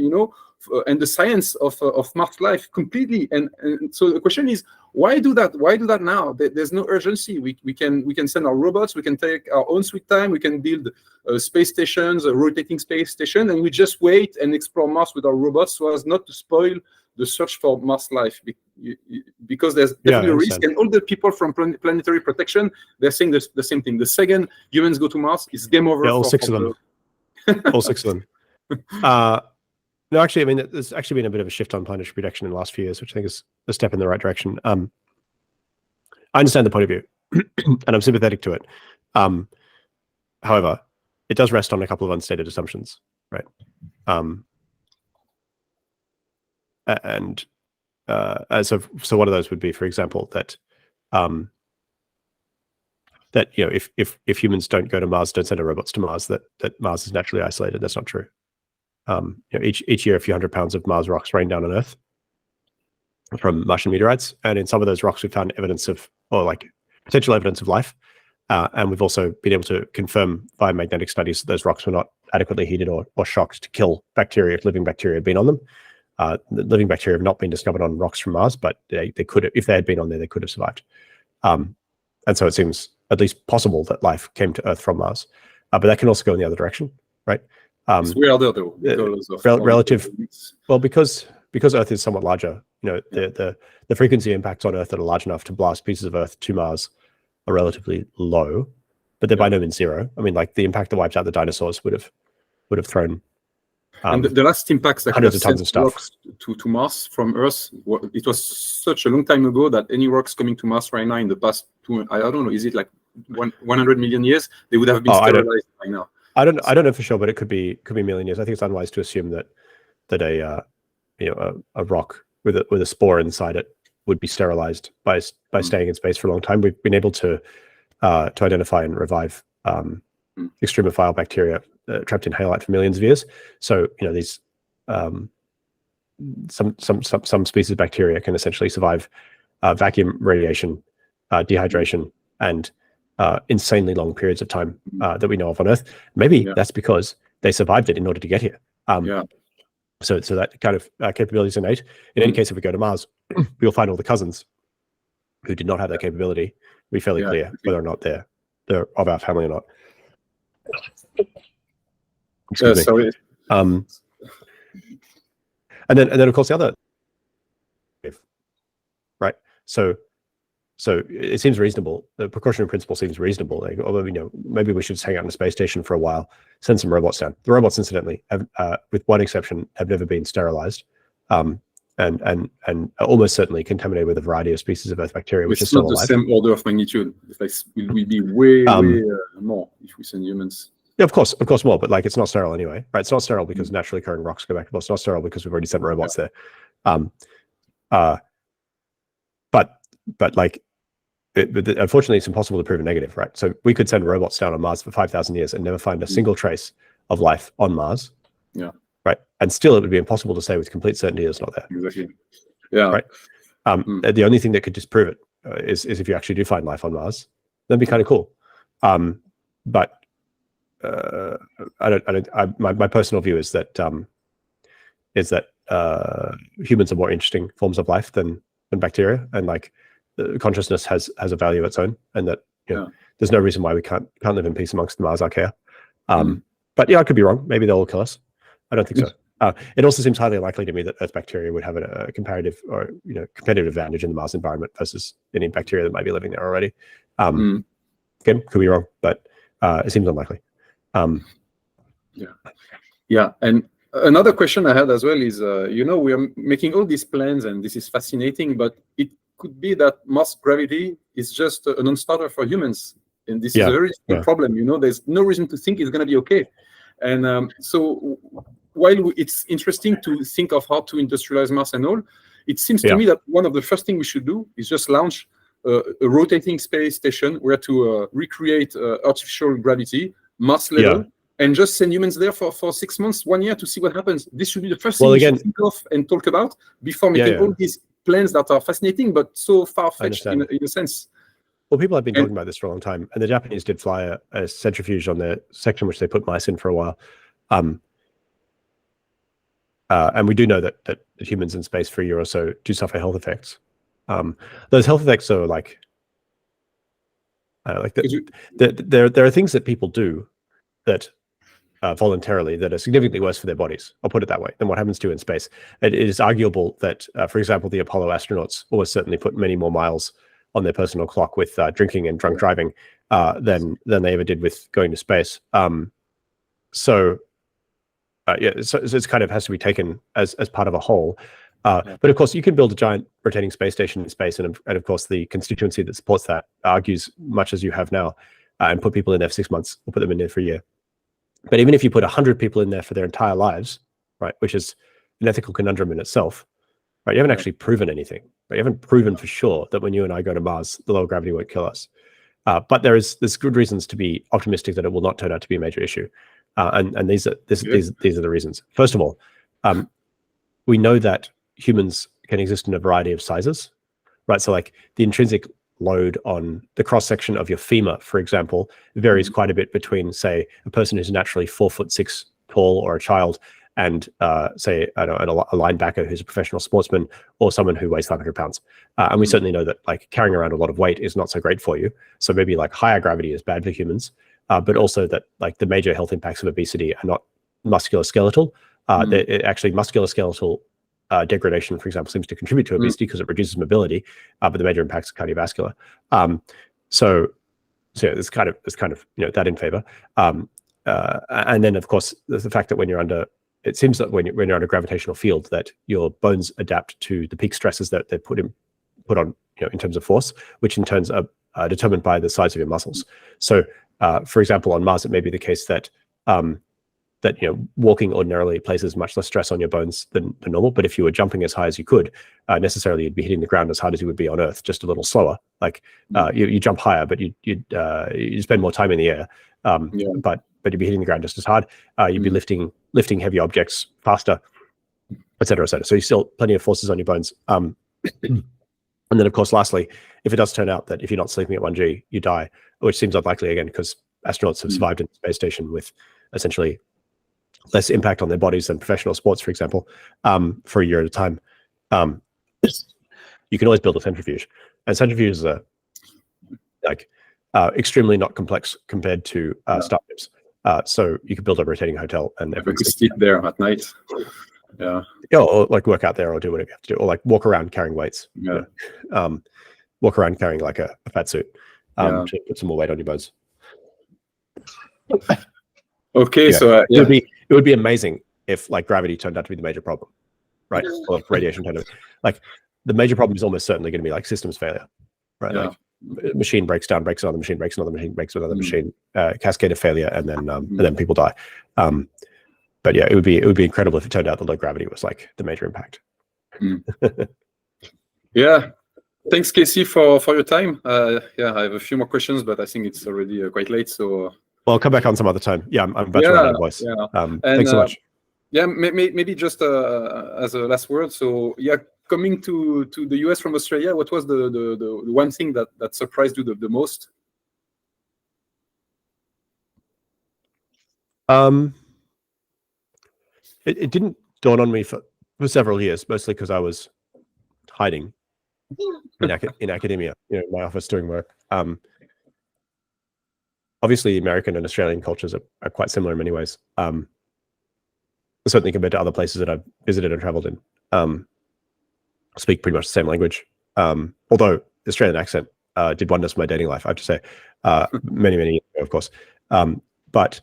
and the science of Mars life completely. And so the question is, why do that? Why do that now? There's no urgency. We can send our robots. We can take our own sweet time. We can build space stations, a rotating space station, and we just wait and explore Mars with our robots so as not to spoil the search for Mars life, because there's definitely a risk. And all the people from planetary protection, they're saying the same thing. The second humans go to Mars, it's game over. Yeah, all six of them. All six of them. No, actually, I mean, there's actually been a bit of a shift on planetary protection in the last few years, which I think is a step in the right direction. I understand the point of view, and I'm sympathetic to it. However, it does rest on a couple of unstated assumptions, right? So one of those would be, for example, that if humans don't go to Mars, don't send our robots to Mars, that Mars is naturally isolated. That's not true. Each year, a few hundred pounds of Mars rocks rain down on Earth from Martian meteorites, and in some of those rocks, we found potential evidence of life. And we've also been able to confirm via magnetic studies that those rocks were not adequately heated or shocked to kill bacteria if living bacteria had been on them. The living bacteria have not been discovered on rocks from Mars, but they could have, if they had been on there, they could have survived. And so it seems at least possible that life came to Earth from Mars. But that can also go in the other direction, right? It's weirder though, because Earth is somewhat larger. The frequency impacts on Earth that are large enough to blast pieces of Earth to Mars are relatively low, but they're by no means zero. I mean, like the impact that wiped out the dinosaurs would have thrown. And the last impacts that hundreds of tons of stuff rocks to Mars from Earth, it was such a long time ago that any rocks coming to Mars right now in the past I don't know, is it like 100 million years? They would have been sterilized by now. I don't know for sure, but it could be a million years. I think it's unwise to assume that a rock with a spore inside it would be sterilized by staying in space for a long time. We've been able to identify and revive extremophile bacteria trapped in halite for millions of years. So these some species of bacteria can essentially survive vacuum radiation, dehydration, and insanely long periods of time that we know of on Earth. Maybe that's because they survived it in order to get here. So that kind of capability is innate. In any case, if we go to Mars, we'll find all the cousins who did not have that capability. It'll be fairly clear whether or not they're of our family or not. Sorry. And then of course the other, right? So it seems reasonable. The precautionary principle seems reasonable. Like, although maybe we should just hang out in a space station for a while, send some robots down. The robots, incidentally, have, with one exception, have never been sterilized, and almost certainly contaminated with a variety of species of Earth bacteria, which is still alive. It's not the same order of magnitude. We'll be way more if we send humans. Yeah, of course more, but like it's not sterile anyway, right? It's not sterile because naturally occurring rocks go back to Mars. It's not sterile because we've already sent robots there. But like, unfortunately, it's impossible to prove a negative, right? So we could send robots down on Mars for 5,000 years and never find a single trace of life on Mars. Yeah. Right. And still, it would be impossible to say with complete certainty it's not there. Exactly. Yeah. Right. The only thing that could disprove it is if you actually do find life on Mars. That'd be kind of cool. But my personal view is that humans are more interesting forms of life than bacteria, and like consciousness has a value of its own, and that there's no reason why we can't live in peace amongst the Mars Archaea. But yeah, I could be wrong. Maybe they'll all kill us. I don't think so. It also seems highly likely to me that Earth bacteria would have a comparative or competitive advantage in the Mars environment versus any bacteria that might be living there already. Again, could be wrong, but it seems unlikely. Yeah, and another question I had as well is, we are making all these plans, and this is fascinating, but it could be that Mars gravity is just a non-starter for humans, and this is a very small problem. There's no reason to think it's going to be okay. And so while it's interesting to think of how to industrialize Mars and all, it seems to me that one of the first things we should do is just launch a rotating space station where to recreate artificial gravity, Mars level, and just send humans there for 6 months, 1 year to see what happens. This should be the first thing we should think of and talk about before making all these plans that are fascinating but so far-fetched in a sense. Well, people have been talking about this for a long time, and the Japanese did fly a centrifuge on the section which they put mice in for a while. And we do know that humans in space for a year or so do suffer health effects. Those health effects are there are things that people do that voluntarily that are significantly worse for their bodies, I'll put it that way, than what happens to in space. It is arguable that, for example, the Apollo astronauts almost certainly put many more miles on their personal clock with drinking and drunk driving than they ever did with going to space. So it's kind of has to be taken as part of a whole. But of course, you can build a giant rotating space station in space, and of course, the constituency that supports that argues much as you have now, and put people in there for 6 months or put them in there for a year. But even if you put 100 people in there for their entire lives, right, which is an ethical conundrum in itself, right, you haven't actually proven anything. Right? You haven't proven for sure that when you and I go to Mars, the low gravity won't kill us. But there's good reasons to be optimistic that it will not turn out to be a major issue. And these are the reasons. First of all, we know that humans can exist in a variety of sizes, right? So like the intrinsic load on the cross section of your femur, for example, varies quite a bit between, say, a person who's naturally 4'6" tall or a child, and say a linebacker who's a professional sportsman, or someone who weighs 500 pounds. And we certainly know that like carrying around a lot of weight is not so great for you. So maybe like higher gravity is bad for humans, but also that like the major health impacts of obesity are not musculoskeletal. Actually, musculoskeletal degradation, for example, seems to contribute to obesity because it reduces mobility, but the major impacts are cardiovascular. So it's kind of that in favor. And then of course there's the fact that when you're under, it seems that when you're under a gravitational field, that your bones adapt to the peak stresses that they're put on in terms of force, which in turn are determined by the size of your muscles. So for example, on Mars, it may be the case that walking ordinarily places much less stress on your bones than normal. But if you were jumping as high as you could, necessarily you'd be hitting the ground as hard as you would be on Earth, just a little slower. Like you jump higher, but you spend more time in the air. But you'd be hitting the ground just as hard. You'd be lifting heavy objects faster, et cetera, et cetera. So you still plenty of forces on your bones. And then, of course, lastly, if it does turn out that if you're not sleeping at 1G, you die, which seems unlikely again, because astronauts have survived in the space station with essentially less impact on their bodies than professional sports, for example, for a year at a time. You can always build a centrifuge, and centrifuges are extremely not complex compared to starships. So you could build a rotating hotel and everyone could sleep there at night. Or like work out there, or do whatever you have to do, or like walk around carrying weights. Walk around carrying like a fat suit to put some more weight on your bones. Okay, so it would be amazing if like gravity turned out to be the major problem, right? Or if radiation turned out like the major problem is almost certainly going to be like systems failure, right? Like machine breaks down, breaks another machine, breaks another machine, breaks another machine, cascade of failure, and then people die. But yeah, it would be incredible if it turned out that low gravity was like the major impact. Thanks, Casey, for your time. I have a few more questions, but I think it's already quite late. So well, I'll come back on some other time. I'm about to run out of voice. Thanks so much. Maybe just as a last word. So coming to the US from Australia, what was the one thing that surprised you the most? It didn't dawn on me for several years, mostly because I was hiding. in academia, in my office doing work. Obviously, American and Australian cultures are quite similar in many ways. Certainly compared to other places that I've visited and traveled in. Speak pretty much the same language. Although the Australian accent did wonders for my dating life, I have to say, many years ago, of course. But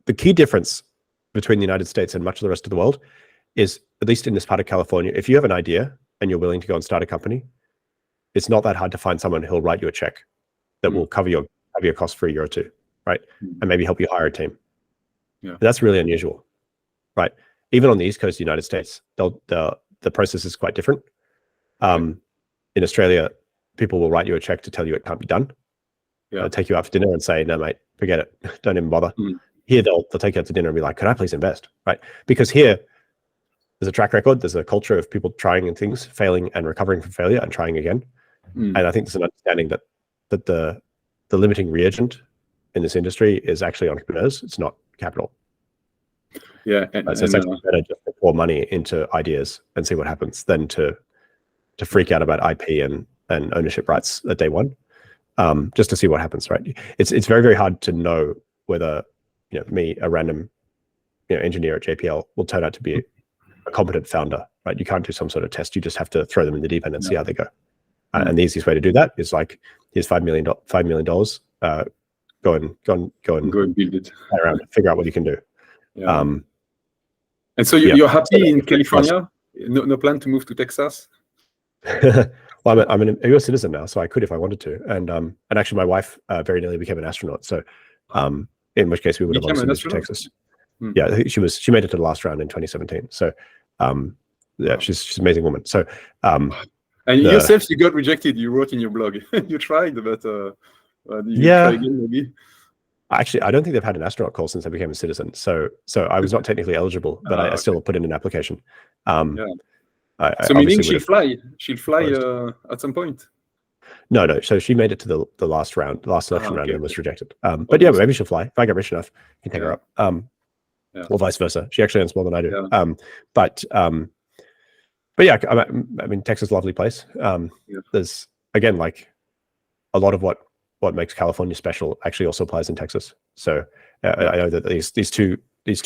the key difference between the United States and much of the rest of the world is, at least in this part of California, if you have an idea and you're willing to go and start a company, it's not that hard to find someone who'll write you a check that will cover your costs for a year or two, right? And maybe help you hire a team. Yeah. That's really unusual, right? Even on the East Coast of the United States, the process is quite different. In Australia, people will write you a check to tell you it can't be done. Yeah. They'll take you out for dinner and say, no, mate, forget it. Don't even bother. Here, they'll take you out to dinner and be like, could I please invest, right? Because here, there's a track record. There's a culture of people trying things, failing and recovering from failure and trying again. And I think there's an understanding that the limiting reagent in this industry is actually entrepreneurs. It's not capital. Yeah, so it's actually better just to pour money into ideas and see what happens than to freak out about IP and ownership rights at day one, just to see what happens. Right? It's very hard to know whether me, a random engineer at JPL, will turn out to be a competent founder. Right? You can't do some sort of test. You just have to throw them in the deep end and see how they go. And the easiest way to do that is like, here's $5 million. Go and build it. Play around, figure out what you can do. Yeah. And so you're happy in California? No plan to move to Texas? Well, I'm a US citizen now, so I could if I wanted to. And actually, my wife very nearly became an astronaut. So, in which case we would have obviously moved to Texas. Yeah, she made it to the last round in 2017. So, yeah, she's an amazing woman. So, and yourself, you got rejected. You wrote in your blog. You tried, but you try again, maybe. Actually, I don't think they've had an astronaut call since I became a citizen. So I was not technically eligible, but I still put in an application. So meaning she'll fly at some point. No. So she made it to the last round, last selection round, and was rejected. But yeah, maybe she'll fly if I get rich enough. I can take her up, or vice versa. She actually earns more than I do. But yeah, I mean, Texas is a lovely place. There's again, like a lot of what makes California special actually also applies in Texas. So I know that these two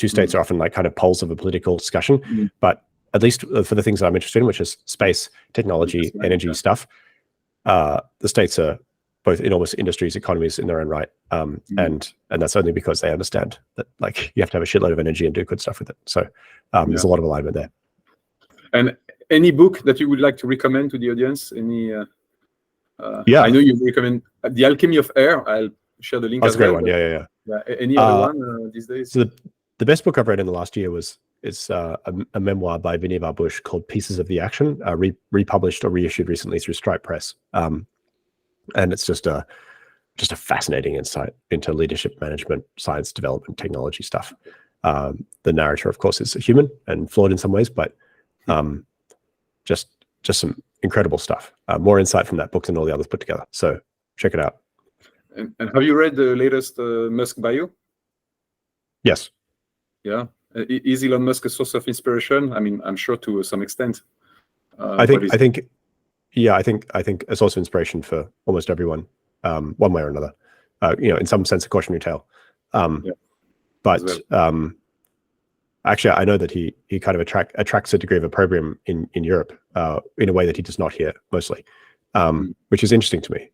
states are often like kind of poles of a political discussion, but at least for the things that I'm interested in, which is space, technology, energy stuff, the states are both enormous industries, economies in their own right, and that's only because they understand that like you have to have a shitload of energy and do good stuff with it. So there's a lot of alignment there. And any book that you would like to recommend to the audience? Any? I know you recommend The Alchemy of Air. I'll share the link. That's a great one. Yeah. Any other one these days? So the best book I've read in the last year is a memoir by Vinny Bush called Pieces of the Action, republished or reissued recently through Stripe Press. And it's just a fascinating insight into leadership, management, science, development, technology stuff. The narrator, of course, is a human and flawed in some ways, but just some incredible stuff. More insight from that book than all the others put together. So check it out. And have you read the latest Musk bio? Yes. Yeah. Is Elon Musk a source of inspiration? I mean, I'm sure to some extent. I think a source of inspiration for almost everyone, one way or another. In some sense, a cautionary tale. But actually, I know that he kind of attracts a degree of opprobrium in Europe in a way that he does not here mostly, which is interesting to me.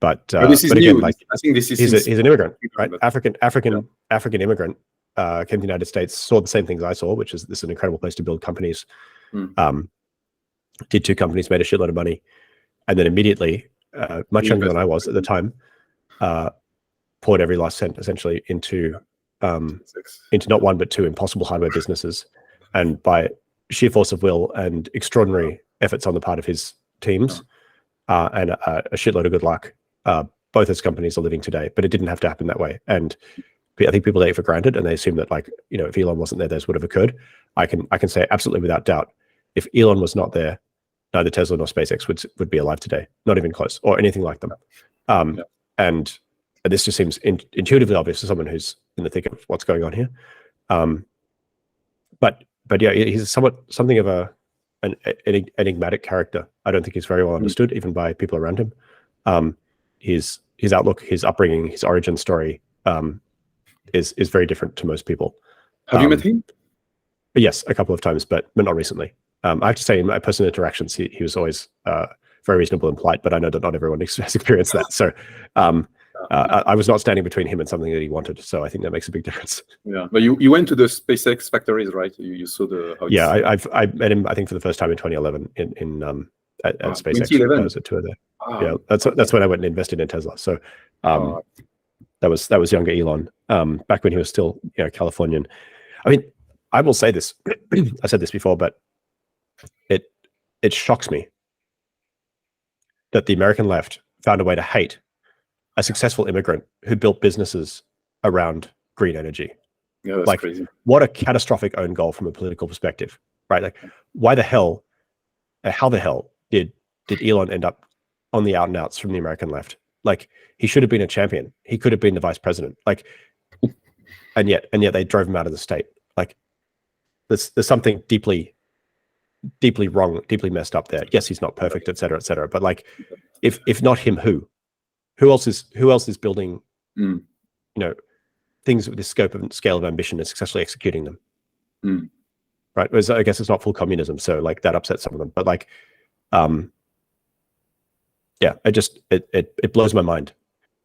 But this is again, new. like I think this is he's an immigrant, right? African immigrant came to the United States, saw the same things I saw, which is this is an incredible place to build companies. Did 2 companies, made a shitload of money, and then immediately, much younger than I was at the time, poured every last cent essentially into not one but 2 impossible hardware businesses, and by sheer force of will and extraordinary efforts on the part of his teams and a shitload of good luck, both his companies are living today. But it didn't have to happen that way, and I think people take it for granted, and they assume that like if Elon wasn't there, this would have occurred. I can say absolutely without doubt, if Elon was not there, neither Tesla nor SpaceX would be alive today, not even close, or anything like them. And this just seems intuitively obvious to someone who's in the thick of what's going on here. But but yeah, he's something of an enigmatic character. I don't think he's very well understood, even by people around him. His outlook, his upbringing, his origin story is very different to most people. Have you met him? Yes, a couple of times, but not recently. I have to say, in my personal interactions, he was always very reasonable and polite, but I know that not everyone has experienced that. So I was not standing between him and something that he wanted. So I think that makes a big difference. Yeah, but you went to the SpaceX factories, right? You saw the how yeah. I met him, I think, for the first time in 2011 at SpaceX. 2011. That was a tour there. Yeah, that's when I went and invested in Tesla. So that was younger Elon, back when he was still Californian. I mean, I will say this. I said this before, but it shocks me that the American left found a way to hate a successful immigrant who built businesses around green energy. Yeah, that's crazy. What a catastrophic own goal from a political perspective, right? Like, how the hell did Elon end up on the out and outs from the American left? Like, he should have been a champion. He could have been the vice president. Like, and yet they drove him out of the state. Like, there's something deeply wrong, deeply messed up there. Yes, he's not perfect, et cetera, but like, if not him, who else is building things with this scope and scale of ambition and successfully executing them? Right? Whereas I guess it's not full communism, so like that upsets some of them, but like it blows my mind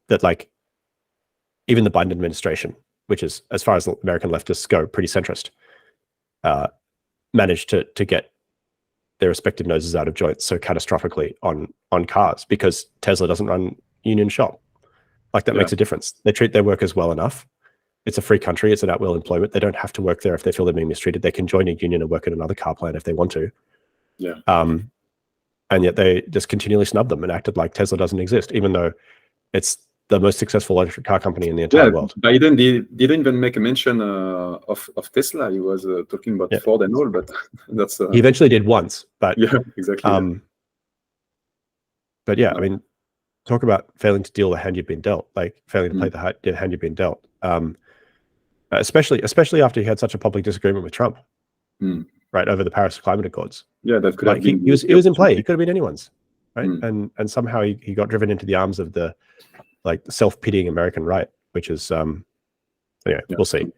that like even the Biden administration, which is, as far as the American leftists go, pretty centrist, managed to get their respective noses out of joint so catastrophically on cars because Tesla doesn't run union shop. Like, that makes a difference. They treat their workers well enough. It's a free country. It's an at-will employment. They don't have to work there if they feel they're being mistreated. They can join a union and work at another car plant if they want to. Yeah. And yet they just continually snub them and acted like Tesla doesn't exist, even though it's the most successful electric car company in the entire world. Biden didn't even make a mention of Tesla. He was talking about Ford and all, but that's he eventually did once. But yeah, exactly. But yeah, I mean, talk about failing to deal the hand you've been dealt, like failing to play the hand you've been dealt. Especially after he had such a public disagreement with Trump, right, over the Paris Climate Accords. Yeah, that could have been. He was in play. He could have been anyone's, right? And somehow he got driven into the arms of the self-pitying American right, which is anyway. We'll see.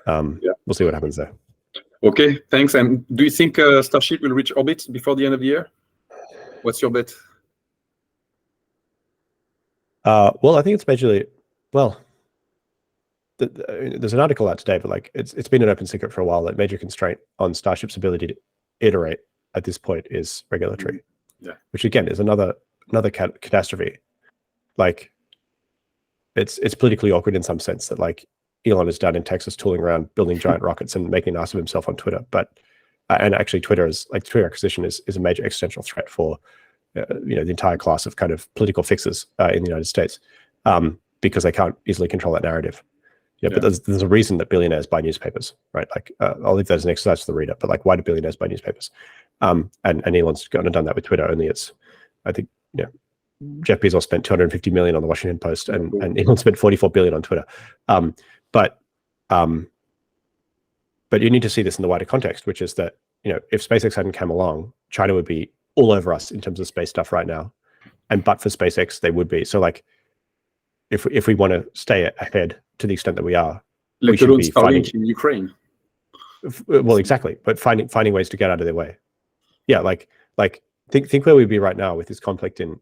We'll see what happens there. Okay, thanks. And do you think Starship will reach orbit before the end of the year? What's your bet? Well, I think it's majorly there's an article out today, but like it's been an open secret for a while that major constraint on Starship's ability to iterate at this point is regulatory. Yeah, which again is another catastrophe. Like, it's politically awkward in some sense that like Elon is down in Texas tooling around building giant rockets and making an ass of himself on Twitter, but and actually Twitter acquisition is a major existential threat for the entire class of kind of political fixers in the United States, because they can't easily control that narrative. But there's a reason that billionaires buy newspapers, right? Like, I'll leave that as an exercise for the reader, but like, why do billionaires buy newspapers? And Elon's gone and done that with Twitter. Only I think Jeff Bezos spent $250 million on the Washington Post, and Elon spent $44 billion on Twitter. But you need to see this in the wider context, which is that if SpaceX hadn't come along, China would be all over us in terms of space stuff right now, but for SpaceX they would be. So like, if we want to stay ahead to the extent that we are, we should be fighting in Ukraine. Well, exactly, but finding ways to get out of their way. Yeah, like think where we'd be right now with this conflict in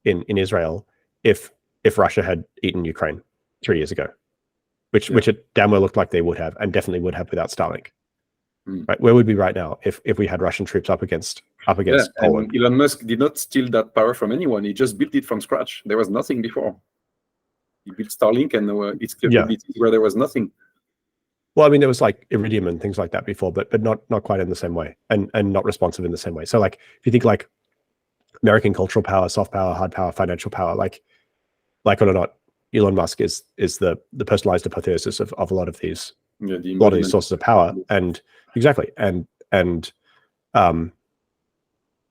Israel if Russia had eaten Ukraine 3 years ago, which it damn well looked like they would have, and definitely would have without Starlink. Right, where would we be right now if we had Russian troops up against Poland? And Elon Musk did not steal that power from anyone. He just built it from scratch. There was nothing before. He built Starlink, and its capabilities where there was nothing. Well, I mean, there was like Iridium and things like that before, but not quite in the same way, and not responsive in the same way. So like, if you think like American cultural power, soft power, hard power, financial power, like it or not, Elon Musk is the personalized apotheosis of a lot of these sources of power. And exactly, and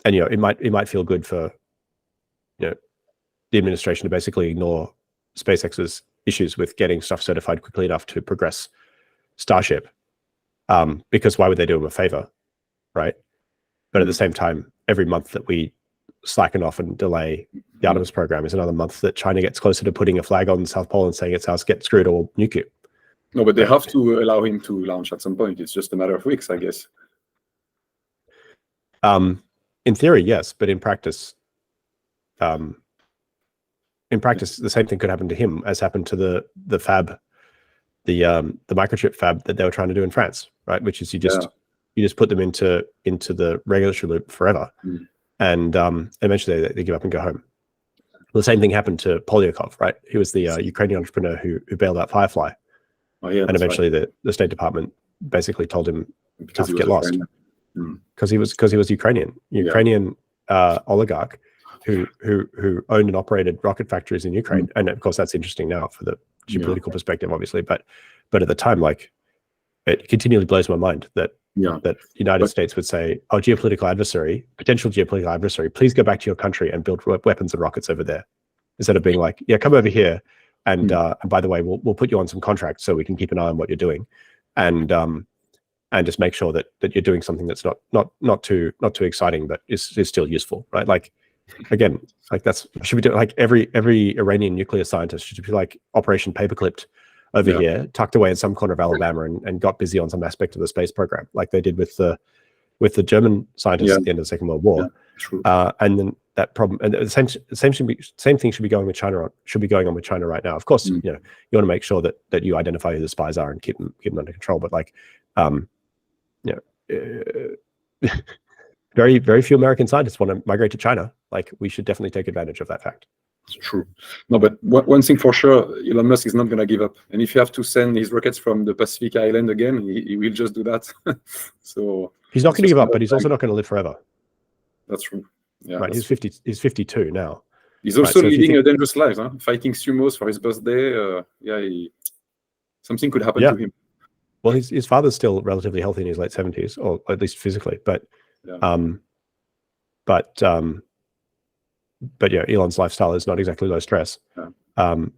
it might feel good for the administration to basically ignore SpaceX's issues with getting stuff certified quickly enough to progress Starship, because why would they do him a favor, right? But at the same time, every month that we slacken off and delay the Artemis program is another month that China gets closer to putting a flag on the South Pole and saying it's ours, get screwed or nuke you. No, but they have to allow him to launch at some point. It's just a matter of weeks, I guess. In theory, yes, but in practice, the same thing could happen to him as happened to the fab, the microchip fab that they were trying to do in France, right? Which is you just put them into the regulatory loop forever, and eventually they give up and go home. Well, the same thing happened to Polyakov, right? He was the Ukrainian entrepreneur who bailed out Firefly, and eventually the State Department basically told him to get lost because he was Ukrainian oligarch who owned and operated rocket factories in Ukraine, and of course that's interesting now for the geopolitical perspective, obviously, but at the time, like, it continually blows my mind that that United States would say, "Oh, potential geopolitical adversary, please go back to your country and build weapons and rockets over there," instead of being like, "Yeah, come over here, and by the way, we'll put you on some contracts so we can keep an eye on what you're doing, and just make sure that you're doing something that's not too exciting, but is still useful," right? Like, again, like that's should be doing, like every Iranian nuclear scientist should be like Operation Paperclipped over here, tucked away in some corner of Alabama, and got busy on some aspect of the space program, like they did with the German scientists at the end of the Second World War. And then that problem, and the same thing should be going with China. Should be going on with China right now. Of course, you want to make sure that you identify who the spies are and keep them under control. But like, very, very few American scientists want to migrate to China. Like, we should definitely take advantage of that fact. It's true. No, but one thing for sure, Elon Musk is not going to give up. And if you have to send his rockets from the Pacific Island again, he will just do that. So he's not going to give up, but he's also not going to live forever. That's true. Yeah, right. He's 52 now. He's also living a dangerous life, fighting sumos for his birthday. Something could happen to him. Well, his father's still relatively healthy in his late 70s, or at least physically. But Elon's lifestyle is not exactly low stress. And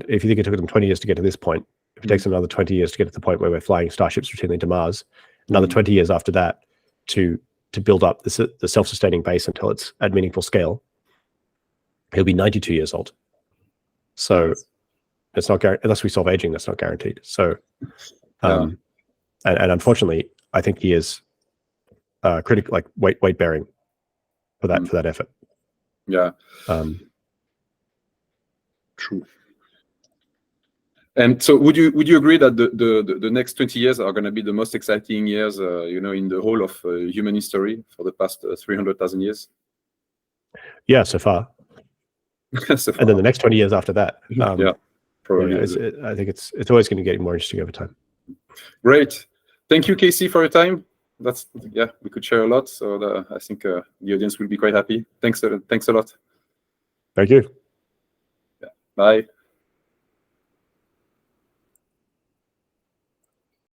if you think it took them 20 years to get to this point, if it takes another 20 years to get to the point where we're flying starships routinely to Mars, another 20 years after that to build up the self-sustaining base until it's at meaningful scale, he'll be 92 years old. So it's not unless we solve aging, that's not guaranteed. So, and unfortunately, I think he is critical, like weight bearing for that effort. Yeah. True. And so, would you agree that the next 20 years are going to be the most exciting years, in the whole of human history for the past 300,000 years? Yeah, so far. And then the next 20 years after that. Probably. I think it's always going to get more interesting over time. Great. Thank you, Casey, for your time. We could share a lot. So I think the audience will be quite happy. Thanks a lot. Thank you. Bye.